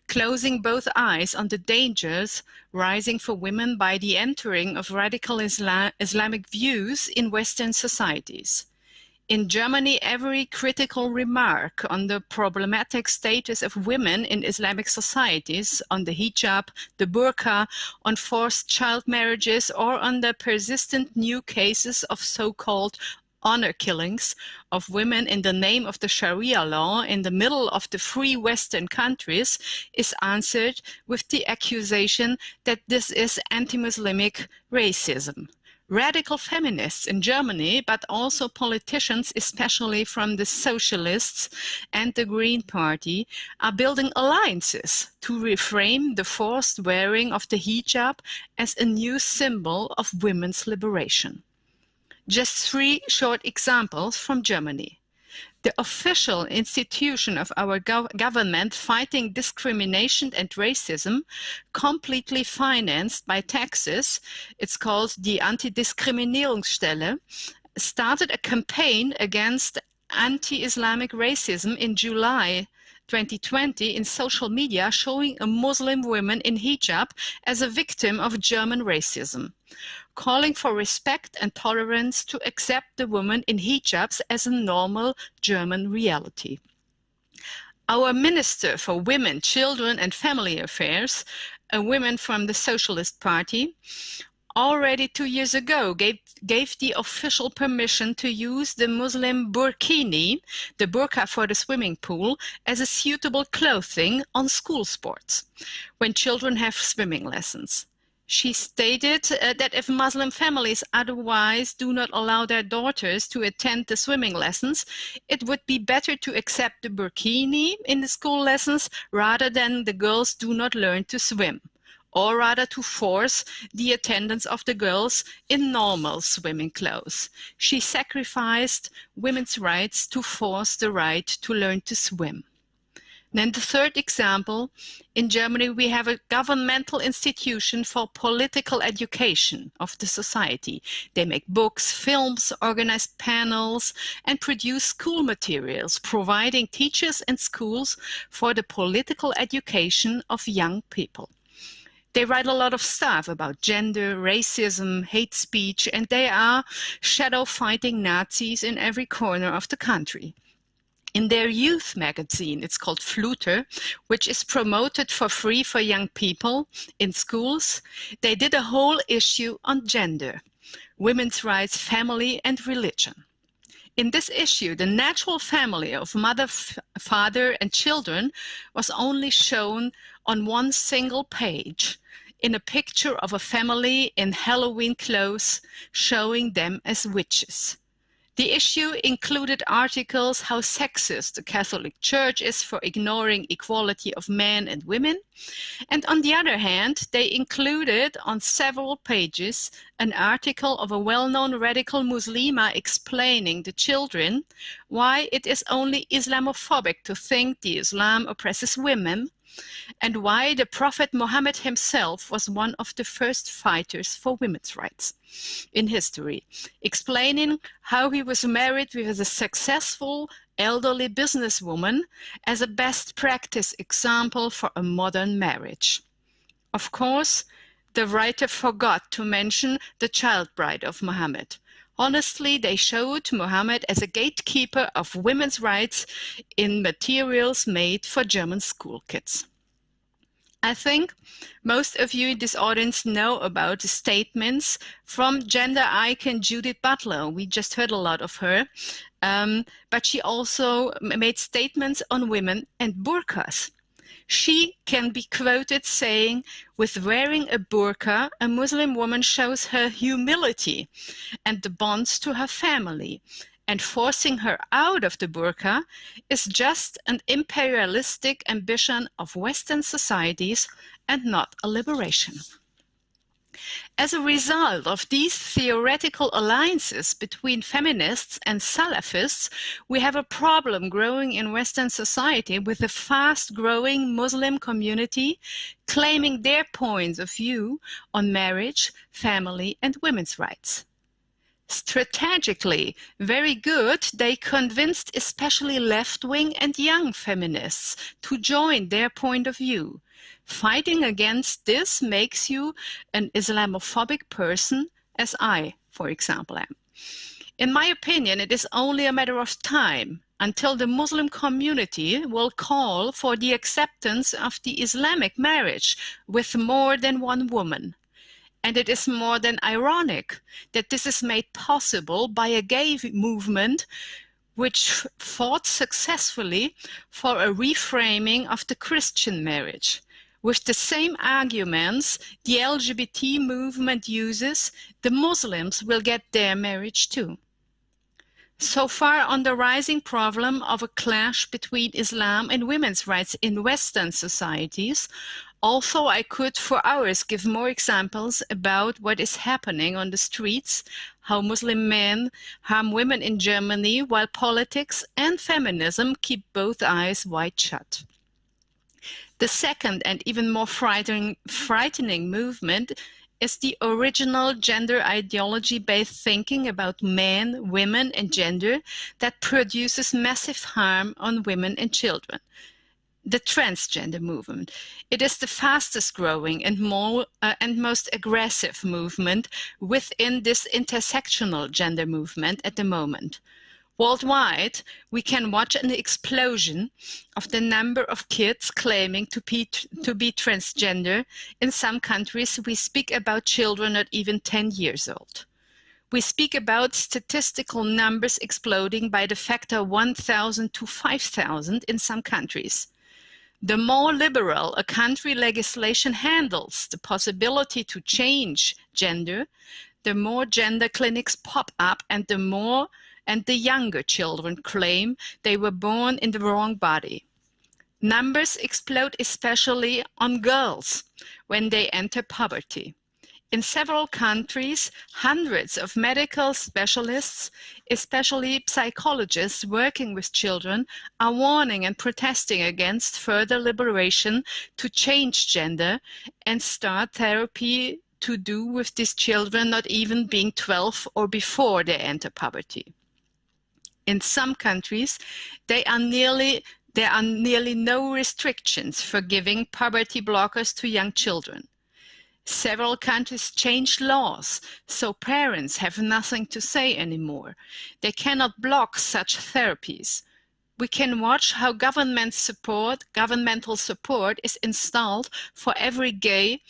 closing both eyes on the dangers rising for women by the entering of radical Islamic views in Western societies. In Germany, every critical remark on the problematic status of women in Islamic societies, on the hijab, the burqa, on forced child marriages, or on the persistent new cases of so-called honor killings of women in the name of the Sharia law in the middle of the free Western countries, is answered with the accusation that this is anti-Muslimic racism. Radical feminists in Germany, but also politicians, especially from the Socialists and the Green Party, are building alliances to reframe the forced wearing of the hijab as a new symbol of women's liberation. Just three short examples from Germany. The official institution of our government fighting discrimination and racism, completely financed by taxes, it's called the Anti-Diskriminierungsstelle, started a campaign against anti-Islamic racism in July 2020 in social media, showing a Muslim woman in hijab as a victim of German racism, calling for respect and tolerance to accept the woman in hijabs as a normal German reality. Our Minister for Women, Children and Family Affairs, a woman from the Socialist Party, already 2 years ago gave the official permission to use the Muslim burkini, the burqa for the swimming pool, as a suitable clothing on school sports when children have swimming lessons. She stated that if Muslim families otherwise do not allow their daughters to attend the swimming lessons, it would be better to accept the burkini in the school lessons rather than the girls do not learn to swim, or rather to force the attendance of the girls in normal swimming clothes. She sacrificed women's rights to force the right to learn to swim. Then the third example, in Germany we have a governmental institution for political education of the society. They make books, films, organize panels, and produce school materials, providing teachers and schools for the political education of young people. They write a lot of stuff about gender, racism, hate speech, and they are shadow fighting Nazis in every corner of the country. In their youth magazine, it's called Fluter, which is promoted for free for young people in schools, they did a whole issue on gender, women's rights, family, and religion. In this issue, the natural family of mother, father, and children was only shown on one single page in a picture of a family in Halloween clothes showing them as witches. The issue included articles how sexist the Catholic Church is for ignoring equality of men and women, and on the other hand, they included on several pages an article of a well-known radical Muslima explaining to children why it is only Islamophobic to think the Islam oppresses women, and why the Prophet Muhammad himself was one of the first fighters for women's rights in history, explaining how he was married with a successful elderly businesswoman as a best practice example for a modern marriage. Of course, the writer forgot to mention the child bride of Muhammad. Honestly, they showed Muhammad as a gatekeeper of women's rights in materials made for German school kids. I think most of you in this audience know about the statements from gender icon Judith Butler. We just heard a lot of her, but she also made statements on women and burqas. She can be quoted saying, "With wearing a burqa, a Muslim woman shows her humility and the bonds to her family, and forcing her out of the burqa is just an imperialistic ambition of Western societies and not a liberation." As a result of these theoretical alliances between feminists and Salafists, we have a problem growing in Western society with a fast-growing Muslim community claiming their points of view on marriage, family, and women's rights. Strategically very good, they convinced especially left-wing and young feminists to join their point of view. Fighting against this makes you an Islamophobic person, as I, for example, am. In my opinion, it is only a matter of time until the Muslim community will call for the acceptance of the Islamic marriage with more than one woman. And it is more than ironic that this is made possible by a gay movement which fought successfully for a reframing of the Christian marriage. With the same arguments the LGBT movement uses, the Muslims will get their marriage too. So far on the rising problem of a clash between Islam and women's rights in Western societies, although I could for hours give more examples about what is happening on the streets, how Muslim men harm women in Germany, while politics and feminism keep both eyes wide shut. The second and even more frightening movement is the original gender ideology-based thinking about men, women, and gender that produces massive harm on women and children. The transgender movement. It is the fastest growing and most aggressive movement within this intersectional gender movement at the moment. Worldwide, we can watch an explosion of the number of kids claiming to be transgender. In some countries, we speak about children not even 10 years old. We speak about statistical numbers exploding by the factor 1,000 to 5,000 in some countries. The more liberal a country legislation handles the possibility to change gender, the more gender clinics pop up and the younger children claim they were born in the wrong body. Numbers explode especially on girls when they enter puberty. In several countries, hundreds of medical specialists, especially psychologists working with children, are warning and protesting against further liberation to change gender and start therapy to do with these children not even being 12 or before they enter puberty. In some countries, there are nearly no restrictions for giving puberty blockers to young children. Several countries changed laws, so parents have nothing to say anymore. They cannot block such therapies. we can watch how governmental support is installed for every gay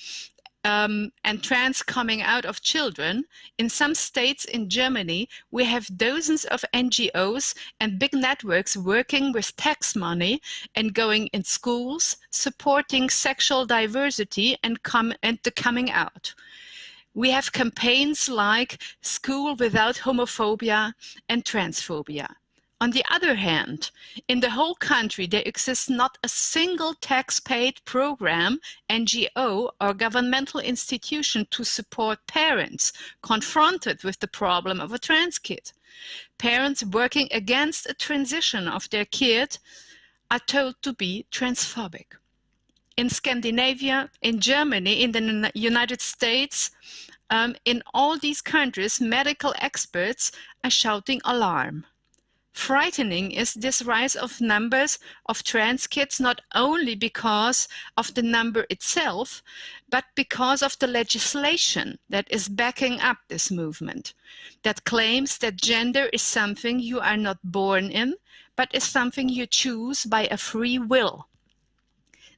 and trans coming out of children. In some states in Germany, we have dozens of NGOs and big networks working with tax money and going in schools, supporting sexual diversity and the coming out. We have campaigns like School Without Homophobia and Transphobia. On the other hand, in the whole country, there exists not a single tax-paid program, NGO, or governmental institution to support parents confronted with the problem of a trans kid. Parents working against a transition of their kid are told to be transphobic. In Scandinavia, in Germany, in the United States, in all these countries, medical experts are shouting alarm. Frightening is this rise of numbers of trans kids, not only because of the number itself, but because of the legislation that is backing up this movement, that claims that gender is something you are not born in, but is something you choose by a free will.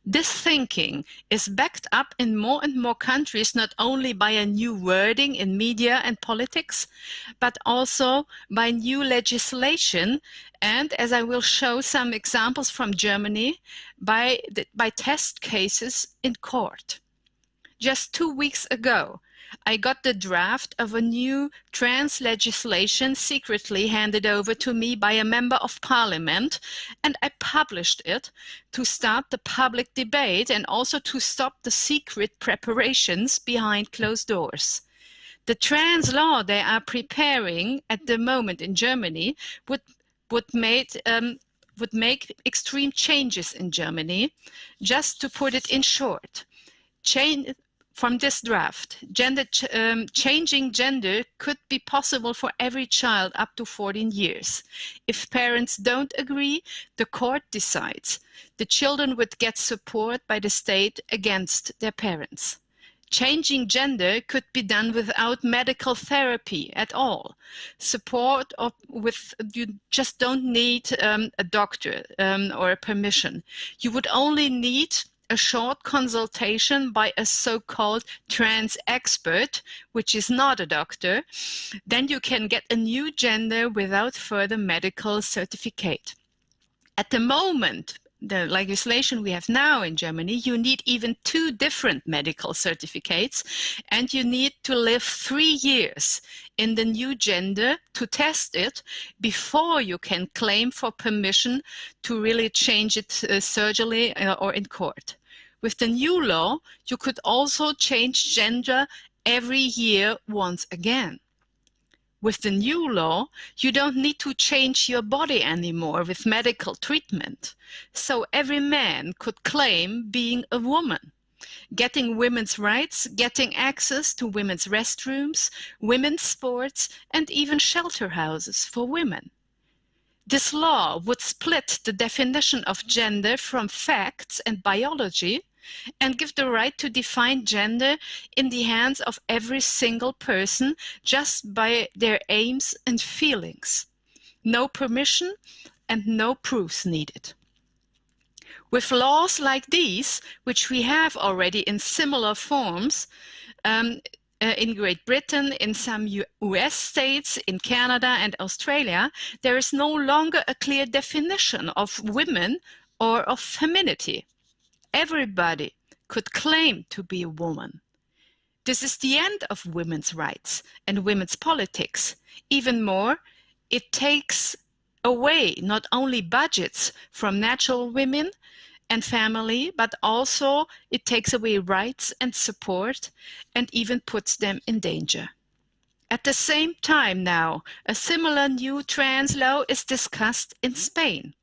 This thinking is backed up in more and more countries, not only by a new wording in media and politics, but also by new legislation, and, as I will show some examples from Germany, by test cases in court. Just 2 weeks ago, I got the draft of a new trans legislation secretly handed over to me by a member of parliament, and I published it to start the public debate and also to stop the secret preparations behind closed doors. The trans law they are preparing at the moment in Germany would make extreme changes in Germany. Just to put it in short, from this draft, changing gender could be possible for every child up to 14 years. If parents don't agree, the court decides. The children would get support by the state against their parents. Changing gender could be done without medical therapy at all. You just don't need a doctor or a permission. You would only need a short consultation by a so-called trans expert, which is not a doctor. Then you can get a new gender without further medical certificate. At the moment, the legislation we have now in Germany, you need even 2 different medical certificates, and you need to live 3 years in the new gender to test it before you can claim for permission to really change it surgically or in court. With the new law, you could also change gender every year once again. With the new law, you don't need to change your body anymore with medical treatment. So every man could claim being a woman, getting women's rights, getting access to women's restrooms, women's sports, and even shelter houses for women. This law would split the definition of gender from facts and biology and give the right to define gender in the hands of every single person just by their aims and feelings. No permission and no proofs needed. With laws like these, which we have already in similar forms, in Great Britain, in some US states, in Canada and Australia, there is no longer a clear definition of women or of femininity. Everybody could claim to be a woman. This is the end of women's rights and women's politics. Even more, it takes away not only budgets from natural women and family, but also it takes away rights and support and even puts them in danger. At the same time now, a similar new trans law is discussed in Spain.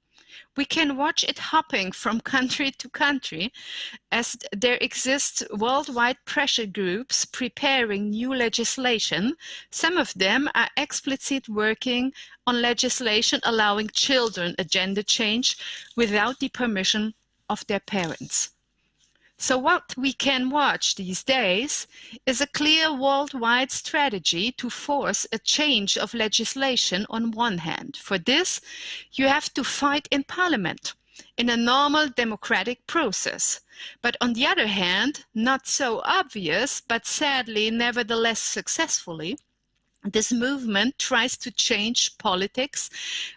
We can watch it hopping from country to country as there exist worldwide pressure groups preparing new legislation. Some of them are explicitly working on legislation allowing children a gender change without the permission of their parents. So what we can watch these days is a clear worldwide strategy to force a change of legislation on one hand. For this, you have to fight in parliament, in a normal democratic process. But on the other hand, not so obvious, but sadly nevertheless successfully, this movement tries to change politics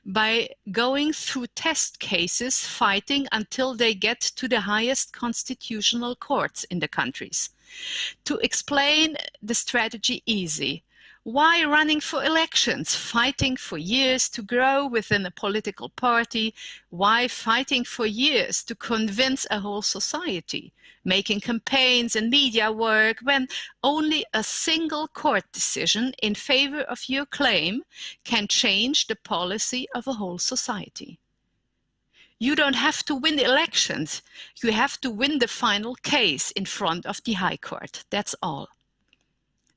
by going through test cases, fighting until they get to the highest constitutional courts in the countries. To explain the strategy easy, why running for elections, fighting for years to grow within a political party? Why fighting for years to convince a whole society? Making campaigns and media work when only a single court decision in favor of your claim can change the policy of a whole society. You don't have to win elections. You have to win the final case in front of the High Court. That's all.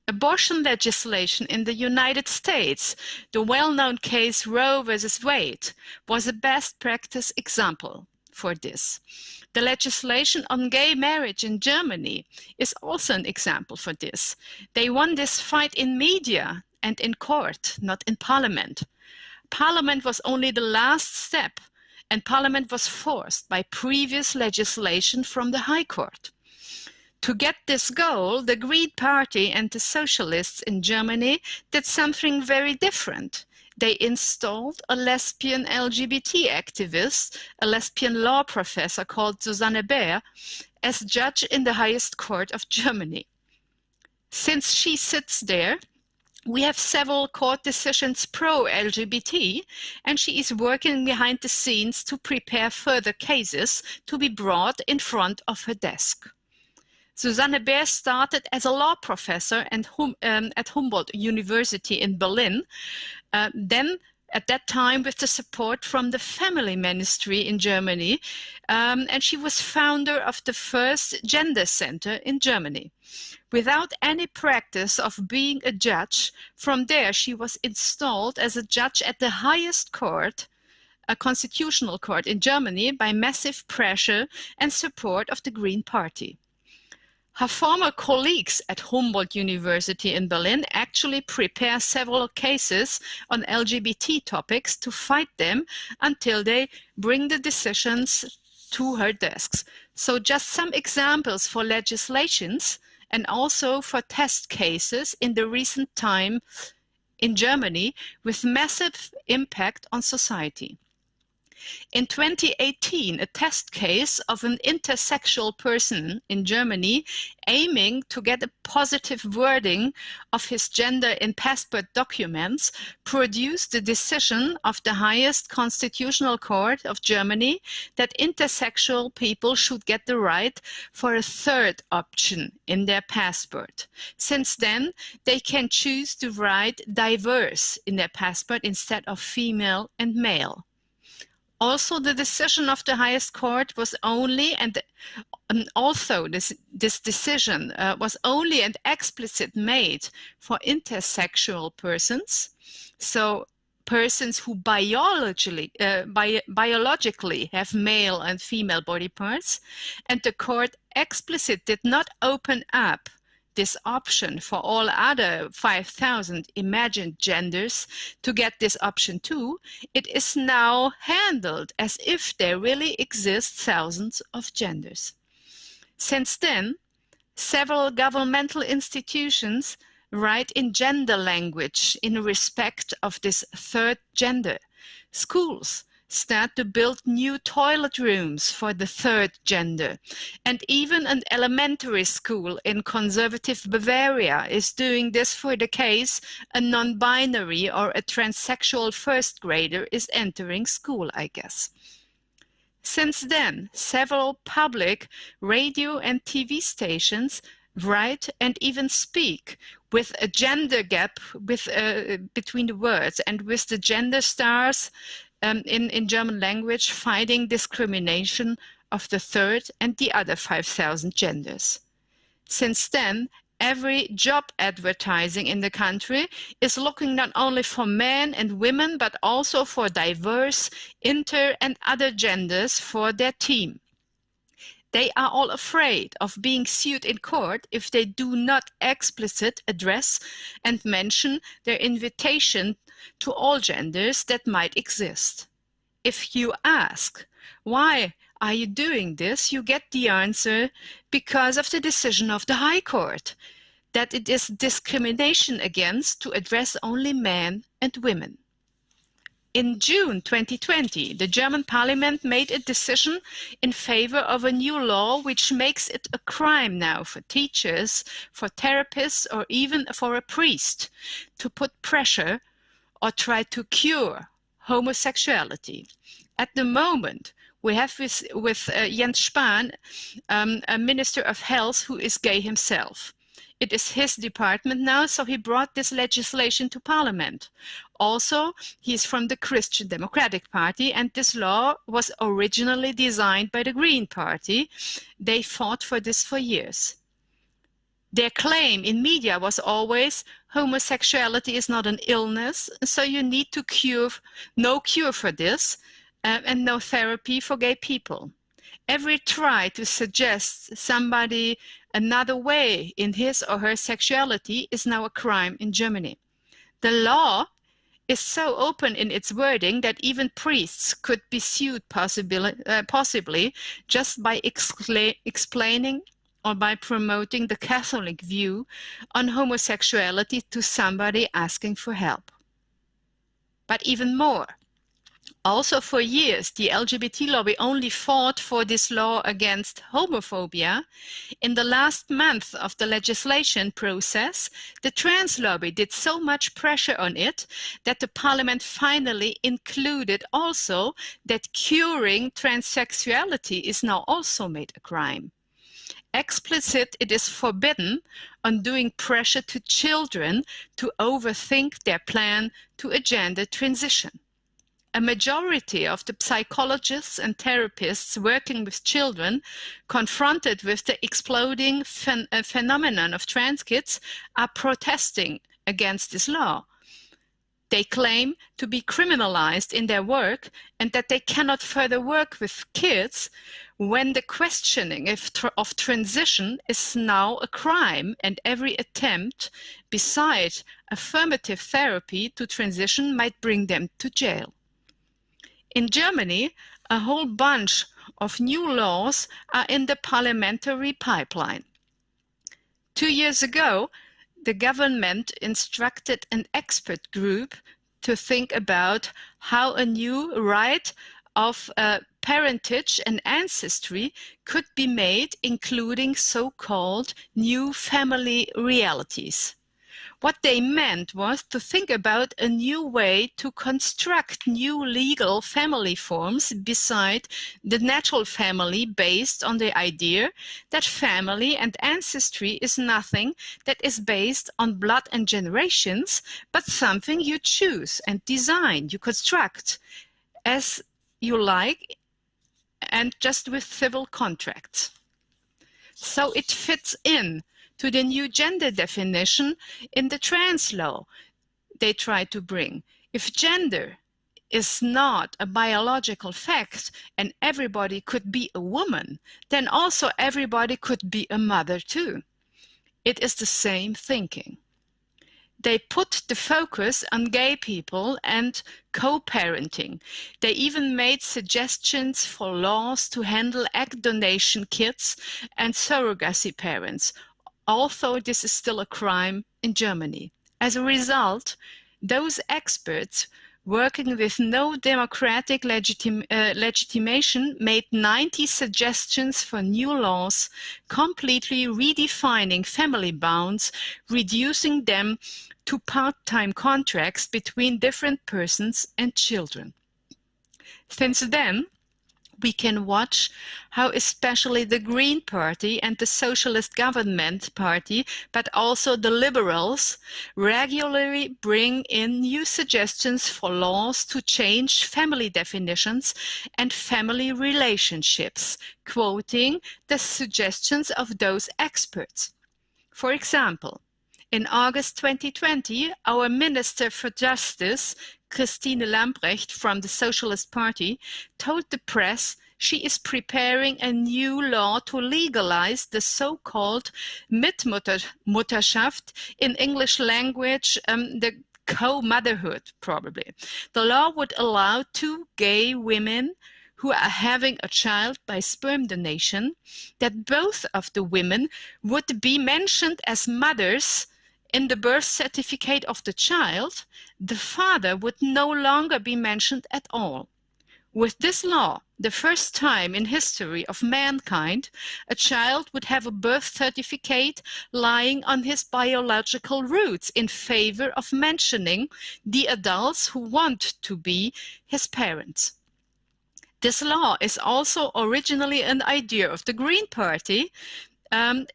Abortion legislation in the United States, the well-known case Roe versus Wade, was a best practice example for this. The legislation on gay marriage in Germany is also an example for this. They won this fight in media and in court, not in parliament. Parliament was only the last step, and parliament was forced by previous legislation from the High Court. To get this goal, the Green Party and the socialists in Germany did something very different. They installed a lesbian LGBT activist, a lesbian law professor called Susanne Bär, as judge in the highest court of Germany. Since she sits there, we have several court decisions pro-LGBT, and she is working behind the scenes to prepare further cases to be brought in front of her desk. Susanne Bär started as a law professor at Humboldt University in Berlin, then at that time with the support from the family ministry in Germany, and she was founder of the first gender center in Germany. Without any practice of being a judge, from there she was installed as a judge at the highest court, a constitutional court in Germany, by massive pressure and support of the Green Party. Her former colleagues at Humboldt University in Berlin actually prepare several cases on LGBT topics to fight them until they bring the decisions to her desks. So just some examples for legislations and also for test cases in the recent time in Germany with massive impact on society. In 2018, a test case of an intersexual person in Germany aiming to get a positive wording of his gender in passport documents produced the decision of the highest constitutional court of Germany that intersexual people should get the right for a third option in their passport. Since then, they can choose to write diverse in their passport instead of female and male. Also, the decision of the highest court was only, and also this decision was only and explicit made for intersexual persons, so persons who biologically have male and female body parts, and the court explicit did not open up this option for all other 5,000 imagined genders to get this option too. It is now handled as if there really exist thousands of genders. Since then, several governmental institutions write in gender language in respect of this third gender. Schools start to build new toilet rooms for the third gender. And even an elementary school in conservative Bavaria is doing this for the case a non-binary or a transsexual first grader is entering school, I guess. Since then, several public radio and TV stations write and even speak with a gender gap between the words and with the gender stars in German language fighting discrimination of the third and the other 5,000 genders. Since then, every job advertising in the country is looking not only for men and women, but also for diverse, inter and other genders for their team. They are all afraid of being sued in court if they do not explicitly address and mention their invitation to all genders that might exist. If you ask, why are you doing this? You get the answer, because of the decision of the High Court, that it is discrimination against to address only men and women. In June 2020, the German parliament made a decision in favor of a new law which makes it a crime now for teachers, for therapists, or even for a priest to put pressure or try to cure homosexuality. At the moment, we have with Jens Spahn, a Minister of Health who is gay himself. It is his department now, so he brought this legislation to Parliament. Also, he is from the Christian Democratic Party, and this law was originally designed by the Green Party. They fought for this for years. Their claim in media was always, homosexuality is not an illness, so you need to no cure for this, and no therapy for gay people. Every try to suggest somebody another way in his or her sexuality is now a crime in Germany. The law is so open in its wording that even priests could be sued possibly just by explaining or by promoting the Catholic view on homosexuality to somebody asking for help. But even more, also for years, the LGBT lobby only fought for this law against homophobia. In the last month of the legislation process, the trans lobby did so much pressure on it that the parliament finally included also that curing transsexuality is now also made a crime. Explicit, it is forbidden on doing pressure to children to overthink their plan to a gender transition. A majority of the psychologists and therapists working with children confronted with the exploding phenomenon of trans kids are protesting against this law. They claim to be criminalized in their work and that they cannot further work with kids when the questioning of transition is now a crime, and every attempt besides affirmative therapy to transition might bring them to jail. In Germany, a whole bunch of new laws are in the parliamentary pipeline. 2 years ago, the government instructed an expert group to think about how a new right of parentage and ancestry could be made, including so-called new family realities. What they meant was to think about a new way to construct new legal family forms beside the natural family, based on the idea that family and ancestry is nothing that is based on blood and generations, but something you choose and design, you construct as you like, and just with civil contracts. So it fits in to the new gender definition in the trans law they try to bring. If gender is not a biological fact and everybody could be a woman, then also everybody could be a mother too. It is the same thinking. They put the focus on gay people and co-parenting. They even made suggestions for laws to handle egg donation kits and surrogacy parents, although this is still a crime in Germany. As a result, those experts working with no democratic legitimation made 90 suggestions for new laws, completely redefining family bounds, reducing them to part-time contracts between different persons and children. Since then, we can watch how especially the Green Party and the Socialist Government Party, but also the Liberals, regularly bring in new suggestions for laws to change family definitions and family relationships, quoting the suggestions of those experts. For example, in August 2020, our Minister for Justice, Christine Lambrecht from the Socialist Party, told the press she is preparing a new law to legalize the so-called Mitmutterschaft, in English language, the co-motherhood, probably. The law would allow 2 gay women who are having a child by sperm donation that both of the women would be mentioned as mothers in the birth certificate of the child. The father would no longer be mentioned at all. With this law, the first time in history of mankind, a child would have a birth certificate lying on his biological roots in favor of mentioning the adults who want to be his parents. This law is also originally an idea of the Green Party.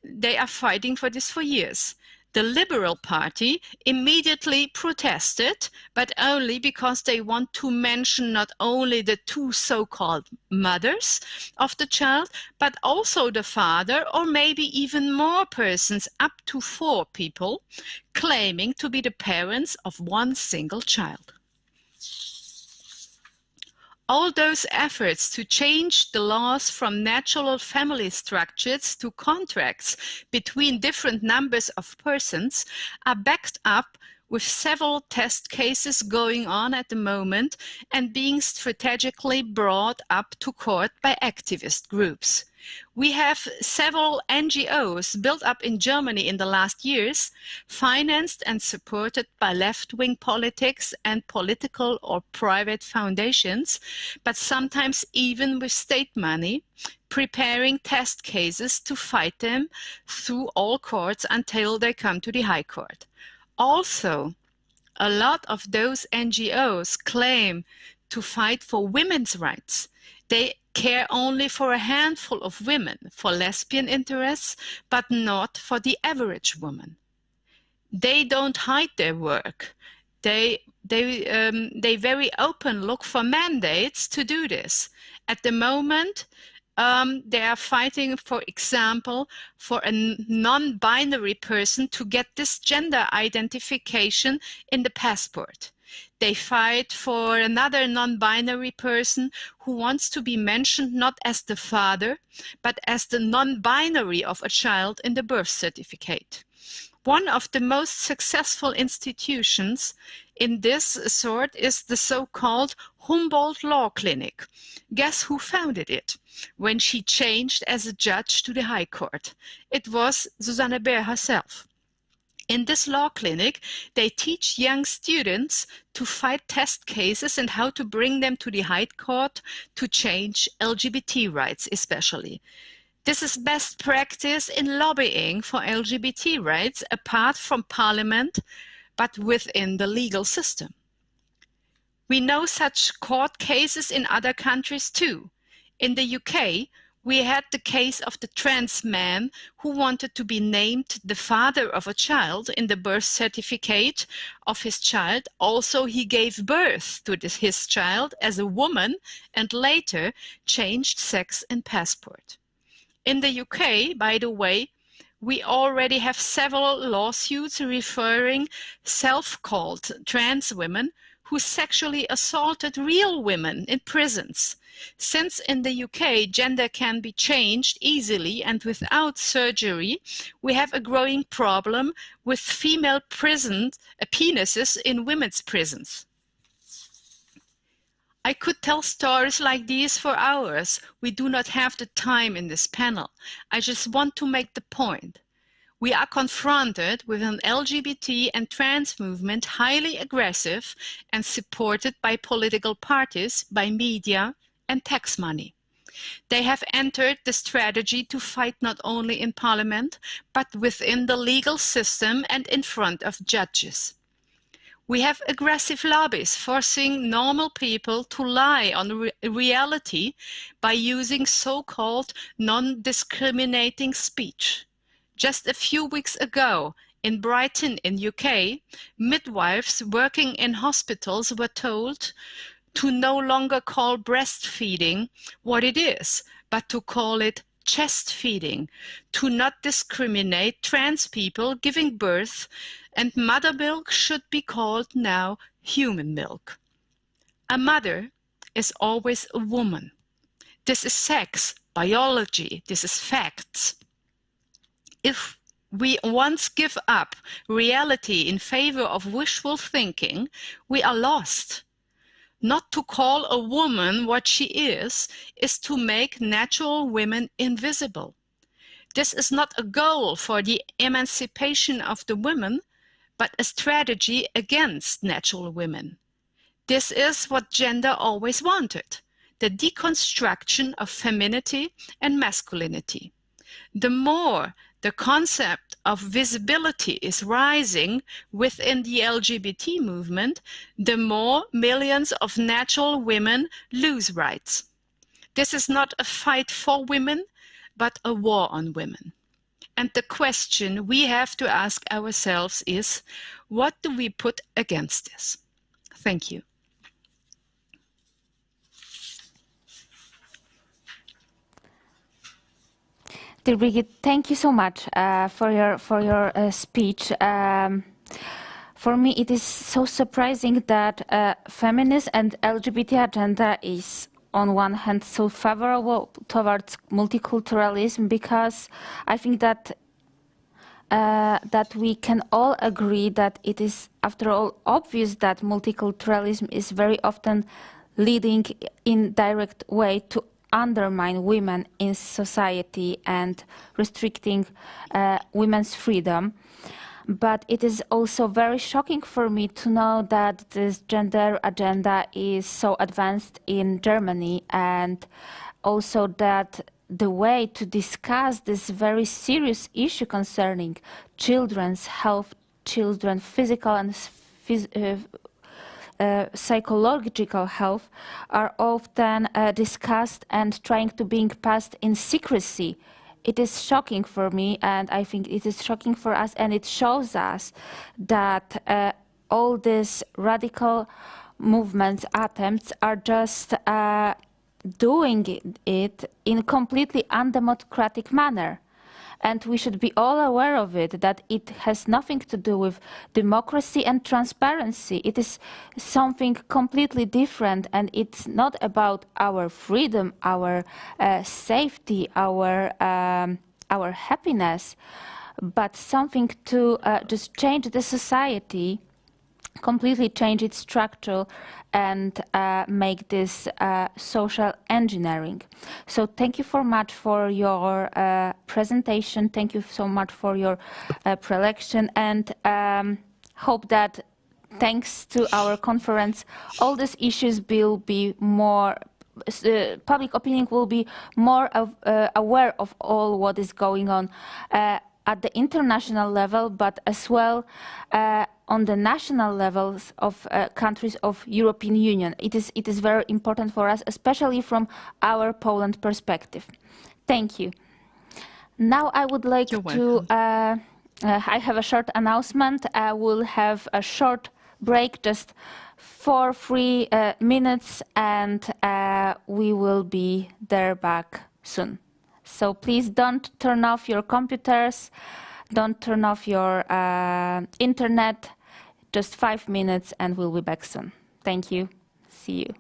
They are fighting for this for years. The Liberal Party immediately protested, but only because they want to mention not only the 2 so-called mothers of the child, but also the father, or maybe even more persons, up to 4 people, claiming to be the parents of one single child. All those efforts to change the laws from natural family structures to contracts between different numbers of persons are backed up with several test cases going on at the moment and being strategically brought up to court by activist groups. We have several NGOs built up in Germany in the last years, financed and supported by left-wing politics and political or private foundations, but sometimes even with state money, preparing test cases to fight them through all courts until they come to the High Court. Also, a lot of those NGOs claim to fight for women's rights. They care only for a handful of women, for lesbian interests, but not for the average woman. They don't hide their work. They very open look for mandates to do this. At the moment, they are fighting, for example, for a non-binary person to get this gender identification in the passport. They fight for another non-binary person who wants to be mentioned not as the father, but as the non-binary of a child in the birth certificate. One of the most successful institutions in this sort is the so-called Humboldt Law Clinic. Guess who founded it when she changed as a judge to the High Court? It was Susanne Baer herself. In this law clinic, they teach young students to fight test cases and how to bring them to the High Court to change LGBT rights especially. This is best practice in lobbying for LGBT rights apart from Parliament, but within the legal system. We know such court cases in other countries too. In the UK, we had the case of the trans man who wanted to be named the father of a child in the birth certificate of his child. Also, he gave birth to his child as a woman and later changed sex in passport. In the UK, by the way, we already have several lawsuits referring self-called trans women who sexually assaulted real women in prisons. Since in the UK gender can be changed easily and without surgery, we have a growing problem with female penises in women's prisons. I could tell stories like these for hours. We do not have the time in this panel. I just want to make the point. We are confronted with an LGBT and trans movement highly aggressive and supported by political parties, by media, and tax money. They have entered the strategy to fight not only in Parliament, but within the legal system and in front of judges. We have aggressive lobbies forcing normal people to lie on reality by using so-called non-discriminating speech. Just a few weeks ago, in Brighton in UK, midwives working in hospitals were told to no longer call breastfeeding what it is, but to call it chest feeding, to not discriminate trans people giving birth, and mother milk should be called now human milk. A mother is always a woman. This is sex, biology, this is facts. If we once give up reality in favor of wishful thinking, we are lost. Not to call a woman what she is to make natural women invisible. This is not a goal for the emancipation of the women, but a strategy against natural women. This is what gender always wanted, the deconstruction of femininity and masculinity. The more the concept of visibility is rising within the LGBT movement, the more millions of natural women lose rights. This is not a fight for women, but a war on women. And the question we have to ask ourselves is, what do we put against this? Thank you. Dear Brigitte, thank you so much for your speech. For me, it is so surprising that feminist and LGBT agenda is, on one hand, so favorable towards multiculturalism, because I think that that we can all agree that it is, after all, obvious that multiculturalism is very often leading in direct way to undermine women in society and restricting women's freedom. But it is also very shocking for me to know that this gender agenda is so advanced in Germany, and also that the way to discuss this very serious issue concerning children's health, children's physical and psychological health are often discussed and trying to be passed in secrecy. It is shocking for me, and I think it is shocking for us, and it shows us that all these radical movements, attempts are just doing it in a completely undemocratic manner. And we should be all aware of it, that it has nothing to do with democracy and transparency. It is something completely different, and it's not about our freedom, our safety, our happiness, but something to just change the society, completely change its structure, and make this social engineering. So thank you so much for your presentation. Thank you so much for your prelection, and hope that thanks to our conference, all these issues will be more, public opinion will be more aware of all what is going on at the international level, but as well on the national levels of countries of European Union. It is very important for us, especially from our Poland perspective. Thank you. Now I would like to, I have a short announcement. I will have a short break, just 3 minutes, and we will be there back soon. So please don't turn off your computers, don't turn off your internet, just 5 minutes and we'll be back soon. Thank you. See you.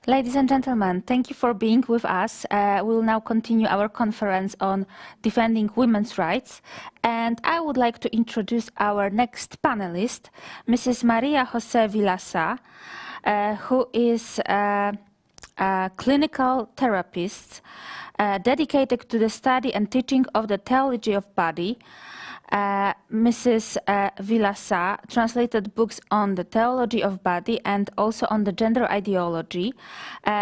Ladies and gentlemen, thank you for being with us. We will now continue our conference on defending women's rights. And I would like to introduce our next panelist, Mrs. Maria Jose Villasa, who is a clinical therapist dedicated to the study and teaching of the theology of body. Mrs. Villasa translated books on the theology of body and also on the gender ideology.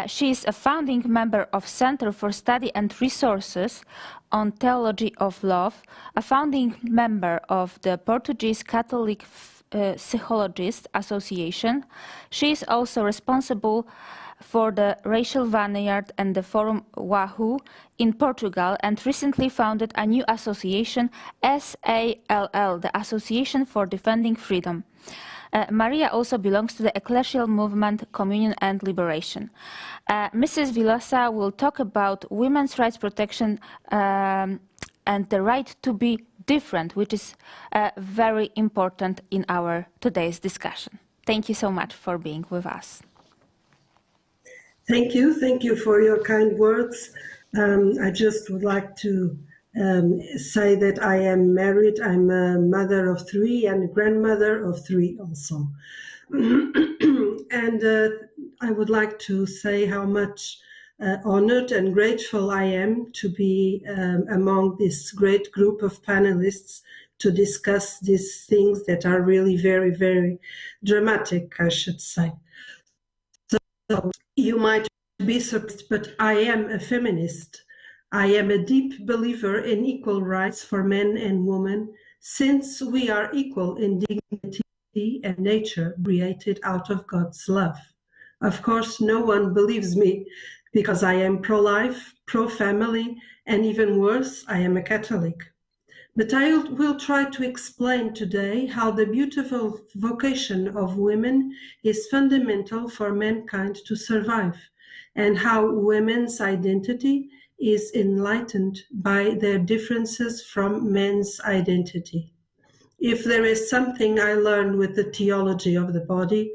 She is a founding member of Center for Study and Resources on Theology of Love, a founding member of the Portuguese Catholic Psychologists Association. She is also responsible for the Racial Vineyard and the Forum Wahoo in Portugal, and recently founded a new association, SALL, the Association for Defending Freedom. Maria also belongs to the ecclesial movement Communion and Liberation. Mrs. Villasa will talk about women's rights protection and the right to be different, which is very important in our today's discussion. Thank you so much for being with us. Thank you for your kind words. I just would like to say that I am married. I'm a mother of 3 and a grandmother of 3 also. And I would like to say how much honored and grateful I am to be among this great group of panelists to discuss these things that are really very, very dramatic, I should say. So you might be surprised, but I am a feminist. I am a deep believer in equal rights for men and women, since we are equal in dignity and nature, created out of God's love. Of course, no one believes me because I am pro-life, pro-family, and even worse, I am a Catholic. But I will try to explain today how the beautiful vocation of women is fundamental for mankind to survive, and how women's identity is enlightened by their differences from men's identity. If there is something I learned with the theology of the body,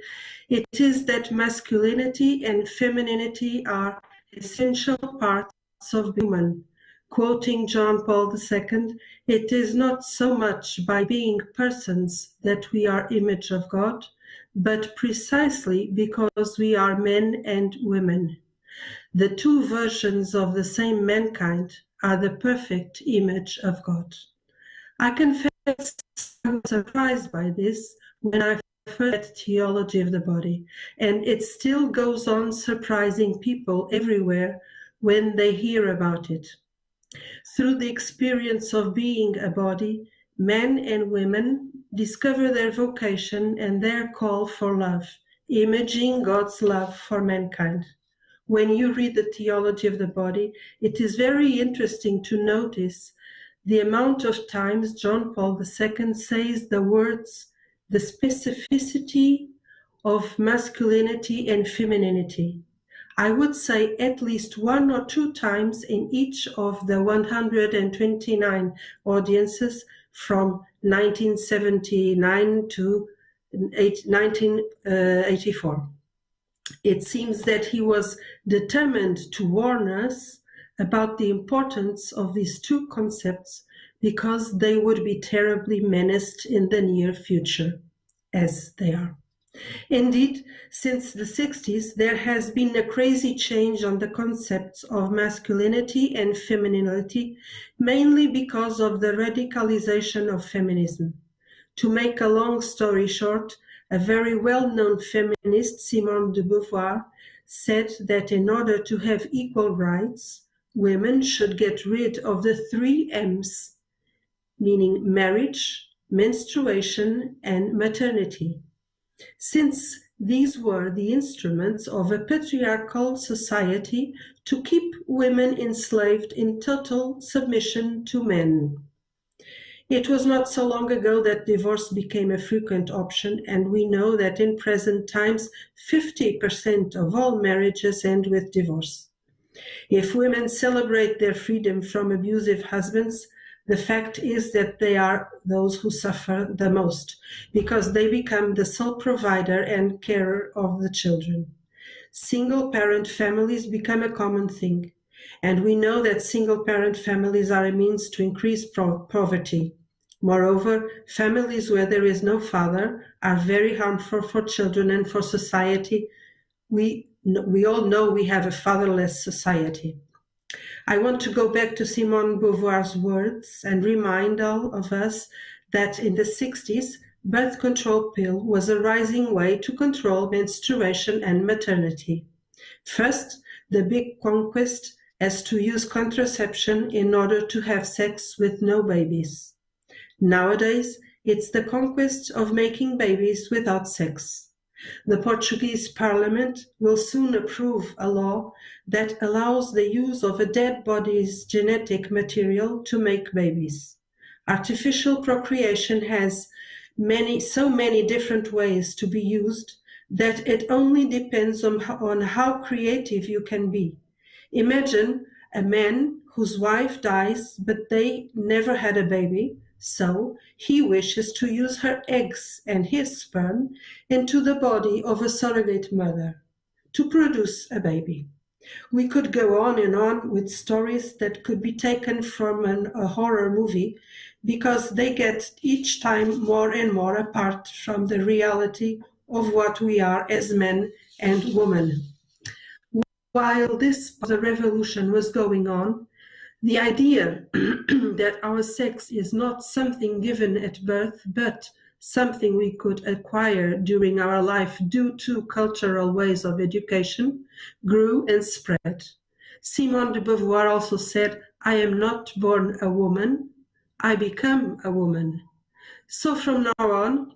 it is that masculinity and femininity are essential parts of woman. Quoting John Paul II, it is not so much by being persons that we are image of God, but precisely because we are men and women. The 2 versions of the same mankind are the perfect image of God. I confess I was surprised by this when I first read theology of the body, and it still goes on surprising people everywhere when they hear about it. Through the experience of being a body, men and women discover their vocation and their call for love, imaging God's love for mankind. When you read the theology of the body, it is very interesting to notice the amount of times John Paul II says the words, the specificity of masculinity and femininity. I would say at least 1 or 2 times in each of the 129 audiences from 1979 to 1984. It seems that he was determined to warn us about the importance of these 2 concepts because they would be terribly menaced in the near future, as they are. Indeed, since the 60s, there has been a crazy change on the concepts of masculinity and femininity, mainly because of the radicalization of feminism. To make a long story short, a very well-known feminist, Simone de Beauvoir, said that in order to have equal rights, women should get rid of the 3 M's, meaning marriage, menstruation, and maternity. Since these were the instruments of a patriarchal society to keep women enslaved in total submission to men. It was not so long ago that divorce became a frequent option, and we know that in present times 50% of all marriages end with divorce. If women celebrate their freedom from abusive husbands, the fact is that they are those who suffer the most, because they become the sole provider and carer of the children. single-parent families become a common thing. And we know that single-parent families are a means to increase poverty. Moreover, families where there is no father are very harmful for children and for society. We all know we have a fatherless society. I want to go back to Simone de Beauvoir's words and remind all of us that in the 60s, birth control pill was a rising way to control menstruation and maternity. First, the big conquest as to use contraception in order to have sex with no babies. Nowadays, it's the conquest of making babies without sex. The Portuguese Parliament will soon approve a law that allows the use of a dead body's genetic material to make babies. Artificial procreation has so many different ways to be used that it only depends on how creative you can be. Imagine a man whose wife dies, but they never had a baby, so he wishes to use her eggs and his sperm into the body of a surrogate mother to produce a baby. We could go on and on with stories that could be taken from a horror movie, because they get each time more and more apart from the reality of what we are as men and women. While the revolution was going on, the idea that our sex is not something given at birth, but something we could acquire during our life due to cultural ways of education, grew and spread. Simone de Beauvoir also said, "I am not born a woman, I become a woman." So from now on,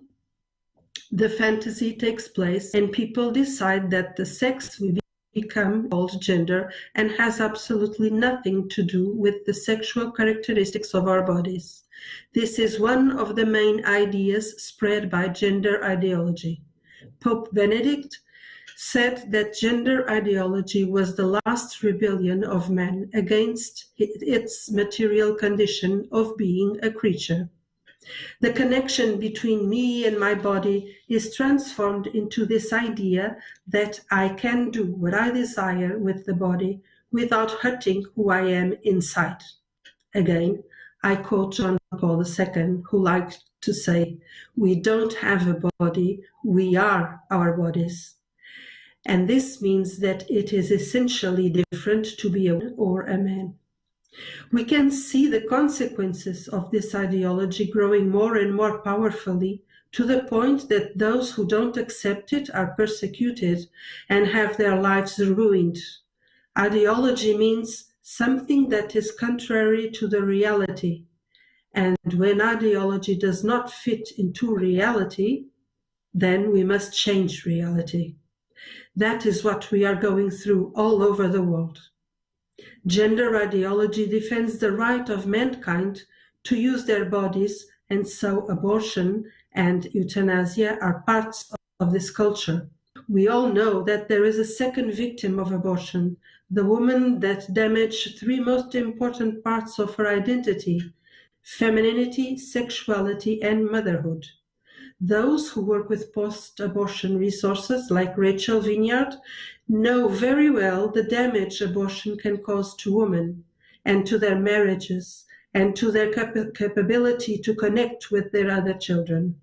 the fantasy takes place and people decide that the sex we become called gender and has absolutely nothing to do with the sexual characteristics of our bodies. This is one of the main ideas spread by gender ideology. Pope Benedict said that gender ideology was the last rebellion of man against its material condition of being a creature. The connection between me and my body is transformed into this idea that I can do what I desire with the body without hurting who I am inside. Again, I quote John Paul II, who liked to say, "We don't have a body, we are our bodies." And this means that it is essentially different to be a woman or a man. We can see the consequences of this ideology growing more and more powerfully, to the point that those who don't accept it are persecuted and have their lives ruined. Ideology means something that is contrary to the reality. And when ideology does not fit into reality, then we must change reality. That is what we are going through all over the world. Gender ideology defends the right of mankind to use their bodies, and so abortion and euthanasia are parts of this culture. We all know that there is a second victim of abortion, the woman that damaged three most important parts of her identity: femininity, sexuality, and motherhood. Those who work with post-abortion resources, like Rachel Vineyard, know very well the damage abortion can cause to women and to their marriages and to their capability to connect with their other children.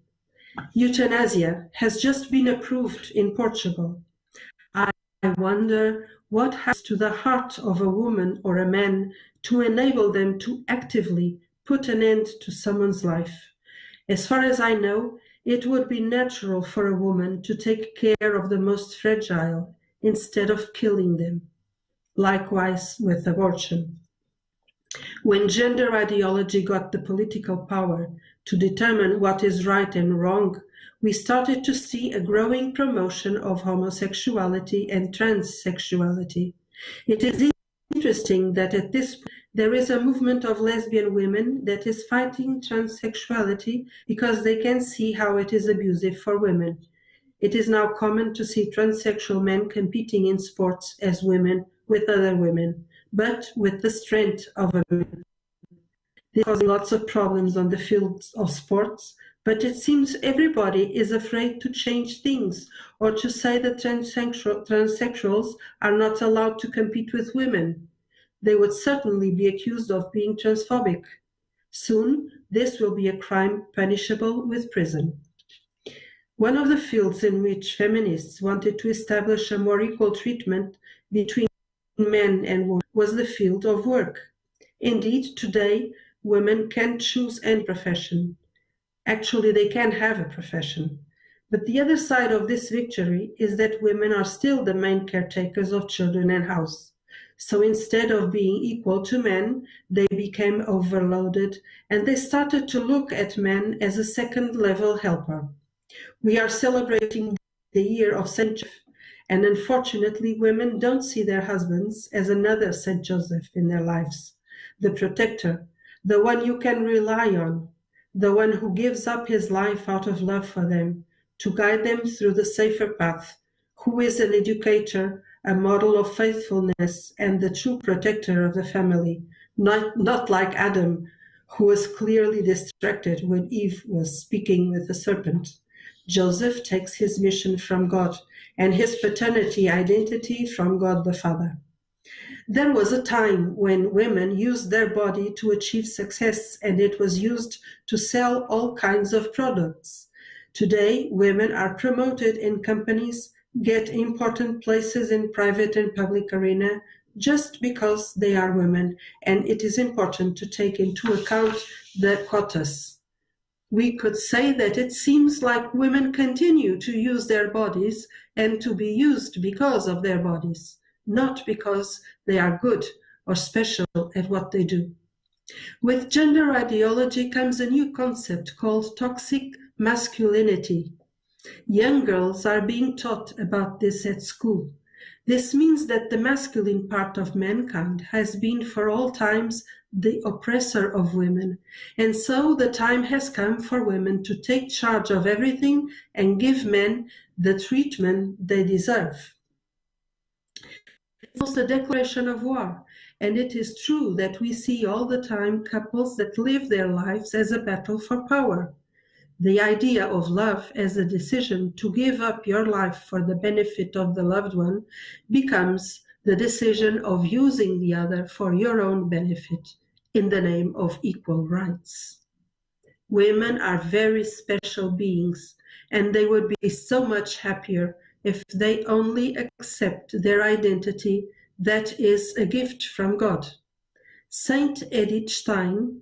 Euthanasia has just been approved in Portugal. I wonder what happens to the heart of a woman or a man to enable them to actively put an end to someone's life. As far as I know, it would be natural for a woman to take care of the most fragile instead of killing them. Likewise with abortion. When gender ideology got the political power to determine what is right and wrong, we started to see a growing promotion of homosexuality and transsexuality. It is interesting that at this point, there is a movement of lesbian women that is fighting transsexuality because they can see how it is abusive for women. It is now common to see transsexual men competing in sports as women with other women, but with the strength of a man. This causing lots of problems on the field of sports, But it seems everybody is afraid to change things or to say that transsexuals are not allowed to compete with women. They would certainly be accused of being transphobic. Soon, this will be a crime punishable with prison. One of the fields in which feminists wanted to establish a more equal treatment between men and women was the field of work. Indeed, today, women can choose any profession. Actually, they can have a profession. But the other side of this victory is that women are still the main caretakers of children and house. So instead of being equal to men, they became overloaded and they started to look at men as a second-level helper. We are celebrating the year of St. Joseph, and unfortunately, women don't see their husbands as another St. Joseph in their lives, the protector, the one you can rely on, the one who gives up his life out of love for them, to guide them through the safer path, who is an educator, a model of faithfulness, and the true protector of the family, not like Adam, who was clearly distracted when Eve was speaking with the serpent. Joseph takes his mission from God and his paternity identity from God the Father. There was a time when women used their body to achieve success, and it was used to sell all kinds of products. Today, women are promoted in companies, get important places in private and public arena just because they are women, and it is important to take into account the quotas. We could say that it seems like women continue to use their bodies and to be used because of their bodies, not because they are good or special at what they do. With gender ideology comes a new concept called toxic masculinity. Young girls are being taught about this at school. This means that the masculine part of mankind has been for all times the oppressor of women, and so the time has come for women to take charge of everything and give men the treatment they deserve. It's a declaration of war, and it is true that we see all the time couples that live their lives as a battle for power. The idea of love as a decision to give up your life for the benefit of the loved one becomes the decision of using the other for your own benefit in the name of equal rights. Women are very special beings, and they would be so much happier if they only accept their identity that is a gift from God. Saint Edith Stein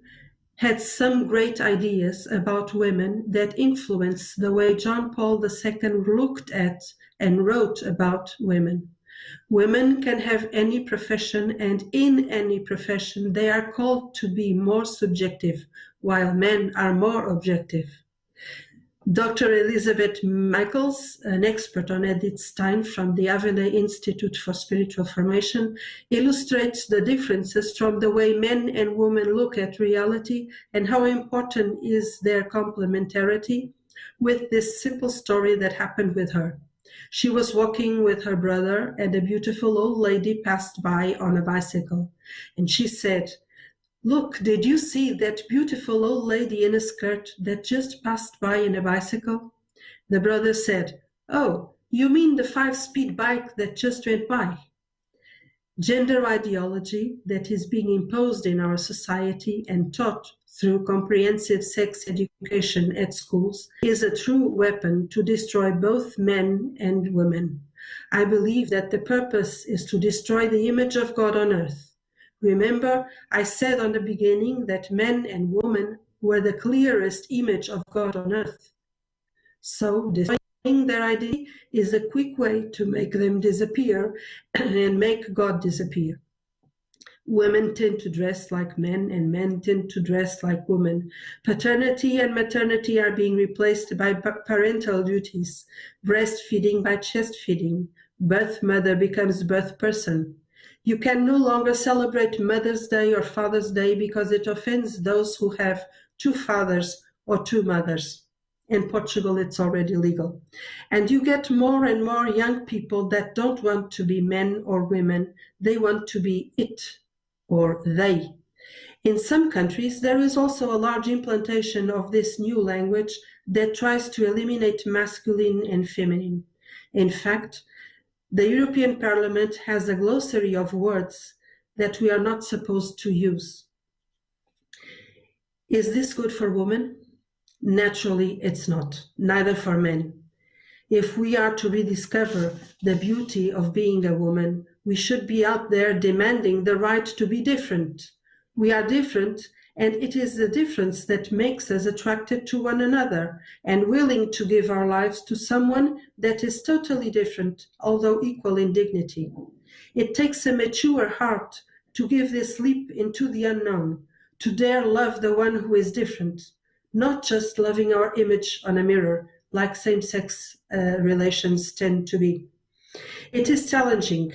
had some great ideas about women that influenced the way John Paul II looked at and wrote about women. Women can have any profession, and in any profession they are called to be more subjective, while men are more objective. Dr. Elizabeth Michaels, an expert on Edith Stein from the Avila Institute for Spiritual Formation, illustrates the differences from the way men and women look at reality and how important is their complementarity with this simple story that happened with her. She was walking with her brother and a beautiful old lady passed by on a bicycle, and she said, "Look, did you see that beautiful old lady in a skirt that just passed by in a bicycle?" The brother said, "Oh, you mean the 5-speed bike that just went by?" Gender ideology that is being imposed in our society and taught through comprehensive sex education at schools is a true weapon to destroy both men and women. I believe that the purpose is to destroy the image of God on earth. Remember, I said on the beginning that men and women were the clearest image of God on earth. So destroying their identity is a quick way to make them disappear and make God disappear. Women tend to dress like men and men tend to dress like women. Paternity and maternity are being replaced by parental duties, breastfeeding by chest feeding. Birth mother becomes birth person. You can no longer celebrate Mother's Day or Father's Day because it offends those who have 2 fathers or 2 mothers. In Portugal, it's already legal. And you get more and more young people that don't want to be men or women. They want to be it or they. In some countries, there is also a large implantation of this new language that tries to eliminate masculine and feminine. In fact, the European Parliament has a glossary of words that we are not supposed to use. Is this good for women? Naturally, it's not, neither for men. If we are to rediscover the beauty of being a woman, we should be out there demanding the right to be different. We are different, and it is the difference that makes us attracted to one another and willing to give our lives to someone that is totally different, although equal in dignity. It takes a mature heart to give this leap into the unknown, to dare love the one who is different, not just loving our image on a mirror, like same-sex relations tend to be. It is challenging,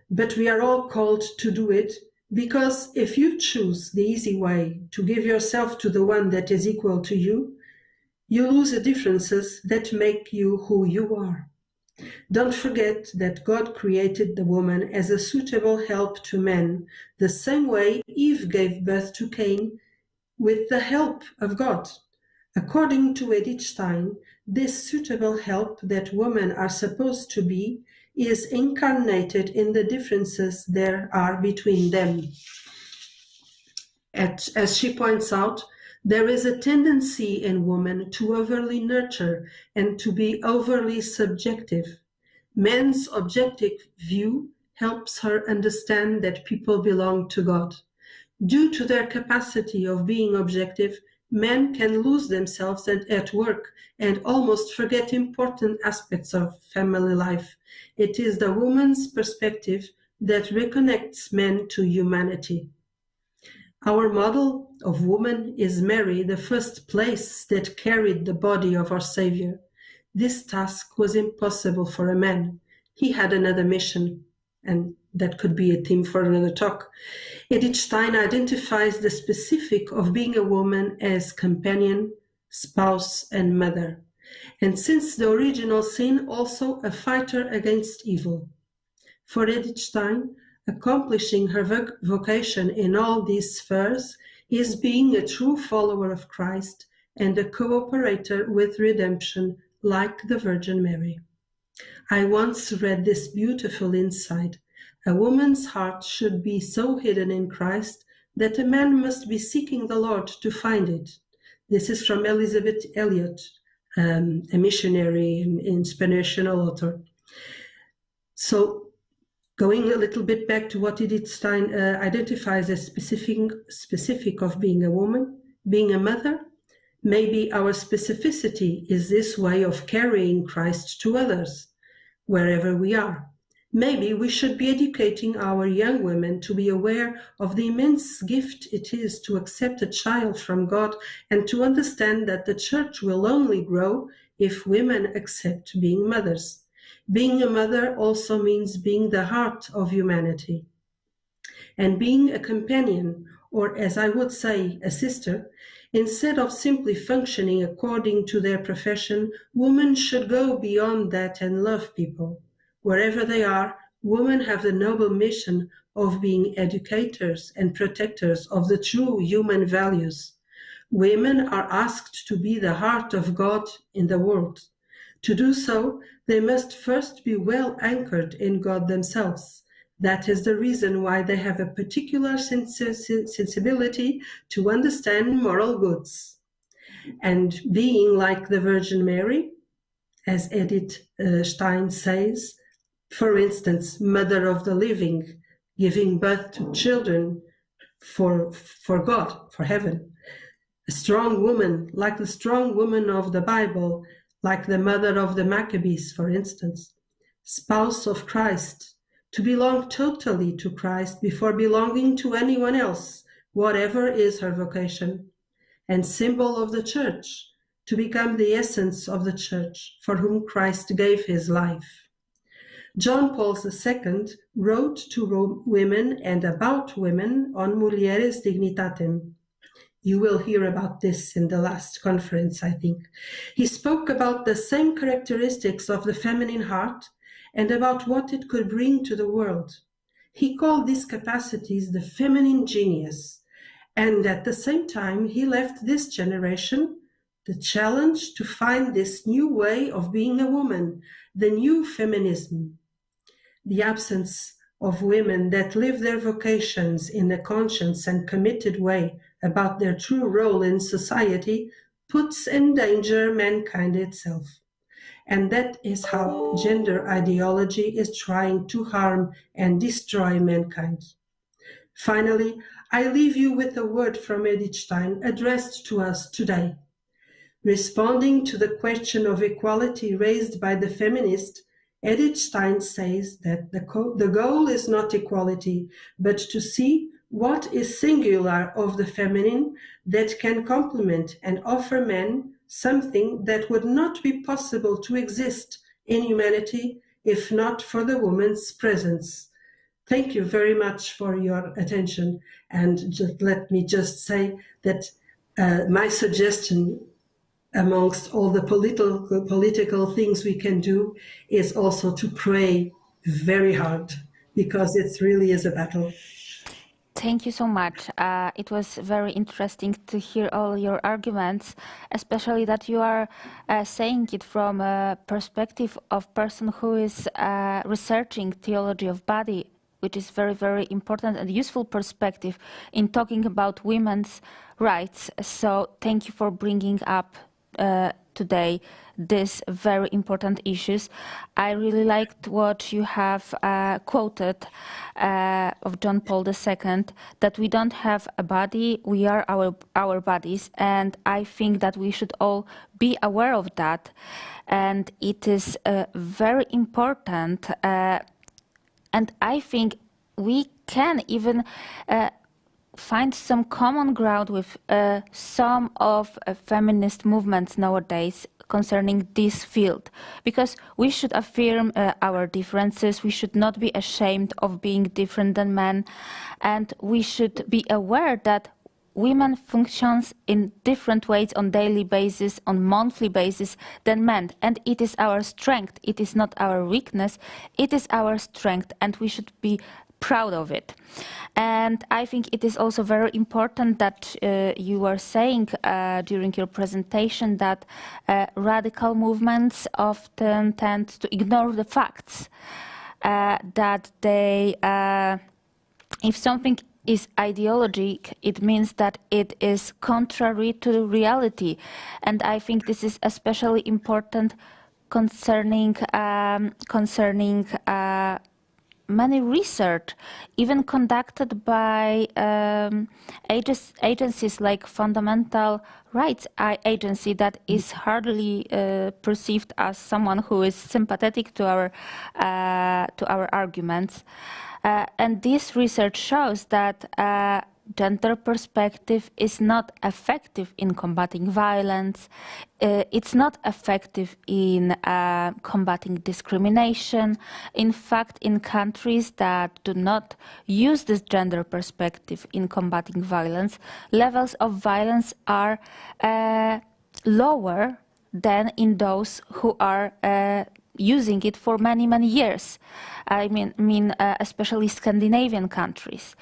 but we are all called to do it, because if you choose the easy way to give yourself to the one that is equal to you, you lose the differences that make you who you are. Don't forget that God created the woman as a suitable help to men, the same way Eve gave birth to Cain with the help of God. According to Edith Stein, this suitable help that women are supposed to be is incarnated in the differences there are between them. As she points out, there is a tendency in women to overly nurture and to be overly subjective. Man's objective view helps her understand that people belong to God. Due to their capacity of being objective, men can lose themselves at work and almost forget important aspects of family life. It is the woman's perspective that reconnects men to humanity. Our model of woman is Mary, the first place that carried the body of our Savior. This task was impossible for a man. He had another mission, and that could be a theme for another talk. Edith Stein identifies the specific of being a woman as companion, spouse, and mother. And since the original sin, also a fighter against evil. For Edith Stein, accomplishing her vocation in all these spheres is being a true follower of Christ and a cooperator with redemption like the Virgin Mary. I once read this beautiful insight. A woman's heart should be so hidden in Christ that a man must be seeking the Lord to find it. This is from Elizabeth Elliot, a missionary and inspirational author. So, going a little bit back to what Edith Stein identifies as specific of being a woman, being a mother, maybe our specificity is this way of carrying Christ to others, wherever we are. Maybe we should be educating our young women to be aware of the immense gift it is to accept a child from God and to understand that the church will only grow if women accept being mothers. Being a mother also means being the heart of humanity. And being a companion, or as I would say, a sister, instead of simply functioning according to their profession, women should go beyond that and love people. Wherever they are, women have the noble mission of being educators and protectors of the true human values. Women are asked to be the heart of God in the world. To do so, they must first be well anchored in God themselves. That is the reason why they have a particular sensibility to understand moral goods. And being like the Virgin Mary, as Edith Stein says, for instance, mother of the living, giving birth to children for God, for heaven. A strong woman, like the strong woman of the Bible, like the mother of the Maccabees, for instance. Spouse of Christ, to belong totally to Christ before belonging to anyone else, whatever is her vocation. And symbol of the church, to become the essence of the church, for whom Christ gave his life. John Paul II wrote to women and about women on Mulieres Dignitatem. You will hear about this in the last conference, I think. He spoke about the same characteristics of the feminine heart and about what it could bring to the world. He called these capacities the feminine genius, and at the same time he left this generation the challenge to find this new way of being a woman, the new feminism. The absence of women that live their vocations in a conscious and committed way about their true role in society puts in danger mankind itself. And that is how gender ideology is trying to harm and destroy mankind. Finally, I leave you with a word from Edith Stein addressed to us today. Responding to the question of equality raised by the feminist, Edith Stein says that the goal is not equality, but to see what is singular of the feminine that can complement and offer men something that would not be possible to exist in humanity if not for the woman's presence. Thank you very much for your attention. And let me just say that my suggestion amongst all the political things we can do is also to pray very hard, because it really is a battle. Thank you so much. It was very interesting to hear all your arguments, especially that you are saying it from a perspective of person who is researching theology of body, which is very, very important and useful perspective in talking about women's rights. So thank you for bringing up today these very important issues. I really liked what you have quoted of John Paul II, that we don't have a body, we are our bodies, and I think that we should all be aware of that. And it is very important, and I think we can even find some common ground with some of feminist movements nowadays concerning this field, because we should affirm our differences, we should not be ashamed of being different than men, and we should be aware that women functions in different ways on daily basis, on monthly basis than men, and it is our strength, it is not our weakness, it is our strength, and we should be proud of it. And I think it is also very important that you were saying during your presentation that radical movements often tend to ignore the facts, that they, if something is ideologic, it means that it is contrary to reality. And I think this is especially important concerning many research, even conducted by agencies like Fundamental Rights Agency, that is hardly perceived as someone who is sympathetic to our arguments. And this research shows that gender perspective is not effective in combating violence. It's not effective in combating discrimination. In fact, in countries that do not use this gender perspective in combating violence, levels of violence are lower than in those who are using it for many, many years. I mean especially Scandinavian countries.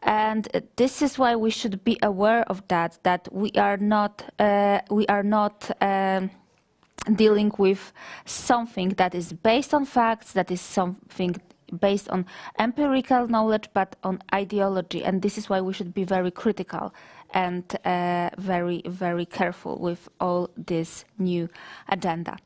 And this is why we should be aware of that we are not dealing with something that is based on facts, that is something based on empirical knowledge, but on ideology. And this is why we should be very critical and very, very careful with all this new agenda.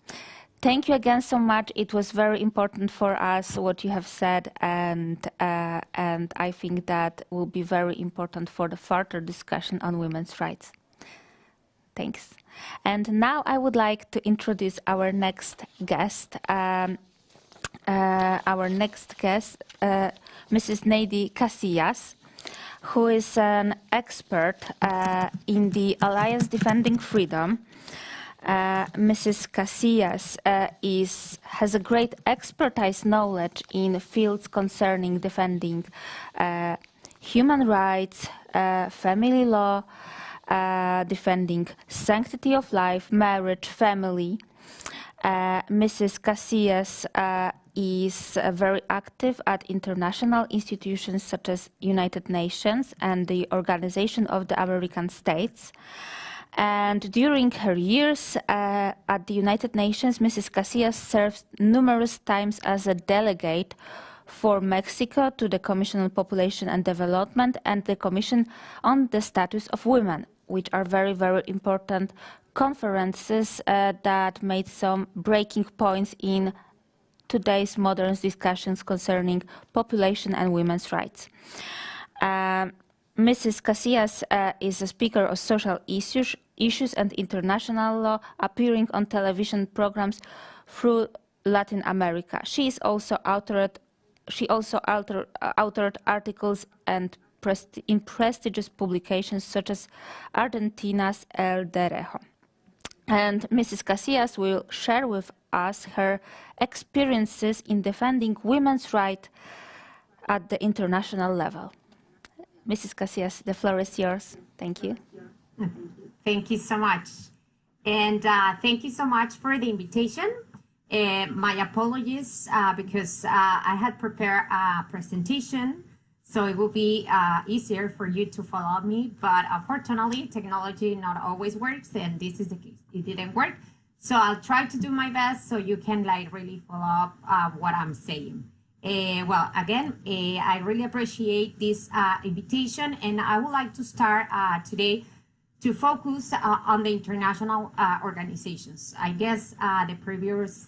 Thank you again so much. It was very important for us what you have said, and I think that will be very important for the further discussion on women's rights. Thanks. And now I would like to introduce our next guest. Mrs. Neidi Casillas, who is an expert in the Alliance Defending Freedom. Mrs. Casillas has a great expertise knowledge in fields concerning defending human rights, family law, defending sanctity of life, marriage, family. Mrs. Casillas is very active at international institutions such as United Nations and the Organization of the American States. And during her years at the United Nations, Mrs. Casillas served numerous times as a delegate for Mexico to the Commission on Population and Development and the Commission on the Status of Women, which are very, very important conferences that made some breaking points in today's modern discussions concerning population and women's rights. Mrs. Casillas is a speaker of social issues and international law, appearing on television programs through Latin America. She also authored articles and in prestigious publications such as Argentina's El Derecho. And Mrs. Casillas will share with us her experiences in defending women's rights at the international level. Mrs. Casillas, the floor is yours. Thank you. Thank you so much. And thank you so much for the invitation. My apologies because I had prepared a presentation, so it will be easier for you to follow me. But unfortunately, technology not always works, and this is the case. It didn't work. So I'll try to do my best so you can really follow up what I'm saying. Well, again, I really appreciate this invitation, and I would like to start today to focus on the international organizations. I guess the previous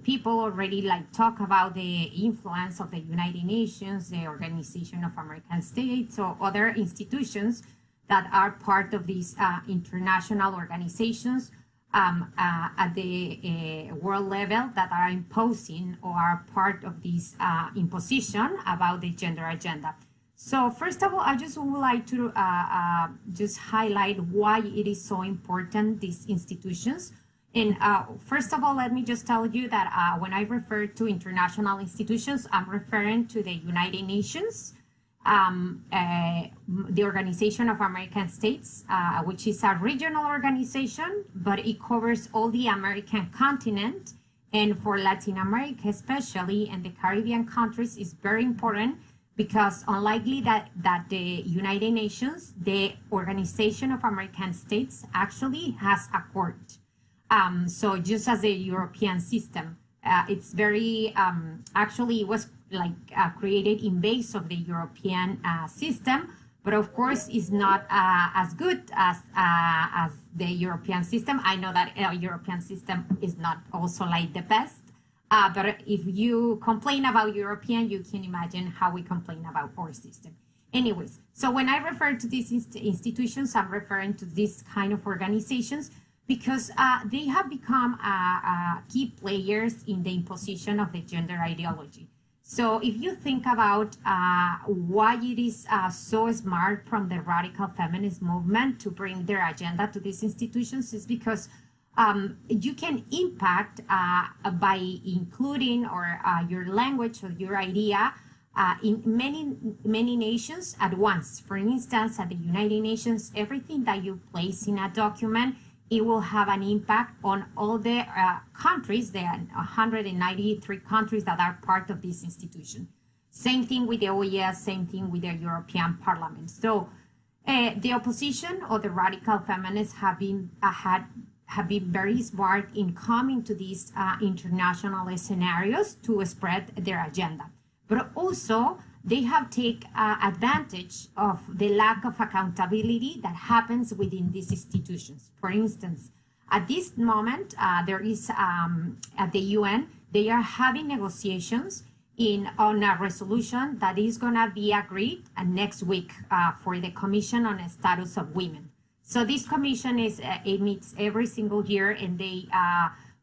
people already talk about the influence of the United Nations, the Organization of American States, or other institutions that are part of these international organizations at the world level that are imposing or are part of this imposition about the gender agenda. So first of all, I just would like to just highlight why it is so important, these institutions. And first of all, let me just tell you that when I refer to international institutions, I'm referring to the United Nations, the Organization of American States, which is a regional organization, but it covers all the American continent. And for Latin America, especially, and the Caribbean countries, is very important because unlikely that the United Nations, the Organization of American States, actually has a court. So just as the European system, it's very, actually it was created in base of the European system, but of course is not as good as the European system. I know that European system is not also the best, but if you complain about European, you can imagine how we complain about our system. Anyways, so when I refer to these institutions, I'm referring to this kind of organizations because they have become key players in the imposition of the gender ideology. So if you think about why it is so smart from the radical feminist movement to bring their agenda to these institutions is because you can impact by including or your language or your idea in many nations at once. For instance, at the United Nations, everything that you place in a document, it will have an impact on all the countries, the 193 countries that are part of this institution. Same thing with the OES, same thing with the European Parliament. So the opposition or the radical feminists have been very smart in coming to these international scenarios to spread their agenda. But also, they have taken advantage of the lack of accountability that happens within these institutions. For instance, at this moment, there is at the UN, they are having negotiations on a resolution that is going to be agreed next week for the Commission on the Status of Women. So this commission it meets every single year, and they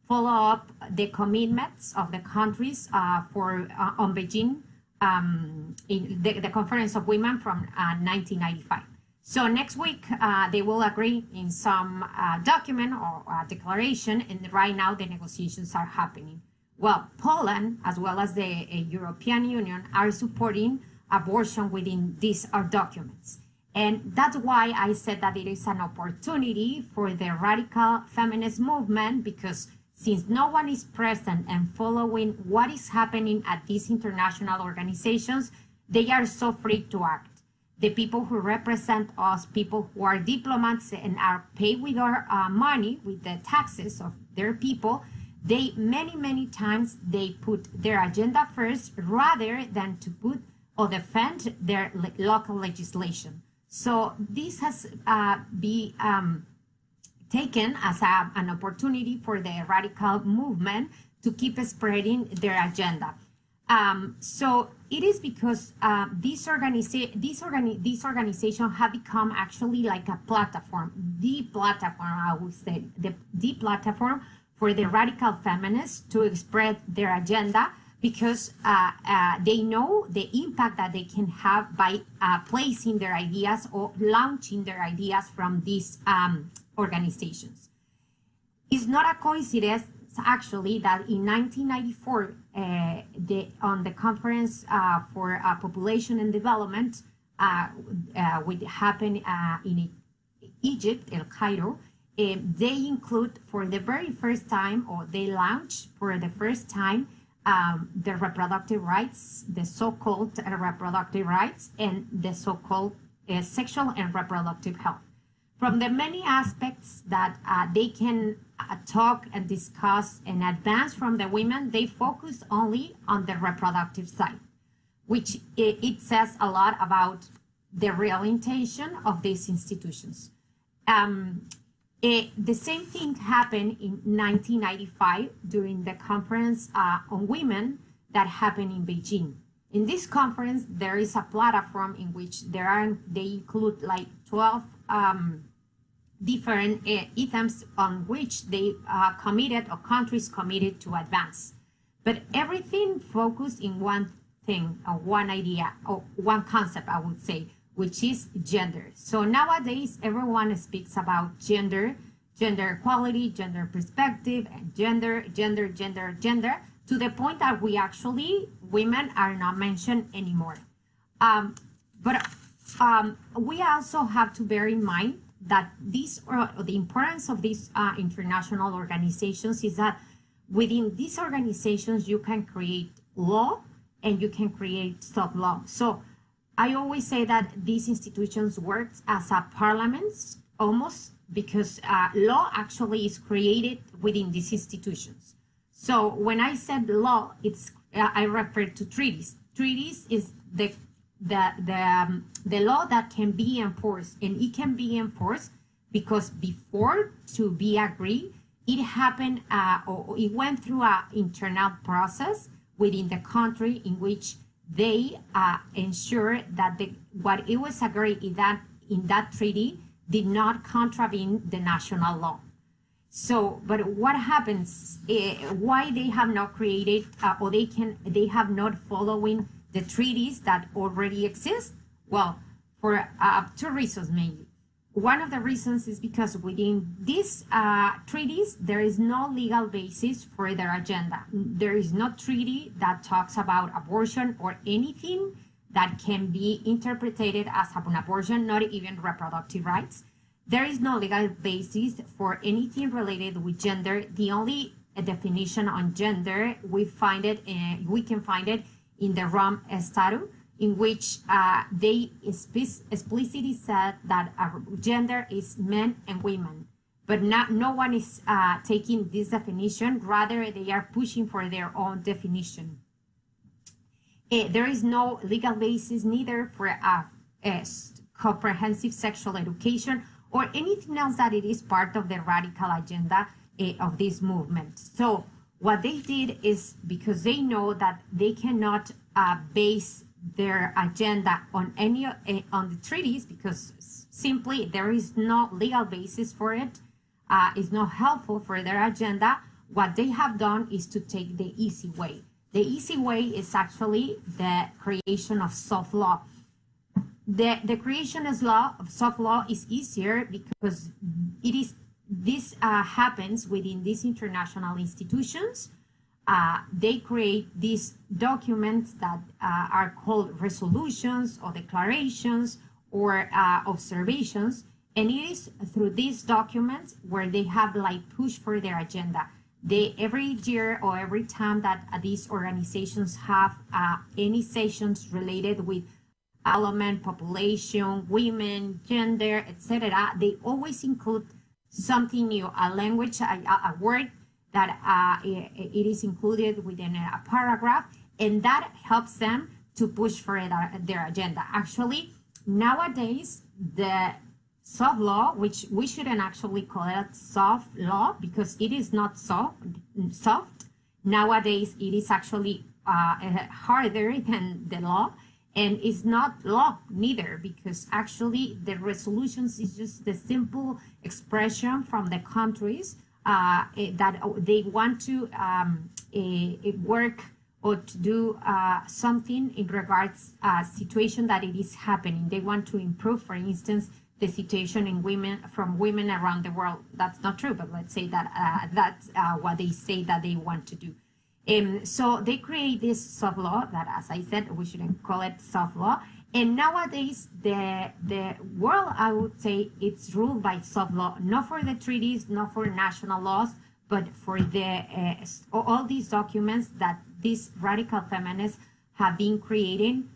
follow up the commitments of the countries on Beijing. In the Conference of Women from 1995. So next week, they will agree in some document or declaration, and right now the negotiations are happening. Well, Poland, as well as the European Union, are supporting abortion within these documents. And that's why I said that it is an opportunity for the radical feminist movement, because since no one is present and following what is happening at these international organizations, they are so free to act. the people who represent us, people who are diplomats and are paid with our money, with the taxes of their people, they many times they put their agenda first rather than to put or defend their local legislation. So this has been taken as an opportunity for the radical movement to keep spreading their agenda. So it is because these organizations have become actually like a platform, the platform, I would say, the platform for the radical feminists to spread their agenda, because they know the impact that they can have by placing their ideas or launching their ideas from these organizations. It's not a coincidence, actually, that in 1994, on the Conference for Population and Development, which happened in Egypt, El Cairo, they include for the very first time, or they launch for the first time, the reproductive rights, the so-called reproductive rights, and the so-called sexual and reproductive health. From the many aspects that they can talk and discuss and advance from the women, they focus only on the reproductive side, which it says a lot about the real intention of these institutions. The same thing happened in 1995 during the conference on women that happened in Beijing. In this conference, there is a platform in which they include like 12 different items on which they committed, or countries committed to advance. But everything focused in one thing, or one idea, or one concept, I would say, which is gender. So nowadays, everyone speaks about gender equality, gender perspective, and gender, to the point that women are not mentioned anymore. But we also have to bear in mind that the importance of these international organizations is that within these organizations, you can create law and you can create sub-law. So I always say that these institutions work as a parliament almost, because law actually is created within these institutions. So when I said law, I refer to treaties. Treaties is the law that can be enforced, and it can be enforced because before to be agreed, it happened or it went through an internal process within the country in which they ensure that what it was agreed in that treaty did not contravene the national law. So, but what happens? Why they have not created or they have not following the treaties that already exist? Well, for 2 reasons mainly. One of the reasons is because within these treaties, there is no legal basis for their agenda. There is no treaty that talks about abortion or anything that can be interpreted as an abortion, not even reproductive rights. There is no legal basis for anything related with gender. The only definition on gender, we can find it in the Rome Statute, in which they explicitly said that gender is men and women. But no one is taking this definition. Rather, they are pushing for their own definition. There is no legal basis neither for comprehensive sexual education or anything else that it is part of the radical agenda of this movement. So what they did is, because they know that they cannot base their agenda on on the treaties, because simply there is no legal basis for it, it's not helpful for their agenda. What they have done is to take the easy way. The easy way is actually the creation of soft law. The creation of soft law is easier because this happens within these international institutions. They create these documents that are called resolutions or declarations or observations, and it is through these documents where they have push for their agenda. Every year or every time that these organizations have any sessions related with element, population, women, gender, etc., they always include something new, a language, a word that it is included within a paragraph, and that helps them to push for their agenda. Actually, nowadays, the soft law, which we shouldn't actually call it soft law because it is not soft. Nowadays, it is actually harder than the law, and it's not law neither, because actually the resolutions is just the simple expression from the countries that they want to work or to do something in regards situation that it is happening. They want to improve, for instance, the situation in women around the world. That's not true, but let's say that that's what they say that they want to do. So they create this soft law that, as I said, we shouldn't call it soft law. And nowadays, the world, I would say, it's ruled by soft law, not for the treaties, not for national laws, but for the all these documents that these radical feminists have been creating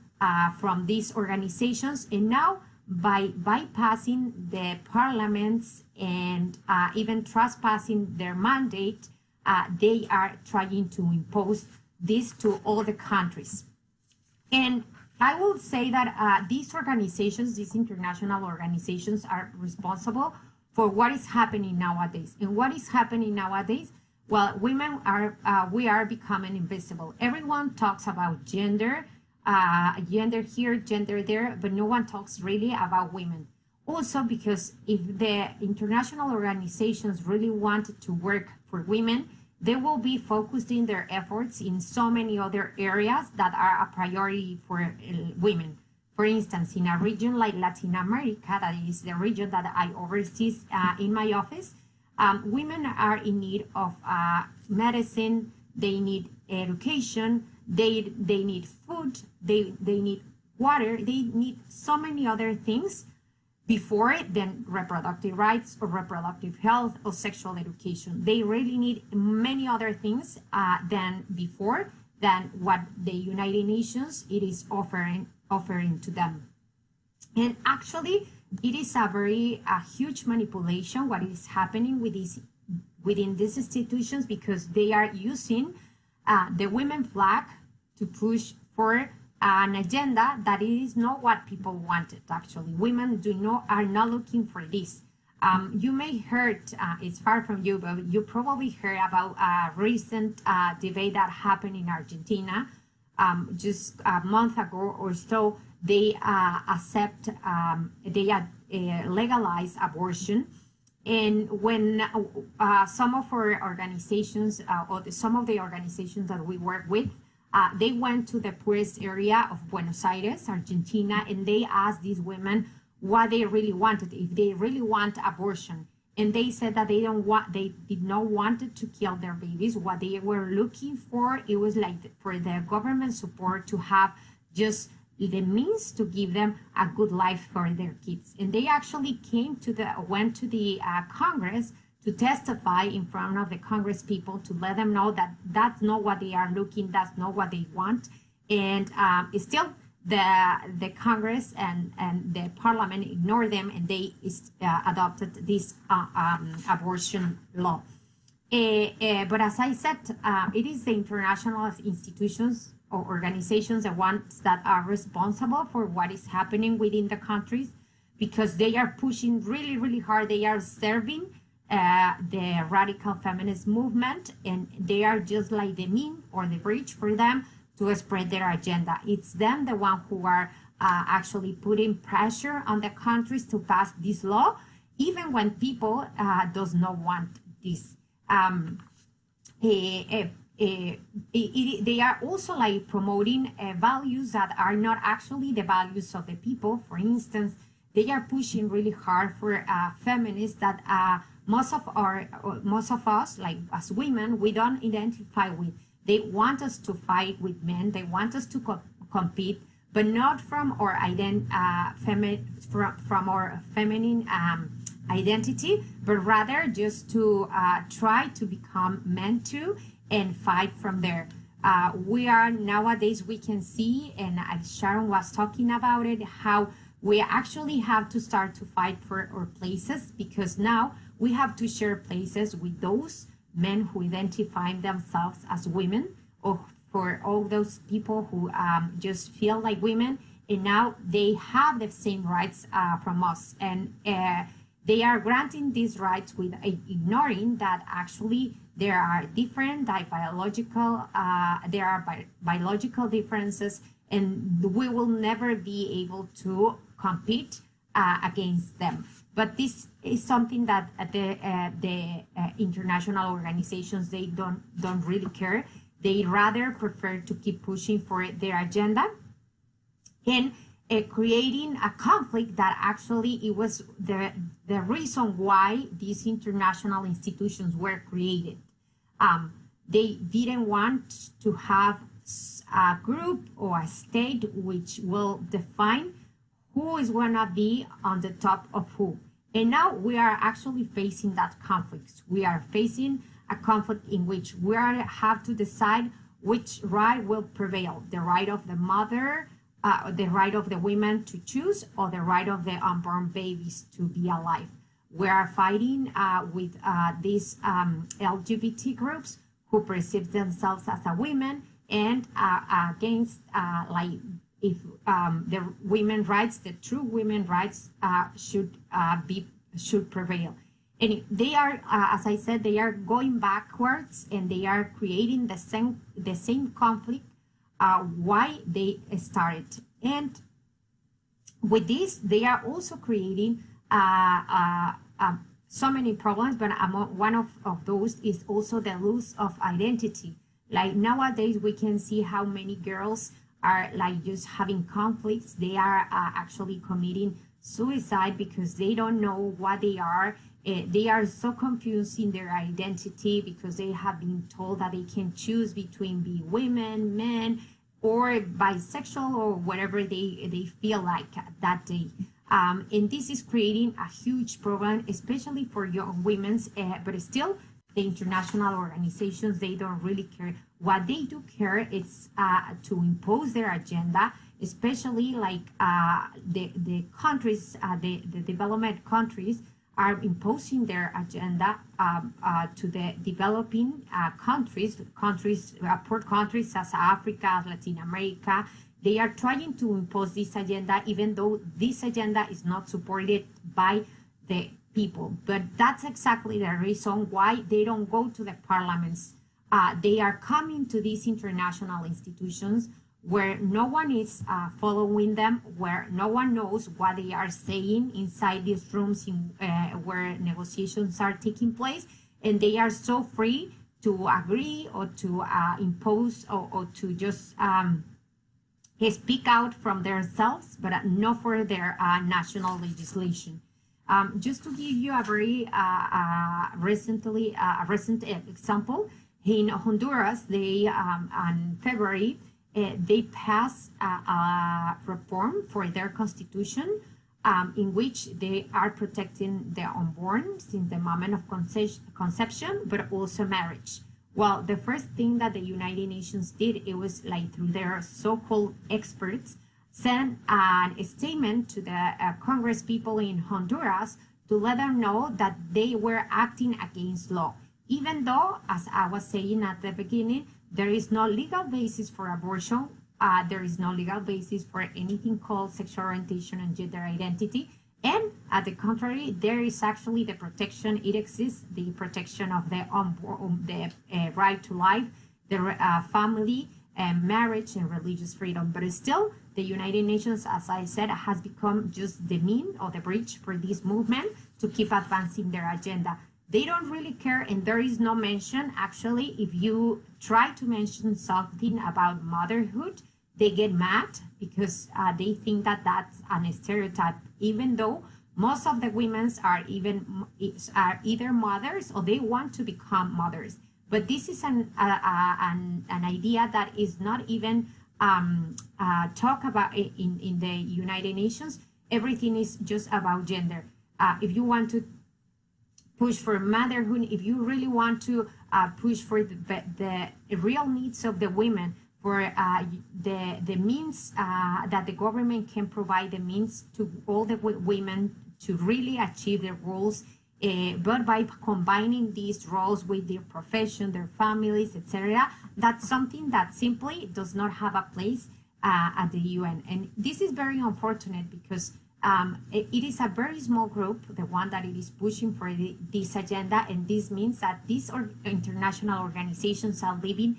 from these organizations. And now, by bypassing the parliaments and even trespassing their mandate, they are trying to impose this to all the countries. And I will say that these organizations, these international organizations, are responsible for what is happening nowadays. And what is happening nowadays? Well, women we are becoming invisible. Everyone talks about gender, gender here, gender there, but no one talks really about women. Also, because if the international organizations really wanted to work for women, they will be focusing their efforts in so many other areas that are a priority for women. For instance, in a region like Latin America, that is the region that I oversee in my office, women are in need of medicine, they need education, they need food, they need water, they need so many other things before it than reproductive rights or reproductive health or sexual education. They really need many other things than before, than what the United Nations it is offering to them. And actually, it is a huge manipulation what is happening with within these institutions, because they are using the women flag to push for an agenda that is not what people wanted. Actually, women are not looking for this. You may heard, it's far from you, but you probably heard about a recent debate that happened in Argentina just a month ago or so. They legalize abortion. And when some of our organizations, some of the organizations that we work with, they went to the poorest area of Buenos Aires, Argentina, and they asked these women what they really wanted, if they really want abortion. And they said that they did not want to kill their babies. What they were looking for, it was like for the government support to have just the means to give them a good life for their kids. And they actually went to the Congress to testify in front of the Congress people to let them know that that's not what they are looking, that's not what they want. And still the Congress and the Parliament ignored them, and they adopted this abortion law. But as I said, it is the international institutions or organizations, the ones that are responsible for what is happening within the countries, because they are pushing really, really hard. They are serving the radical feminist movement, and they are just like the mean or the bridge for them to spread their agenda. It's them, the one who are actually putting pressure on the countries to pass this law, even when people does not want this. They are also like promoting values that are not actually the values of the people. For instance, they are pushing really hard for feminists that most of us, like as women, we don't identify with. They want us to fight with men. They want us to compete, but not from our from our feminine identity, but rather just to try to become men too and fight from there. We are nowadays, we can see, and Sharon was talking about it, how we actually have to start to fight for our places, because now we have to share places with those men who identify themselves as women, or for all those people who just feel like women, and now they have the same rights from us. And they are granting these rights with ignoring that actually there are different biological differences, and we will never be able to compete against them. But this is something that the international organizations, they don't really care. They rather prefer to keep pushing for their agenda and creating a conflict that actually it was the reason why these international institutions were created. They didn't want to have a group or a state which will define who is going to be on the top of who. And now we are actually facing that conflict. We are facing a conflict in which we have to decide which right will prevail, the right of the mother, the right of the women to choose, or the right of the unborn babies to be alive. We are fighting with these LGBT groups who perceive themselves as a women, and against if the women's rights, the true women's rights should prevail. And they are, as I said, they are going backwards, and they are creating the same conflict why they started. And with this, they are also creating so many problems, but one of those is also the loss of identity. Like nowadays, we can see how many girls are like just having conflicts. They are actually committing suicide because they don't know what they are. They are so confused in their identity because they have been told that they can choose between be women, men, or bisexual, or whatever they feel like that day. And this is creating a huge problem, especially for young women, but still the international organizations, they don't really care. What they do care is to impose their agenda, especially like the countries, the development countries are imposing their agenda to the developing countries, poor countries as Africa, Latin America. They are trying to impose this agenda, even though this agenda is not supported by the people. But that's exactly the reason why they don't go to the parliaments. They are coming to these international institutions where no one is following them, where no one knows what they are saying inside these rooms where negotiations are taking place, and they are so free to agree or to impose or to just speak out from themselves, but not for their national legislation. Just to give you a very recent example, in Honduras, they on February, they passed a reform for their constitution in which they are protecting the unborn since the moment of conception, but also marriage. Well, the first thing that the United Nations did, it was like through their so-called experts, sent a statement to the Congress people in Honduras to let them know that they were acting against law. Even though, as I was saying at the beginning, there is no legal basis for abortion, there is no legal basis for anything called sexual orientation and gender identity. And at the contrary, there is actually the protection, it exists, the protection of the right to life, the family, marriage, and religious freedom. But still, the United Nations, as I said, has become just the mean or the bridge for this movement to keep advancing their agenda. They don't really care, and there is no mention. Actually, if you try to mention something about motherhood, they get mad because they think that that's a stereotype, even though most of the women are either mothers or they want to become mothers. But this is an idea that is not even talked about in the United Nations. Everything is just about gender. If you want to push for motherhood, if you really want to push for the real needs of the women, for the means that the government can provide, the means to all the women to really achieve their goals, but by combining these roles with their profession, their families, etc., that's something that simply does not have a place at the UN. And this is very unfortunate because it is a very small group, the one that it is pushing for this agenda, and this means that these international organizations are leaving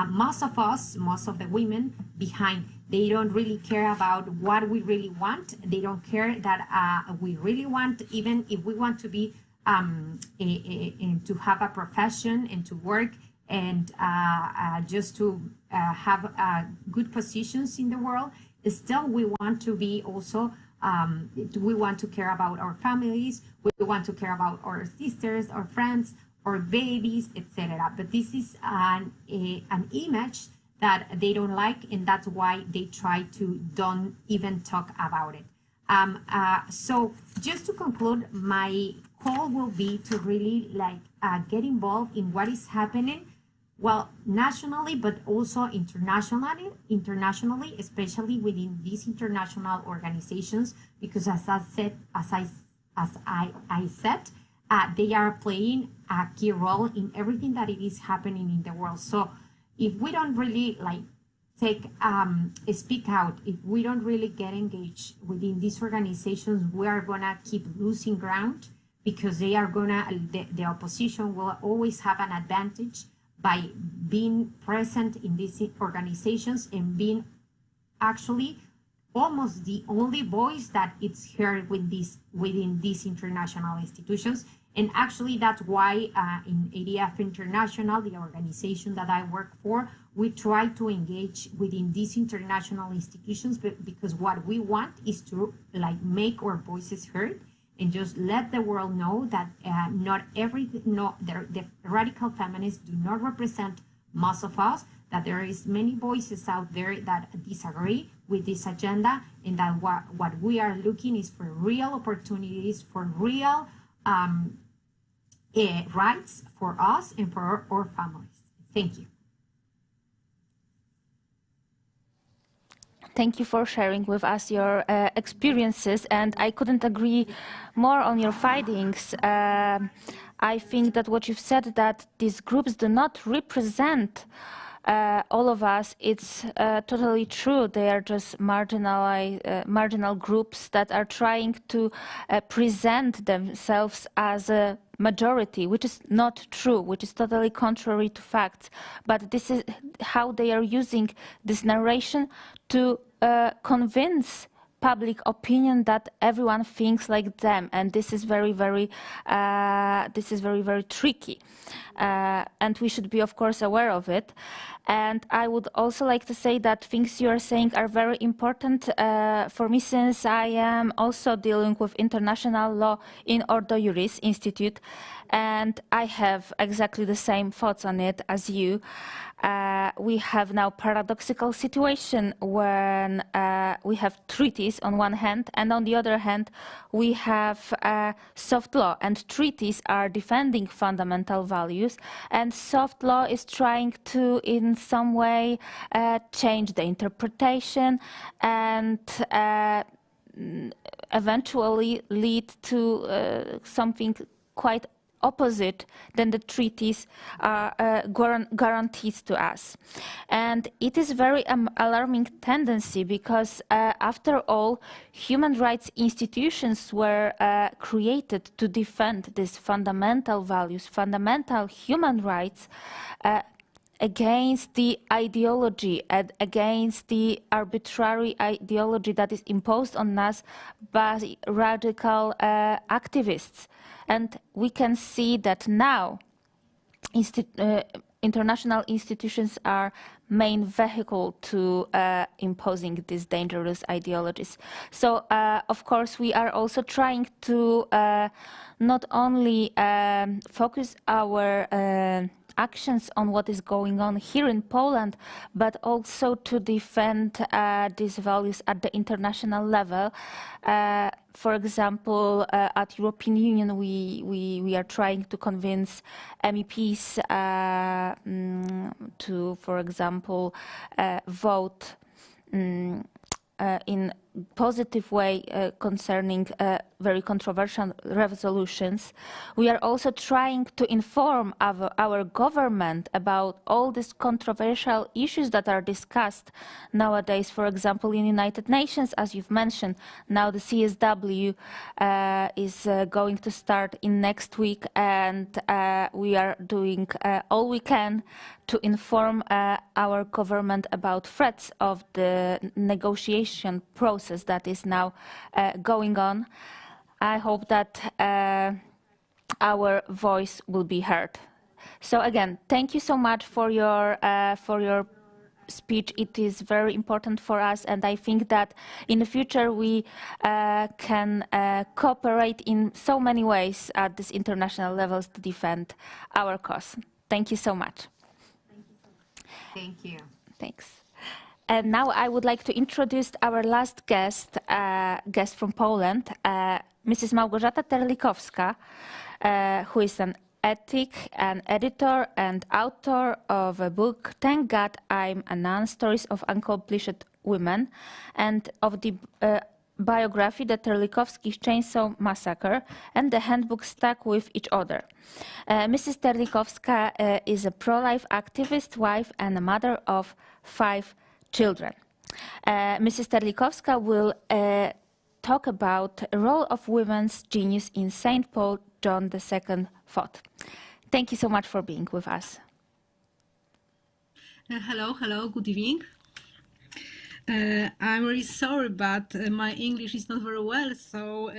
most of us, most of the women, behind. They don't really care about what we really want. They don't care that we really want, even if we want to be to have a profession and to work and just to have good positions in the world. Still, we want to be also, we want to care about our families, we want to care about our sisters, our friends, our babies, etc. But this is an image that they don't like, and that's why they try to don't even talk about it. So just to conclude, my call will be to really get involved in what is happening, well, nationally, but also internationally, especially within these international organizations, because as I said, they are playing a key role in everything that it is happening in the world. So if we don't really speak out, if we don't really get engaged within these organizations, we are gonna keep losing ground, because they are the opposition will always have an advantage by being present in these organizations and being actually almost the only voice that it's heard within these international institutions. And actually, that's why in ADF International, the organization that I work for, we try to engage within these international institutions, because what we want is to make our voices heard and just let the world know that the radical feminists do not represent most of us, that there is many voices out there that disagree with this agenda, and that what we are looking is for real opportunities, for real rights for us and for our families. Thank you. Thank you for sharing with us your experiences, and I couldn't agree more on your findings. I think that what you've said, that these groups do not represent all of us, it's totally true. They are just marginal groups that are trying to present themselves as a majority, which is not true, which is totally contrary to facts. But this is how they are using this narration to convince public opinion that everyone thinks like them, and this is very, very tricky, and we should be, of course, aware of it. And I would also like to say that things you are saying are very important for me, since I am also dealing with international law in Ordo Juris Institute, and I have exactly the same thoughts on it as you. We have now paradoxical situation when we have treaties on one hand, and on the other hand we have soft law, and treaties are defending fundamental values, and soft law is trying to in some way change the interpretation and eventually lead to something quite opposite than the treaties are guarantees to us. And it is very alarming tendency, because after all, human rights institutions were created to defend these fundamental values, fundamental human rights, against the ideology and against the arbitrary ideology that is imposed on us by radical activists. And we can see that now international institutions are main vehicle to imposing these dangerous ideologies. So, of course, we are also trying to not only focus our actions on what is going on here in Poland, but also to defend these values at the international level. For example, at European Union, we are trying to convince MEPs to, for example, vote in positive way concerning very controversial resolutions. We are also trying to inform our government about all these controversial issues that are discussed nowadays. For example, in United Nations, as you've mentioned, now the CSW is going to start in next week, and we are doing all we can to inform our government about threats of the negotiation process that is now going on. I hope that our voice will be heard. So again, thank you so much for your speech. It is very important for us, and I think that in the future we can cooperate in so many ways at this international levels to defend our cause. Thank you so much. Thank you. Thanks. And now I would like to introduce our last guest, from Poland, Mrs. Małgorzata Terlikowska, who is an ethic, an editor and author of a book, Thank God I'm a Nun, Stories of Accomplished Women, and of the biography, The Terlikowski Chainsaw Massacre, and the handbook Stuck with Each Other. Mrs. Terlikowska is a pro-life activist, wife, and a mother of 5 children. Mrs. Terlikowska will talk about the role of women's genius in St. Paul John II thought. Thank you so much for being with us. Hello, good evening. I'm really sorry, but my English is not very well, so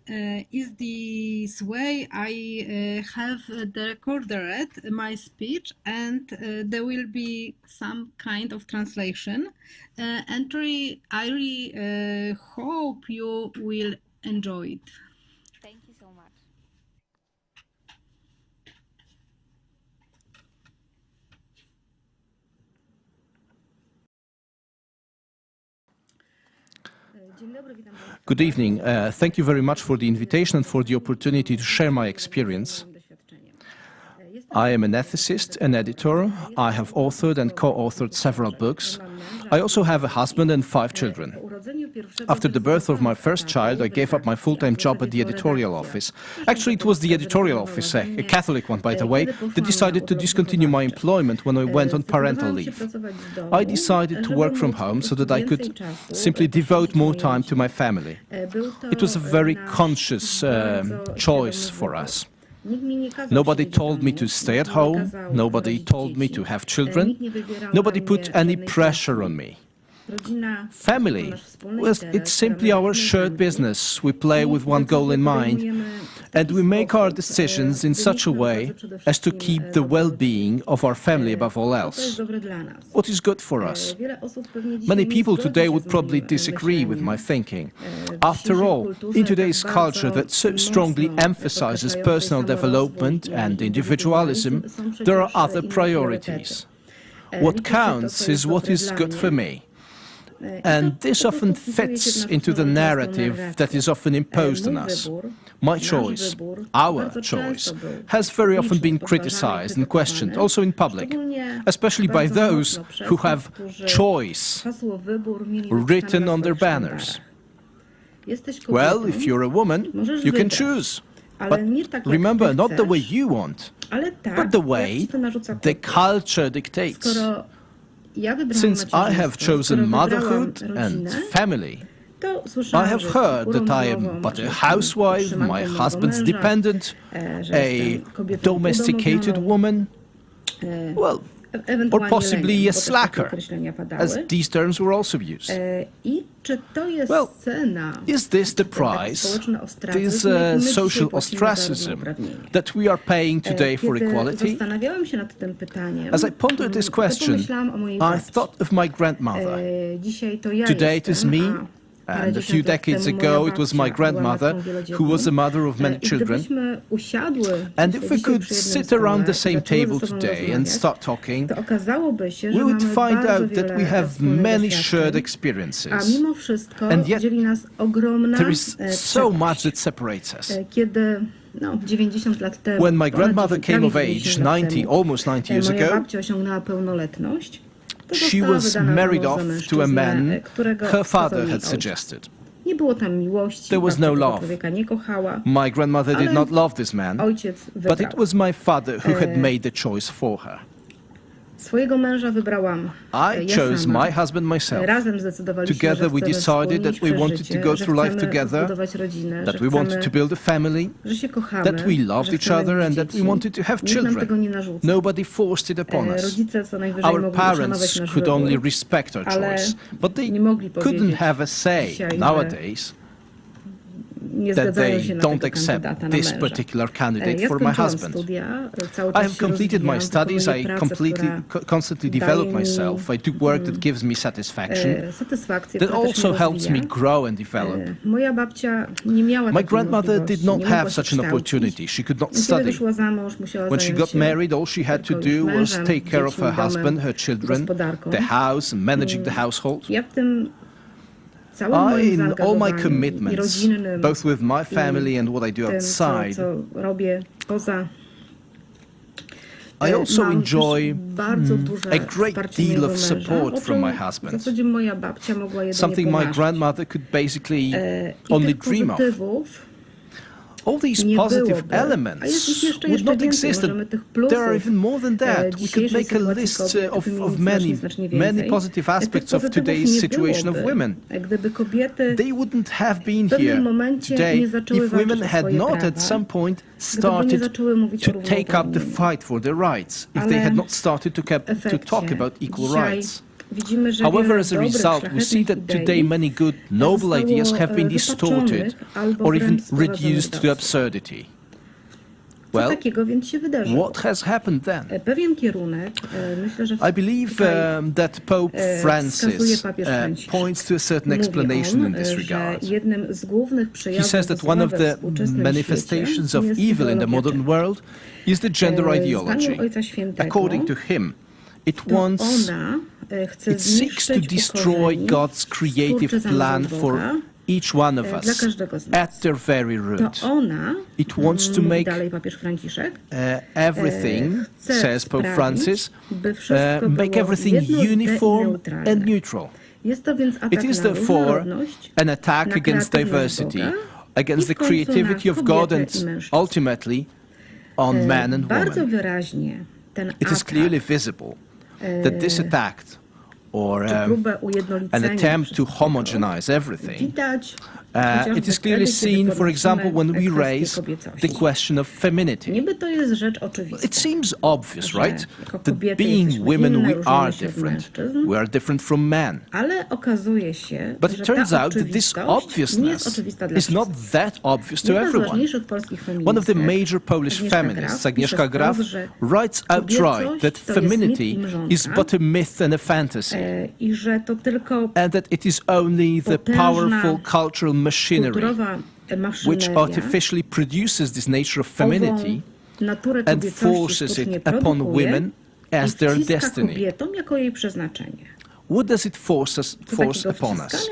is this way I have the recorder at my speech, and there will be some kind of translation. And I really hope you will enjoy it. Thank you so much. Good evening. Thank you very much for the invitation and for the opportunity to share my experience. I am an ethicist and editor. I have authored and co-authored several books. I also have a husband and 5 children. After the birth of my first child, I gave up my full-time job at the editorial office. Actually, it was the editorial office, a Catholic one, by the way, that decided to discontinue my employment when I went on parental leave. I decided to work from home so that I could simply devote more time to my family. It was a very conscious choice for us. Nobody told me to stay at home. Nobody told me to have children. Nobody put any pressure on me. Family, well, it's simply our shared business. We play with one goal in mind, and we make our decisions in such a way as to keep the well-being of our family above all else. What is good for us? Many people today would probably disagree with my thinking. After all, in today's culture that so strongly emphasizes personal development and individualism, there are other priorities. What counts is what is good for me. And this often fits into the narrative that is often imposed on us. My choice, our choice, has very often been criticized and questioned, also in public, especially by those who have choice written on their banners. Well, if you're a woman, you can choose. But remember, not the way you want, but the way the culture dictates. Since I have chosen motherhood and family, I have heard that I am but a housewife, my husband's dependent, a domesticated woman, well, or possibly a slacker, as these terms were also used. Well, is this the price, this social ostracism that we are paying today for equality? As I pondered this question, I thought of my grandmother. Today it is me, And a few decades ago, it was my grandmother, who was a mother of many children. And if we could sit around the same table today and start talking, we would find out that we have many shared experiences. And yet, there is so much that separates us. When my grandmother came of age, almost 90 years ago, she was married off to a man her father had suggested. There was no love. My grandmother did not love this man, but it was my father who had made the choice for her. I chose my husband myself. Together we decided that we wanted to go through life together, that we wanted to build a family, that we loved each other and that we wanted to have children. Nobody forced it upon us. Our parents could only respect our choice, but they couldn't have a say nowadays that they don't accept this particular candidate for my husband. I have completed my studies, I constantly develop myself, I do work that gives me satisfaction, that also helps me grow and develop. My grandmother did not have such an opportunity, she could not study. When she got married, all she had to do was take care of her husband, her children, the house, managing the household. In all my commitments, both with my family and what I do outside, I also enjoy a great deal of support from my husband, something my grandmother could basically only dream of. All these positive elements would not exist, and there are even more than that. We could make a list of many positive aspects of today's situation of women. They wouldn't have been here today if women had not at some point started to take up the fight for their rights, if they had not started to talk about equal rights. However, as a result, we see that today many good, noble ideas have been distorted or even reduced to absurdity. Well, what has happened then? I believe that Pope Francis points to a certain explanation in this regard. He says that one of the manifestations of evil in the modern world is the gender ideology. According to him, it seeks to destroy God's creative plan for each one of us at their very root. It wants to make everything, says Pope Francis, make everything uniform and neutral. It is therefore an attack against diversity, against the creativity of God and ultimately on man and woman. It is clearly visible that this attack or an attempt to homogenize everything, it is clearly seen, for example, when we raise the question of femininity. It seems obvious, right, that being women we are different from men. But it turns out that this obviousness is not that obvious to everyone. One of the major Polish feminists, Agnieszka Graf, writes outright that femininity is but a myth and a fantasy, and that it is only the powerful cultural machinery which artificially produces this nature of femininity and forces it upon women as their destiny. What does it force upon us?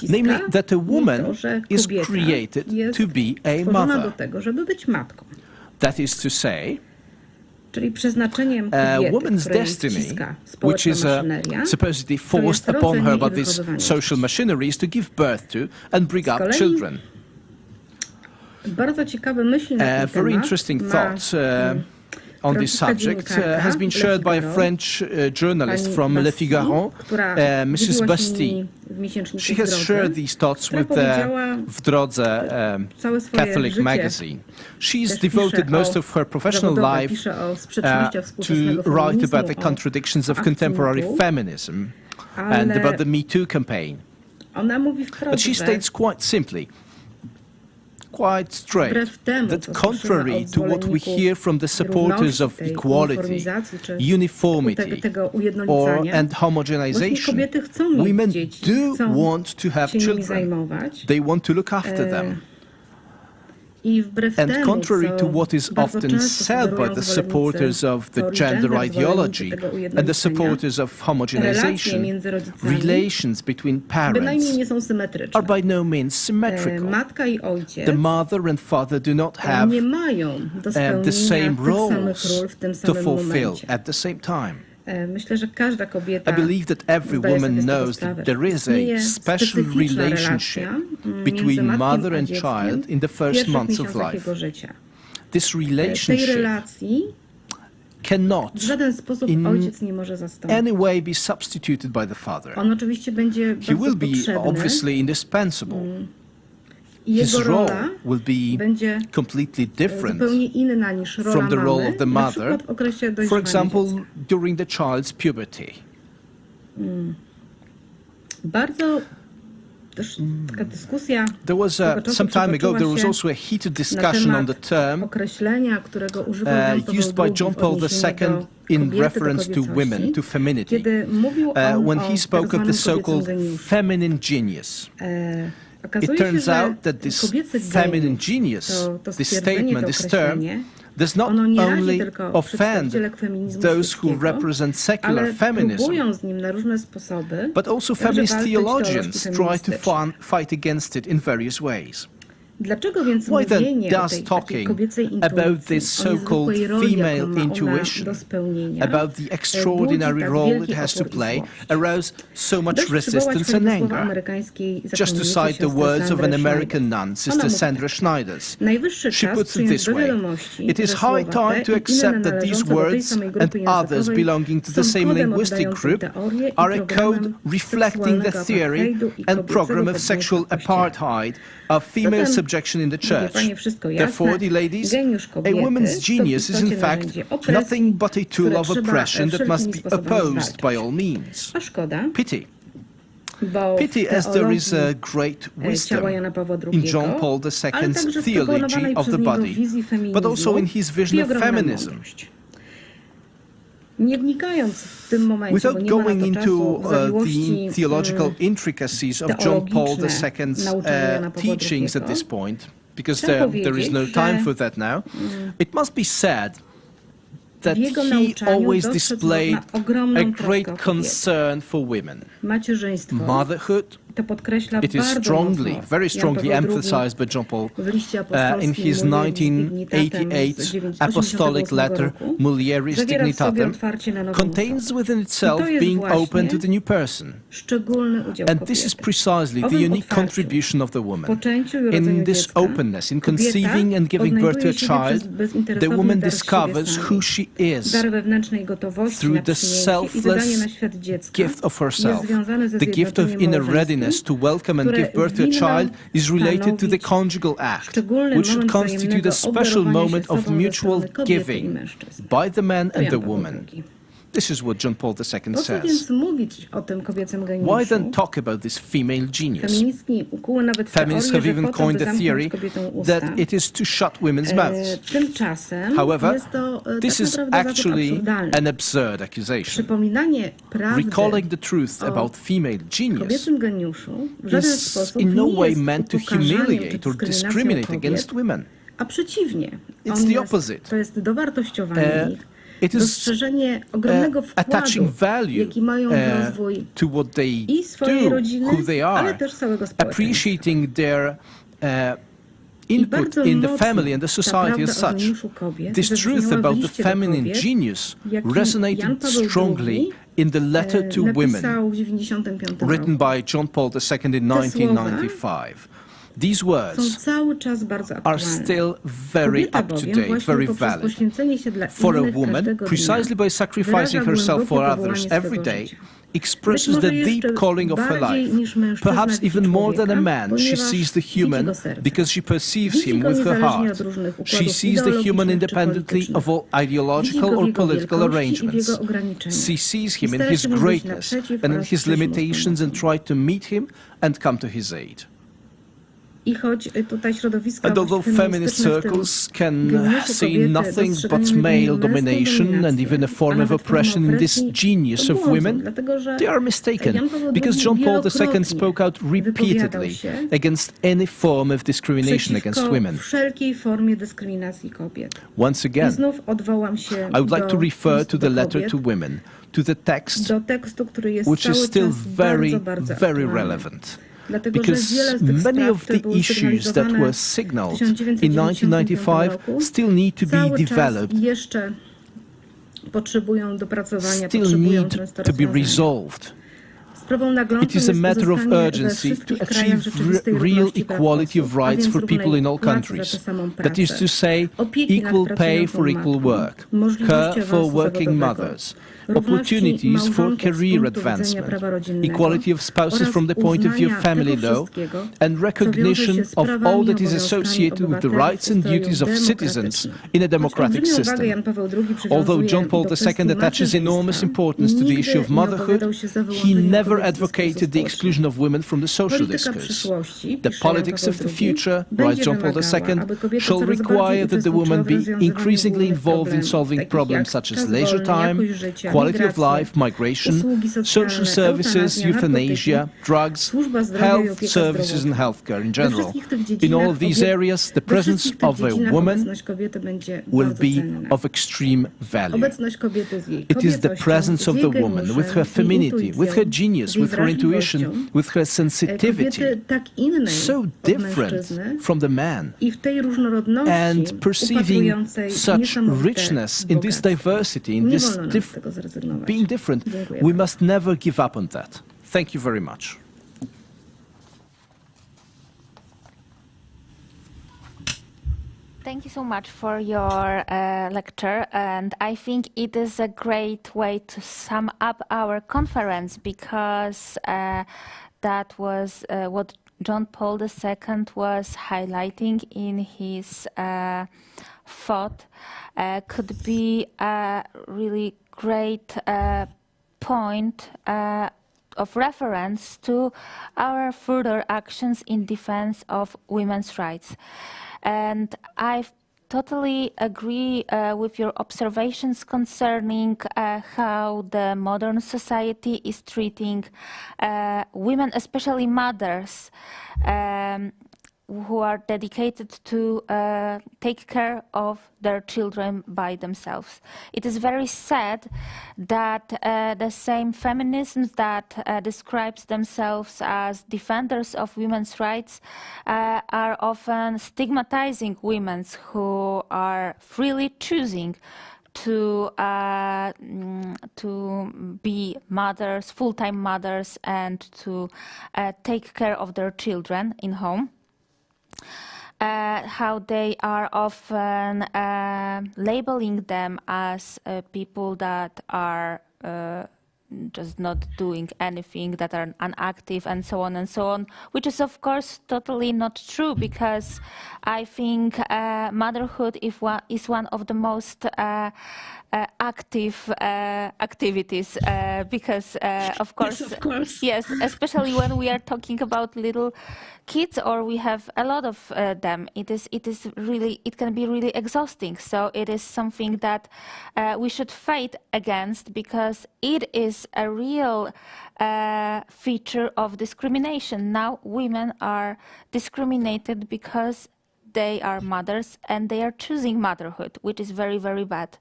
Namely, that a woman is created to be a mother. That is to say, a woman's destiny, which is supposedly forced upon her by this social machinery, is to give birth to and bring up children. A very interesting thought on this subject has been shared by a French journalist from Le Figaro, Mrs. Bastille. She has shared these thoughts with W Drodze Catholic magazine. She's devoted most of her professional life to write about the contradictions of contemporary feminism and about the Me Too campaign. But she states quite simply, quite straight that contrary to what we hear from the supporters of equality, uniformity, and homogenization, women do want to have children. They want to look after them. And contrary to what is often said by the supporters of the gender ideology and the supporters of homogenization, relations between parents are by no means symmetrical. The mother and father do not have the same roles to fulfill at the same time. I believe that every woman knows that there is a special relationship between mother and child in the first months of life. This relationship cannot in any way be substituted by the father. He will be obviously indispensable. His role will be completely different from the role of the mother, for example, during the child's puberty. There was some time ago, there was also a heated discussion on the term used by John Paul II in reference to women, to femininity, when he spoke of the so-called feminine genius. It turns out that this feminine genius, this statement, this term, does not only offend those who represent secular feminism, but also feminist theologians try to fight against it in various ways. Why then does talking about this so-called female intuition, about the extraordinary role it has to play, arouse so much resistance and anger? Just to cite the words of an American nun, Sister Sandra Schneiders. She puts it this way: it is high time to accept that these words and others belonging to the same linguistic group are a code reflecting the theory and program of sexual apartheid, of female subjection in the church. Therefore, dear ladies, a woman's genius is in fact nothing but a tool of oppression that must be opposed by all means. Pity. Pity, as there is a great wisdom in John Paul II's theology of the body, but also in his vision of feminism. Without going into the theological intricacies of John Paul II's teachings at this point, because there is no time for that now, it must be said that he always displayed a great concern for women. Motherhood, it is strongly, very strongly emphasized by John Paul in his 1988 apostolic letter, Mulieris Dignitatem, contains within itself being open to the new person. And this is precisely the unique contribution of the woman. In this openness, in conceiving and giving birth to a child, the woman discovers who she is through the selfless gift of herself. The gift of inner readiness to welcome and give birth to a child is related to the conjugal act, which should constitute a special moment of mutual giving by the man and the woman. This is what John Paul II says. Why then talk about this female genius? Feminists have even coined the theory that it is to shut women's mouths. However, this is actually an absurd accusation. Recalling the truth about female genius is in no way meant to humiliate or discriminate against women. It's the opposite. It is attaching value to what they do, who they are, appreciating their input in the family and the society as such. This truth about the feminine genius resonated strongly in the letter to women, written by John Paul II in 1995. These words are still very up-to-date, very valid. For a woman, precisely by sacrificing herself for others every day, expresses the deep calling of her life. Perhaps even more than a man, she sees the human because she perceives him with her heart. She sees the human independently of all ideological or political arrangements. She sees him in his greatness and in his limitations and tries to meet him and come to his aid. And although feminist circles can see nothing but male domination and even a form of oppression in this genius of women, they are mistaken, because John Paul II spoke out repeatedly against any form of discrimination against women. Once again, I would like to refer to the letter to women, to the text, which is still very, very relevant. Because many of the issues that were signaled in 1995 still need to be developed, still need to be resolved. It is a matter of urgency to achieve real equality of rights for people in all countries. That is to say, equal pay for equal work, care for working mothers, opportunities for career advancement, equality of spouses from the point of view of family law, and recognition of all that is associated with the rights and duties of citizens in a democratic system. Although John Paul II attaches enormous importance to the issue of motherhood, he never advocated the exclusion of women from the social discourse. The politics of the future, writes John Paul II, shall require that the woman be increasingly involved in solving problems such as leisure time, quality of life, migration, social services, euthanasia, drugs, health services and healthcare in general. In all of these areas, the presence of a woman will be of extreme value. It is the presence of the woman, with her femininity, with her genius, with her intuition, with her sensitivity, so different from the man, and perceiving such richness in this diversity, in this being different, we must never give up on that. Thank you very much. Thank you so much for your lecture, and I think it is a great way to sum up our conference, because that was what John Paul II was highlighting in his thought could be a really great point of reference to our further actions in defense of women's rights. And I totally agree with your observations concerning how the modern society is treating women, especially mothers, who are dedicated to take care of their children by themselves. It is very sad that the same feminism that describes themselves as defenders of women's rights are often stigmatizing women who are freely choosing to be mothers, full-time mothers, and to take care of their children in home. How they are often labeling them as people that are just not doing anything, that are inactive, and so on, which is of course totally not true, because I think motherhood is one of the most active activities, because of course, yes, especially when we are talking about little kids, or we have a lot of them, it can be really exhausting. So it is something that we should fight against, because it is a real feature of discrimination. Now women are discriminated because they are mothers and they are choosing motherhood, which is very, very bad.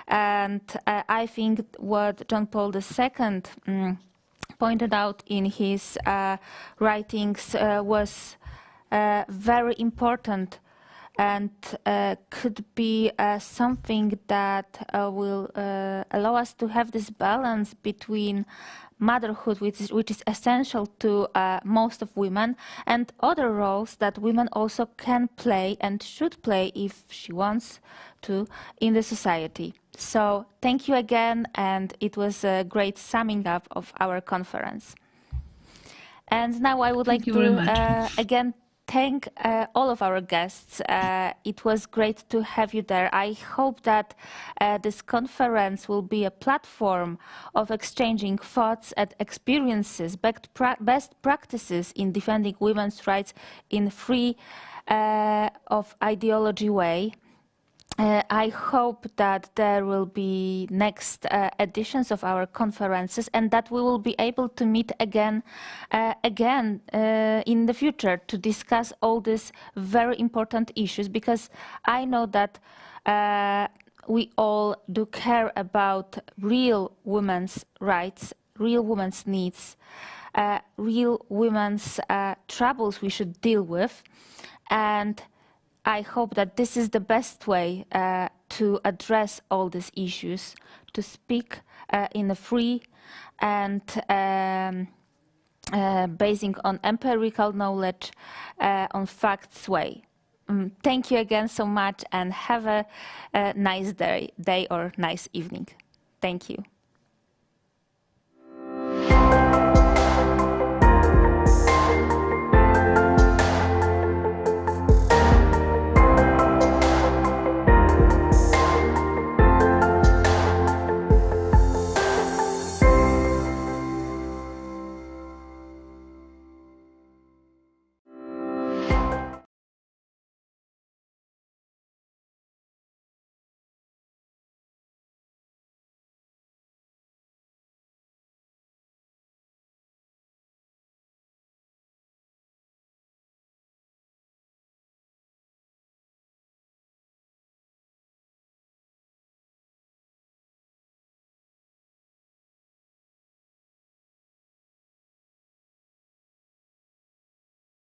And I think what John Paul II pointed out in his writings was very important, and could be something that will allow us to have this balance between motherhood, which is essential to most of women, and other roles that women also can play and should play, if she wants to, in the society. So thank you again, and it was a great summing up of our conference. And now I would like to again thank all of our guests. It was great to have you there. I hope that this conference will be a platform of exchanging thoughts and experiences, best practices in defending women's rights in free of ideology way. I hope that there will be next editions of our conferences and that we will be able to meet again in the future to discuss all these very important issues, because I know that we all do care about real women's rights, real women's needs, real women's troubles we should deal with. And I hope that this is the best way to address all these issues, to speak in a free and basing on empirical knowledge, on facts way. Thank you again so much and have a nice day or nice evening. Thank you.